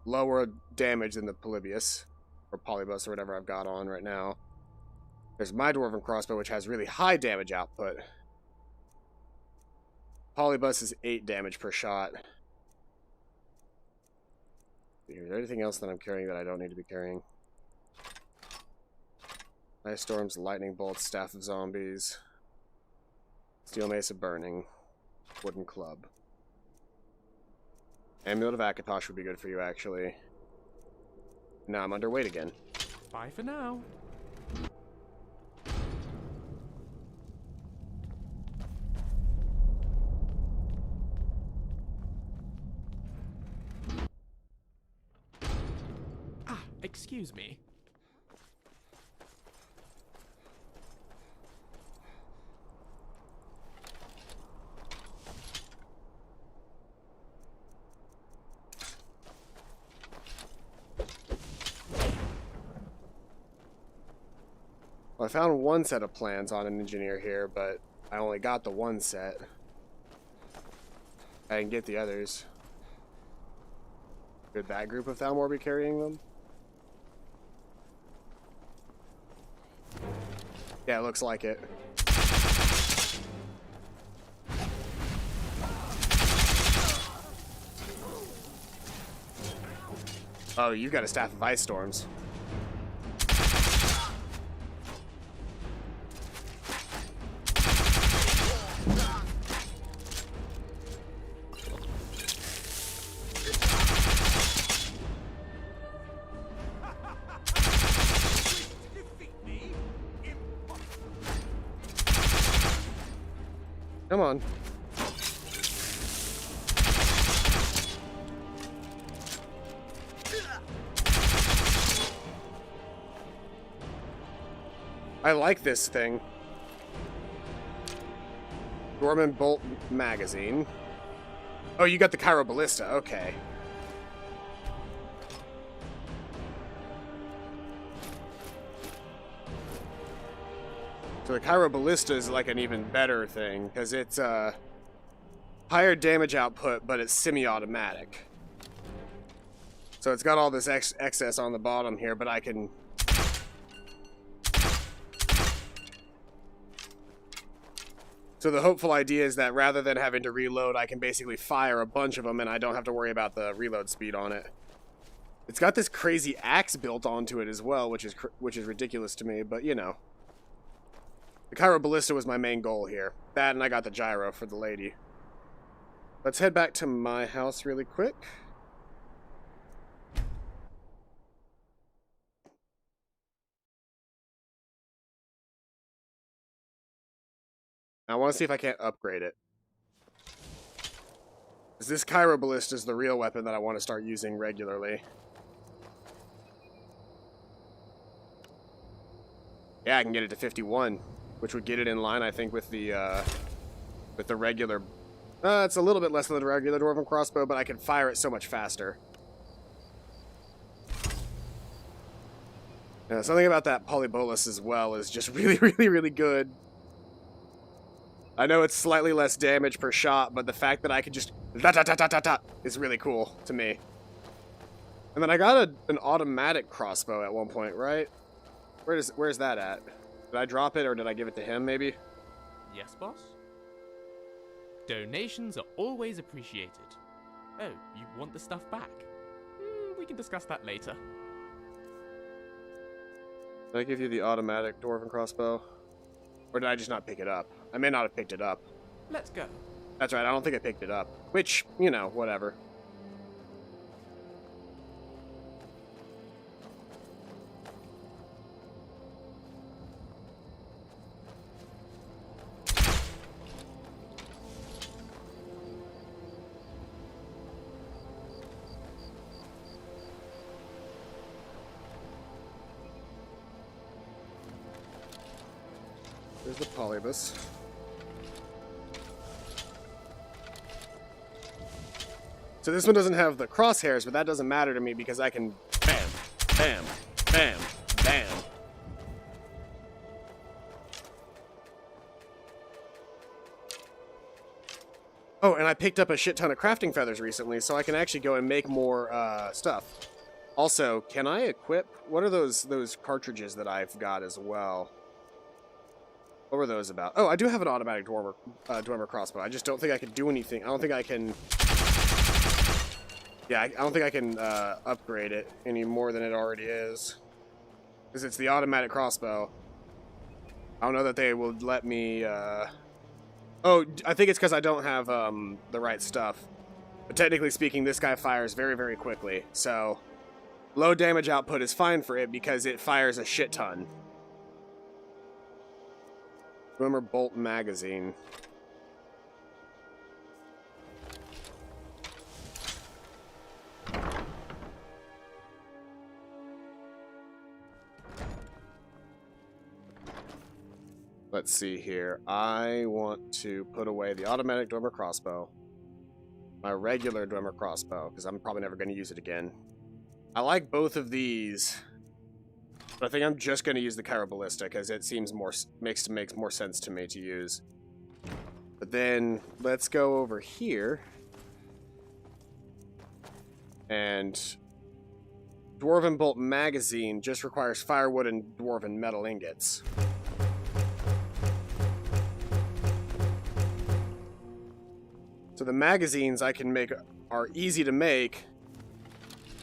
lower damage than the Polybius, or Polybus, or whatever I've got on right now. There's my Dwarven crossbow, which has really high damage output. Polybus is 8 damage per shot. Is there anything else that I'm carrying that I don't need to be carrying? Ice Storms, Lightning Bolts, Staff of Zombies, Steel Mace of Burning, Wooden Club. Amulet of Akatosh would be good for you, actually. Now I'm underweight again. Bye for now. Ah, excuse me. Well, I found one set of plans on an engineer here, but I only got the one set. I didn't get the others. Could that group of Thalmor be carrying them? Yeah, it looks like it. Oh, you got a Staff of Ice Storms. Come on. I like this thing. Gorman Bolt Magazine. Oh, you got the Cairo Ballista. Okay. So the Cairo Ballista is like an even better thing, because it's higher damage output, but it's semi-automatic. So it's got all this excess on the bottom here, but I can... So the hopeful idea is that rather than having to reload, I can basically fire a bunch of them and I don't have to worry about the reload speed on it. It's got this crazy axe built onto it as well, which is ridiculous to me, but you know. The Cairo Ballista was my main goal here. That, and I got the gyro for the lady. Let's head back to my house really quick. I want to see if I can't upgrade it. Because this Cairo Ballista is the real weapon that I want to start using regularly. Yeah, I can get it to 51, which would get it in line, I think, with the regular... it's a little bit less than the regular Dwarven crossbow, but I can fire it so much faster. Yeah, something about that polybolus as well is just really, really, really good. I know it's slightly less damage per shot, but the fact that I can just da-da-da-da-da-da is really cool to me. And then I got an automatic crossbow at one point, right? Where's that at? Did I drop it or did I give it to him, maybe? Yes, boss? Donations are always appreciated. Oh, you want the stuff back? We can discuss that later. Did I give you the automatic Dwarven crossbow? Or did I just not pick it up? I may not have picked it up. Let's go. That's right, I don't think I picked it up. Which, you know, whatever. There's the polybus. So this one doesn't have the crosshairs, but that doesn't matter to me because I can bam, bam, bam, bam. Oh, and I picked up a shit ton of crafting feathers recently, so I can actually go and make more stuff. Also, can I equip... What are those cartridges that I've got as well? What were those about? Oh, I do have an automatic Dwemer crossbow. I just don't think I can do anything. I don't think I can... Yeah, I don't think I can upgrade it any more than it already is. Because it's the automatic crossbow. I don't know that they will let me... Oh, I think it's because I don't have the right stuff. But technically speaking, this guy fires very, very quickly. So, low damage output is fine for it because it fires a shit ton. Swimmer Bolt Magazine. Let's see here. I want to put away the automatic Dwemer crossbow. My regular Dwemer crossbow, because I'm probably never going to use it again. I like both of these. But I think I'm just going to use the Cairo Ballista because it seems makes more sense to me to use. But then let's go over here. And Dwarven Bolt Magazine just requires firewood and Dwarven metal ingots. So the magazines I can make are easy to make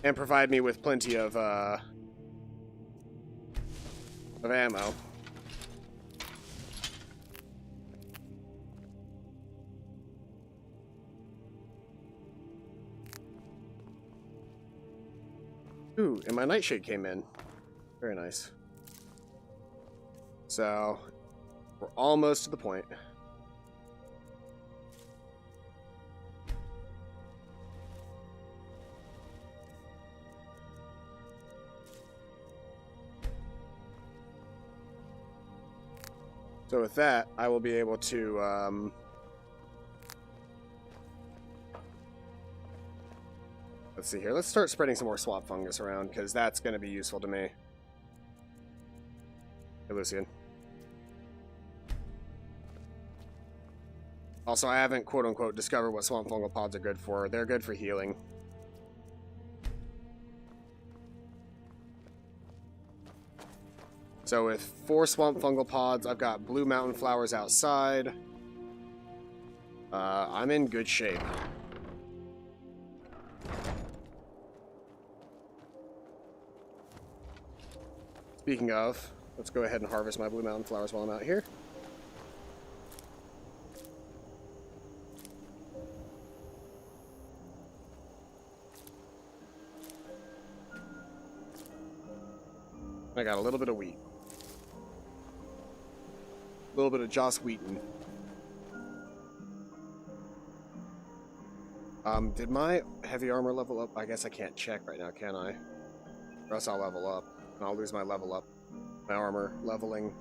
and provide me with plenty of ammo. Ooh, and my nightshade came in. Very nice. So, we're almost to the point. So with that, I will be able to, let's see here. Let's start spreading some more swamp fungus around, because that's going to be useful to me. Hey, Lucian. Also, I haven't quote-unquote discovered what swamp fungal pods are good for. They're good for healing. So with 4 swamp fungal pods, I've got blue mountain flowers outside. I'm in good shape. Speaking of, let's go ahead and harvest my blue mountain flowers while I'm out here. I got a little bit of wheat. A little bit of Joss Wheaton. Did my heavy armor level up? I guess I can't check right now, can I? Or else I'll level up. And I'll lose my level up. My armor leveling.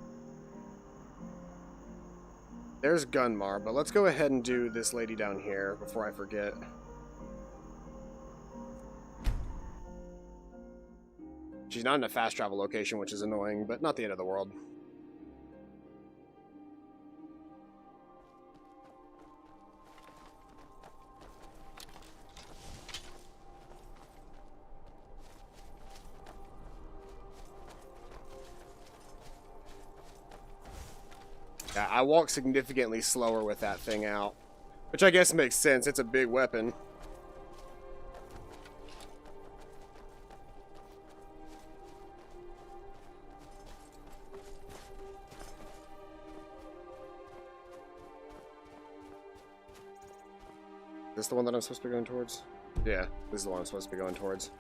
There's Gunmar, but let's go ahead and do this lady down here before I forget. She's not in a fast travel location, which is annoying, but not the end of the world. Yeah, I walk significantly slower with that thing out, which I guess makes sense. It's a big weapon. Is this the one that I'm supposed to be going towards? Yeah, this is the one I'm supposed to be going towards.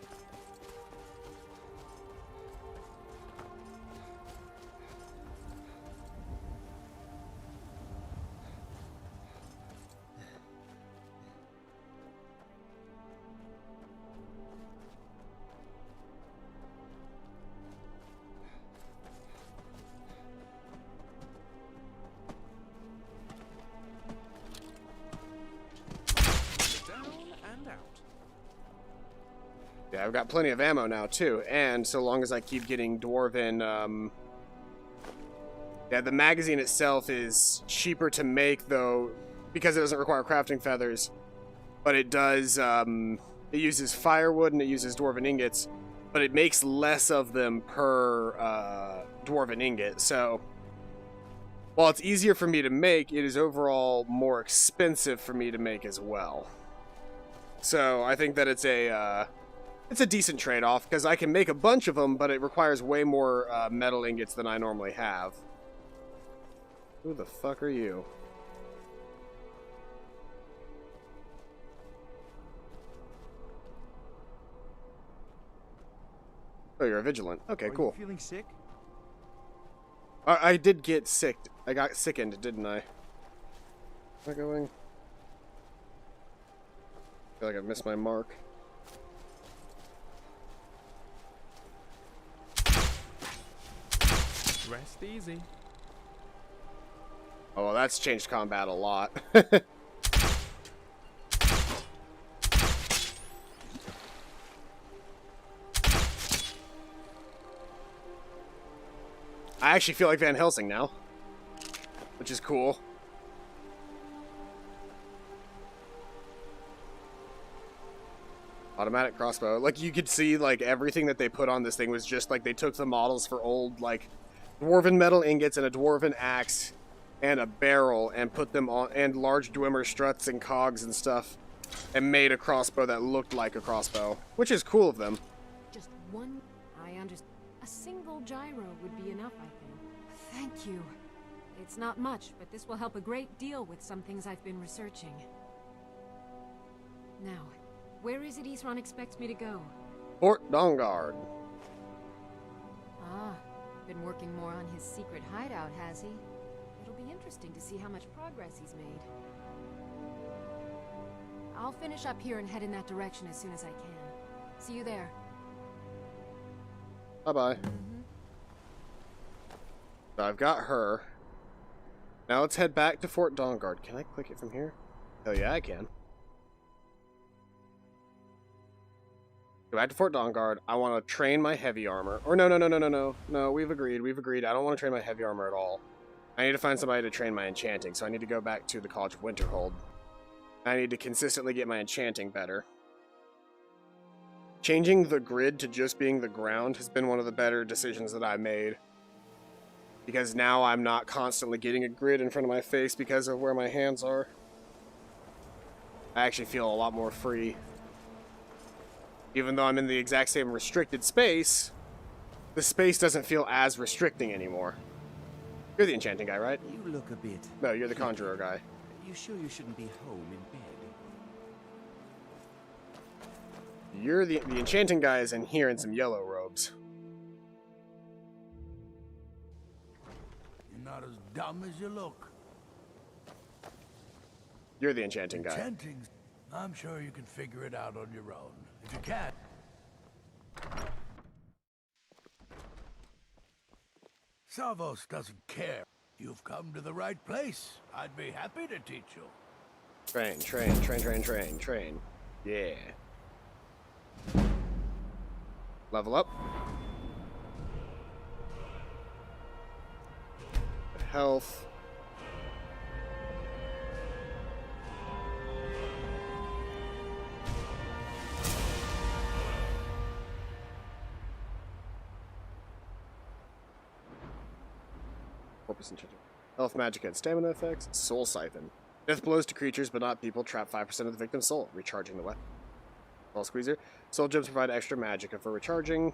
Yeah, I've got plenty of ammo now, too, and so long as I keep getting Dwarven, yeah, the magazine itself is cheaper to make, though, because it doesn't require crafting feathers, but it does, it uses firewood and it uses Dwarven ingots, but it makes less of them per, Dwarven ingot, so while it's easier for me to make, it is overall more expensive for me to make as well. So, I think that it's a decent trade-off, because I can make a bunch of them, but it requires way more metal ingots than I normally have. Who the fuck are you? Oh, you're a vigilant. Okay, cool. Are you feeling sick? I did get sick. I got sickened, didn't I? Am I going? I feel like I've missed my mark. Rest easy. Oh, well, that's changed combat a lot. I actually feel like Van Helsing now, which is cool. Automatic crossbow. Like, you could see, like, everything that they put on this thing was just, like, they took the models for old, like, Dwarven metal ingots and a Dwarven axe and a barrel and put them on, and large Dwemer struts and cogs and stuff, and made a crossbow that looked like a crossbow, which is cool of them. Just one... I understand. A single gyro would be enough, I think. Thank you. It's not much, but this will help a great deal with some things I've been researching. Now, where is it Isran expects me to go? Fort Dawnguard. Ah, been working more on his secret hideout, has he? It'll be interesting to see how much progress he's made. I'll finish up here and head in that direction as soon as I can. See you there. Bye-bye. So I've got her. Now let's head back to Fort Dawnguard. Can I click it from here? Hell yeah, I can. Go back to Fort Dawnguard. I want to train my heavy armor. Or no. No, we've agreed. I don't want to train my heavy armor at all. I need to find somebody to train my enchanting, so I need to go back to the College of Winterhold. I need to consistently get my enchanting better. Changing the grid to just being the ground has been one of the better decisions that I made. Because now I'm not constantly getting a grid in front of my face because of where my hands are. I actually feel a lot more free. Even though I'm in the exact same restricted space, the space doesn't feel as restricting anymore. You're the enchanting guy, right? You look a bit... No, you're the conjurer guy. You sure you shouldn't be home in bed? You're the enchanting guy is in here in some yellow robes. You're not as dumb as you look. You're the enchanting guy. Enchanting, I'm sure you can figure it out on your own. If you can't... Savos doesn't care. You've come to the right place. I'd be happy to teach you. Train, train, train, train, train, train. Yeah. Level up. Health. Health, magic, and stamina effects. Soul Siphon. Death blows to creatures, but not people. Trap 5% of the victim's soul. Recharging the weapon. Soul Squeezer. Soul Gems provide extra magic for recharging.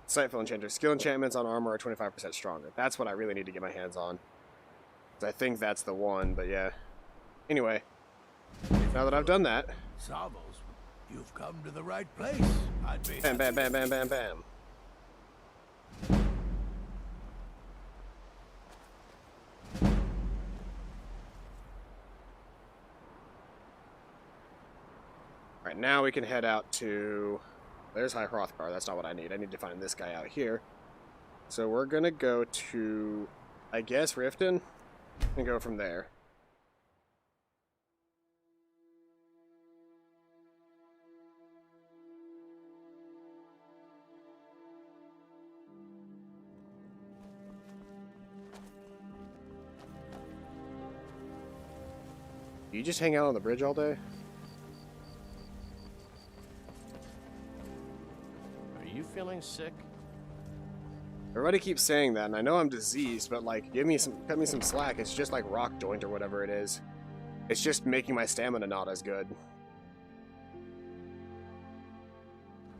Sightful Enchanter. Skill enchantments on armor are 25% stronger. That's what I really need to get my hands on. I think that's the one, but yeah. Anyway. Now that I've done that... Savos, you've come to the right place. I'd be... Bam, bam, bam, bam, bam, bam. Alright, now we can head out to... There's High Hrothgar. That's not what I need. I need to find this guy out here. So we're gonna go to, I guess, Riften, and go from there. You just hang out on the bridge all day? Are you feeling sick? Everybody keeps saying that, and I know I'm diseased, but like, cut me some slack. It's just like rock joint or whatever it is. It's just making my stamina not as good.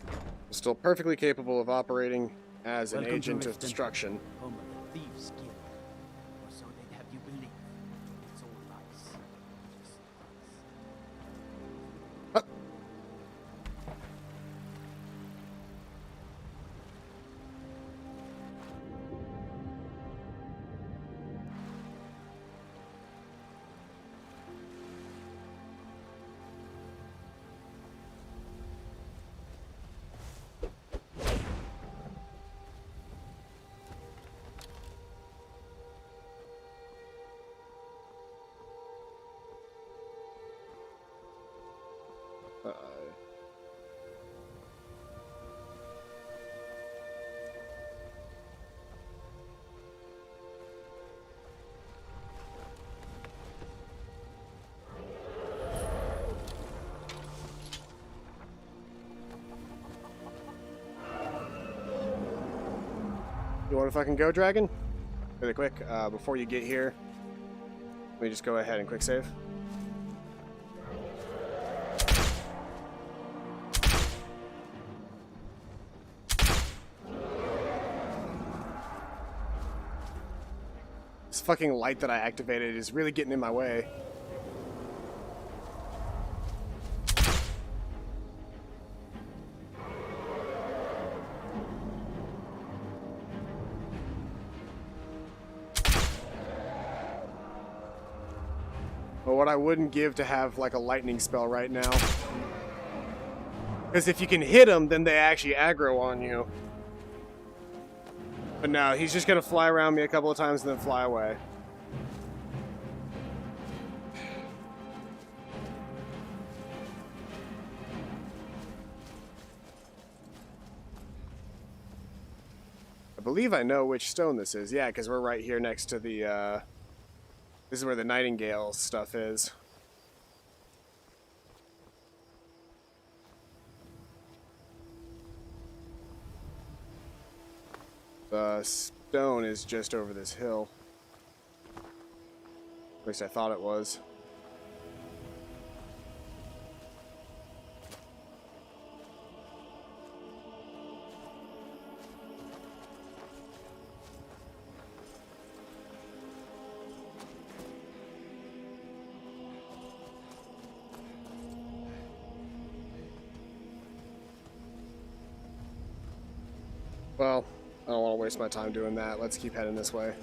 I'm still perfectly capable of operating as an agent of destruction. Home of the thieves' guild. Or so they'd have you believe. It's all lies. You want to fucking go, Dragon? Really quick, before you get here, let me just go ahead and quick save. This fucking light that I activated is really getting in my way. But what I wouldn't give to have like a lightning spell right now. Because if you can hit them, then they actually aggro on you. But no, he's just going to fly around me a couple of times and then fly away. I believe I know which stone this is. Yeah, because we're right here next to the, this is where the nightingale stuff is. The stone is just over this hill. At least I thought it was. Well, I don't want to waste my time doing that. Let's keep heading this way.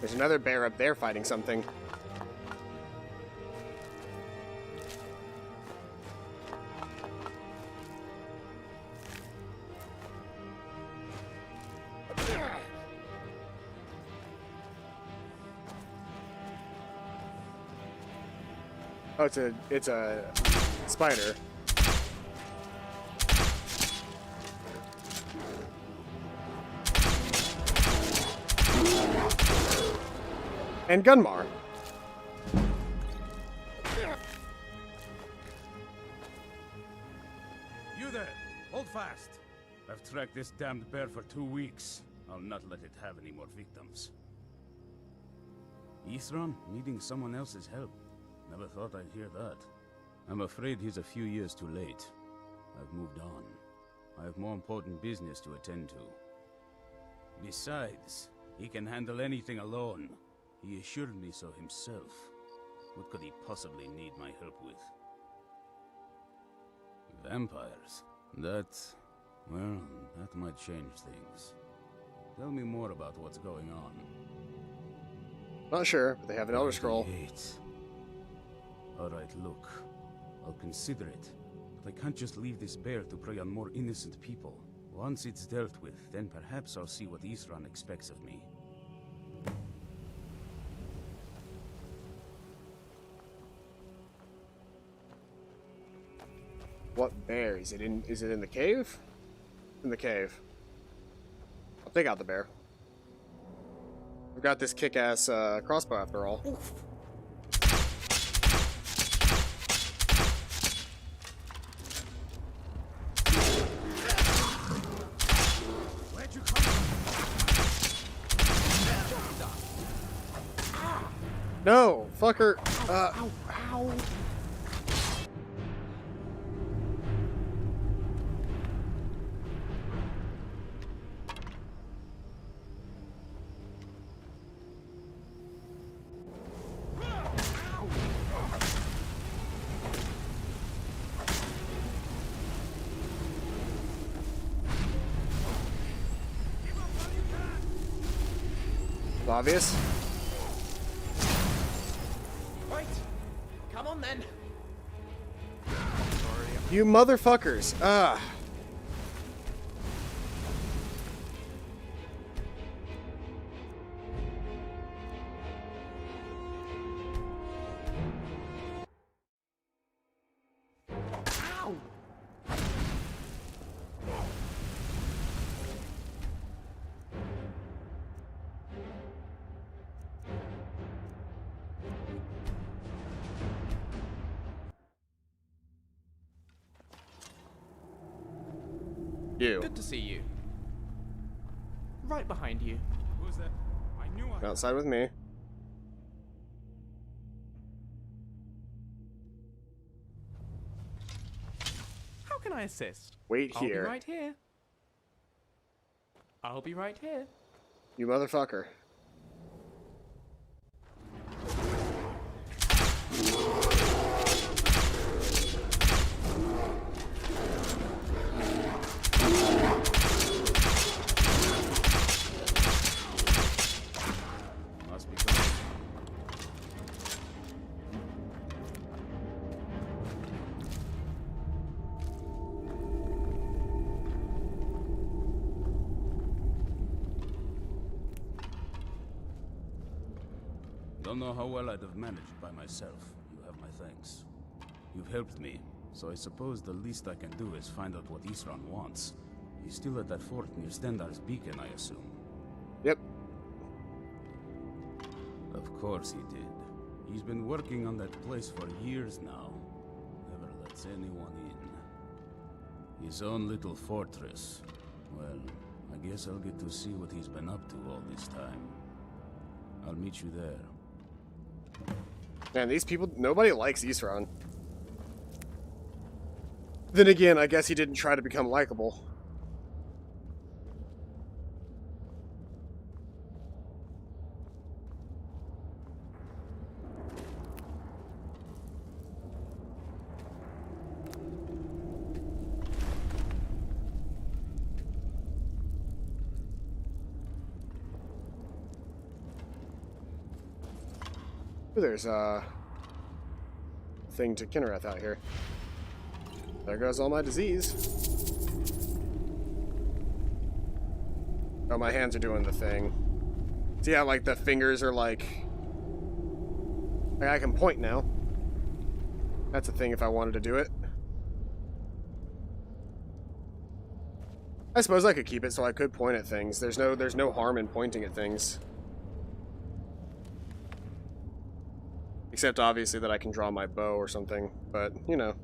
There's another bear up there fighting something. Oh, it's a spider. And Gunmar. You there! Hold fast! I've tracked this damned bear for 2 weeks. I'll not let it have any more victims. Isran needing someone else's help. Never thought I'd hear that. I'm afraid he's a few years too late. I've moved on. I have more important business to attend to. Besides, he can handle anything alone. He assured me so himself. What could he possibly need my help with? Vampires? Well, that might change things. Tell me more about what's going on. Not sure, but they have an Elder Scroll. Alright, look. I'll consider it. But I can't just leave this bear to prey on more innocent people. Once it's dealt with, then perhaps I'll see what Isran expects of me. What bear? Is it in the cave? In the cave. I'll take out the bear. We've got this kick-ass crossbow after all. Oof. Where'd you come from? No, fucker. Ow, ow. Obvious. Right. Come on then. You motherfuckers. You. Good to see you. Right behind you. Who's that? I knew I... Outside with me. can I assist? Wait I'll here. be right here. I'll be right here. You motherfucker. Must be good. Don't know how well I'd have managed by myself. You have my thanks. You've helped me, so I suppose the least I can do is find out what Isran wants. He's still at that fort near Stendar's beacon, I assume. Yep. Of course he did. He's been working on that place for years now. Never lets anyone in. His own little fortress. Well, I guess I'll get to see what he's been up to all this time. I'll meet you there. Man, these people, nobody likes Isran. Then again, I guess he didn't try to become likable. Ooh, there's a thing to Kinnereth out here. There goes all my disease. Oh, my hands are doing the thing. See how, like, the fingers are, like I can point now. That's a thing if I wanted to do it. I suppose I could keep it so I could point at things. There's no harm in pointing at things. Except, obviously, that I can draw my bow or something. But, you know.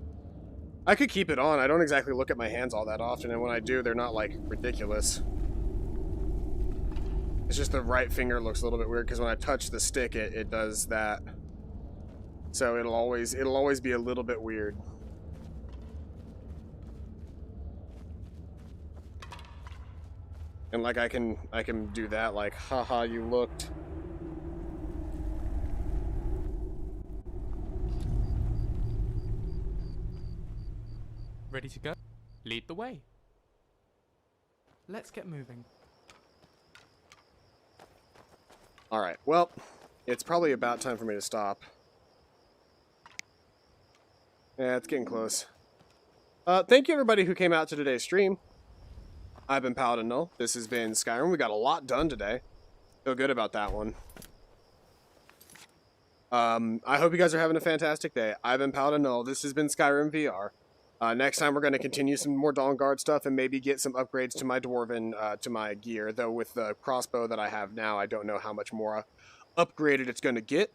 I could keep it on. I don't exactly look at my hands all that often, and when I do, they're not, like, ridiculous. It's just the right finger looks a little bit weird, because when I touch the stick, it does that. So it'll always be a little bit weird. And, like, I can do that, like, haha, you looked. Ready to go? Lead the way. Let's get moving. Alright, well, it's probably about time for me to stop. Yeah, it's getting close. Thank you everybody who came out to today's stream. I've been Paladin Null. This has been Skyrim. We got a lot done today. Feel good about that one. I hope you guys are having a fantastic day. I've been Paladin Null. This has been Skyrim VR. Next time we're going to continue some more Dawnguard stuff and maybe get some upgrades to my Dwarven, to my gear. Though with the crossbow that I have now, I don't know how much more upgraded it's going to get.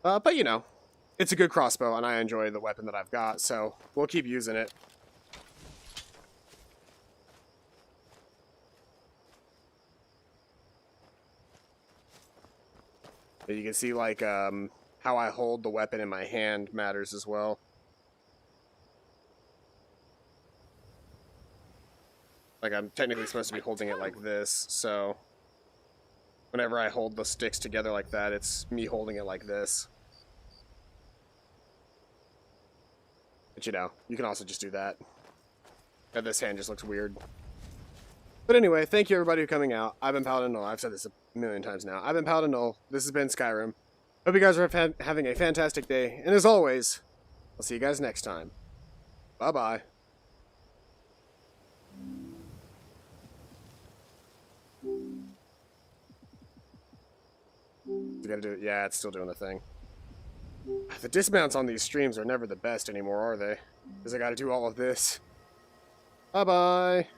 But you know, it's a good crossbow and I enjoy the weapon that I've got, so we'll keep using it. But you can see like how I hold the weapon in my hand matters as well. Like, I'm technically supposed to be holding it like this, so whenever I hold the sticks together like that, it's me holding it like this. But, you know, you can also just do that. And this hand just looks weird. But anyway, thank you everybody for coming out. I've been Paladin Null. I've said this a million times now. I've been Paladin Null. This has been Skyrim. Hope you guys are having a fantastic day. And as always, I'll see you guys next time. Bye-bye. You gotta do it. Yeah, it's still doing the thing. The dismounts on these streams are never the best anymore, are they? Because I gotta do all of this. Bye-bye.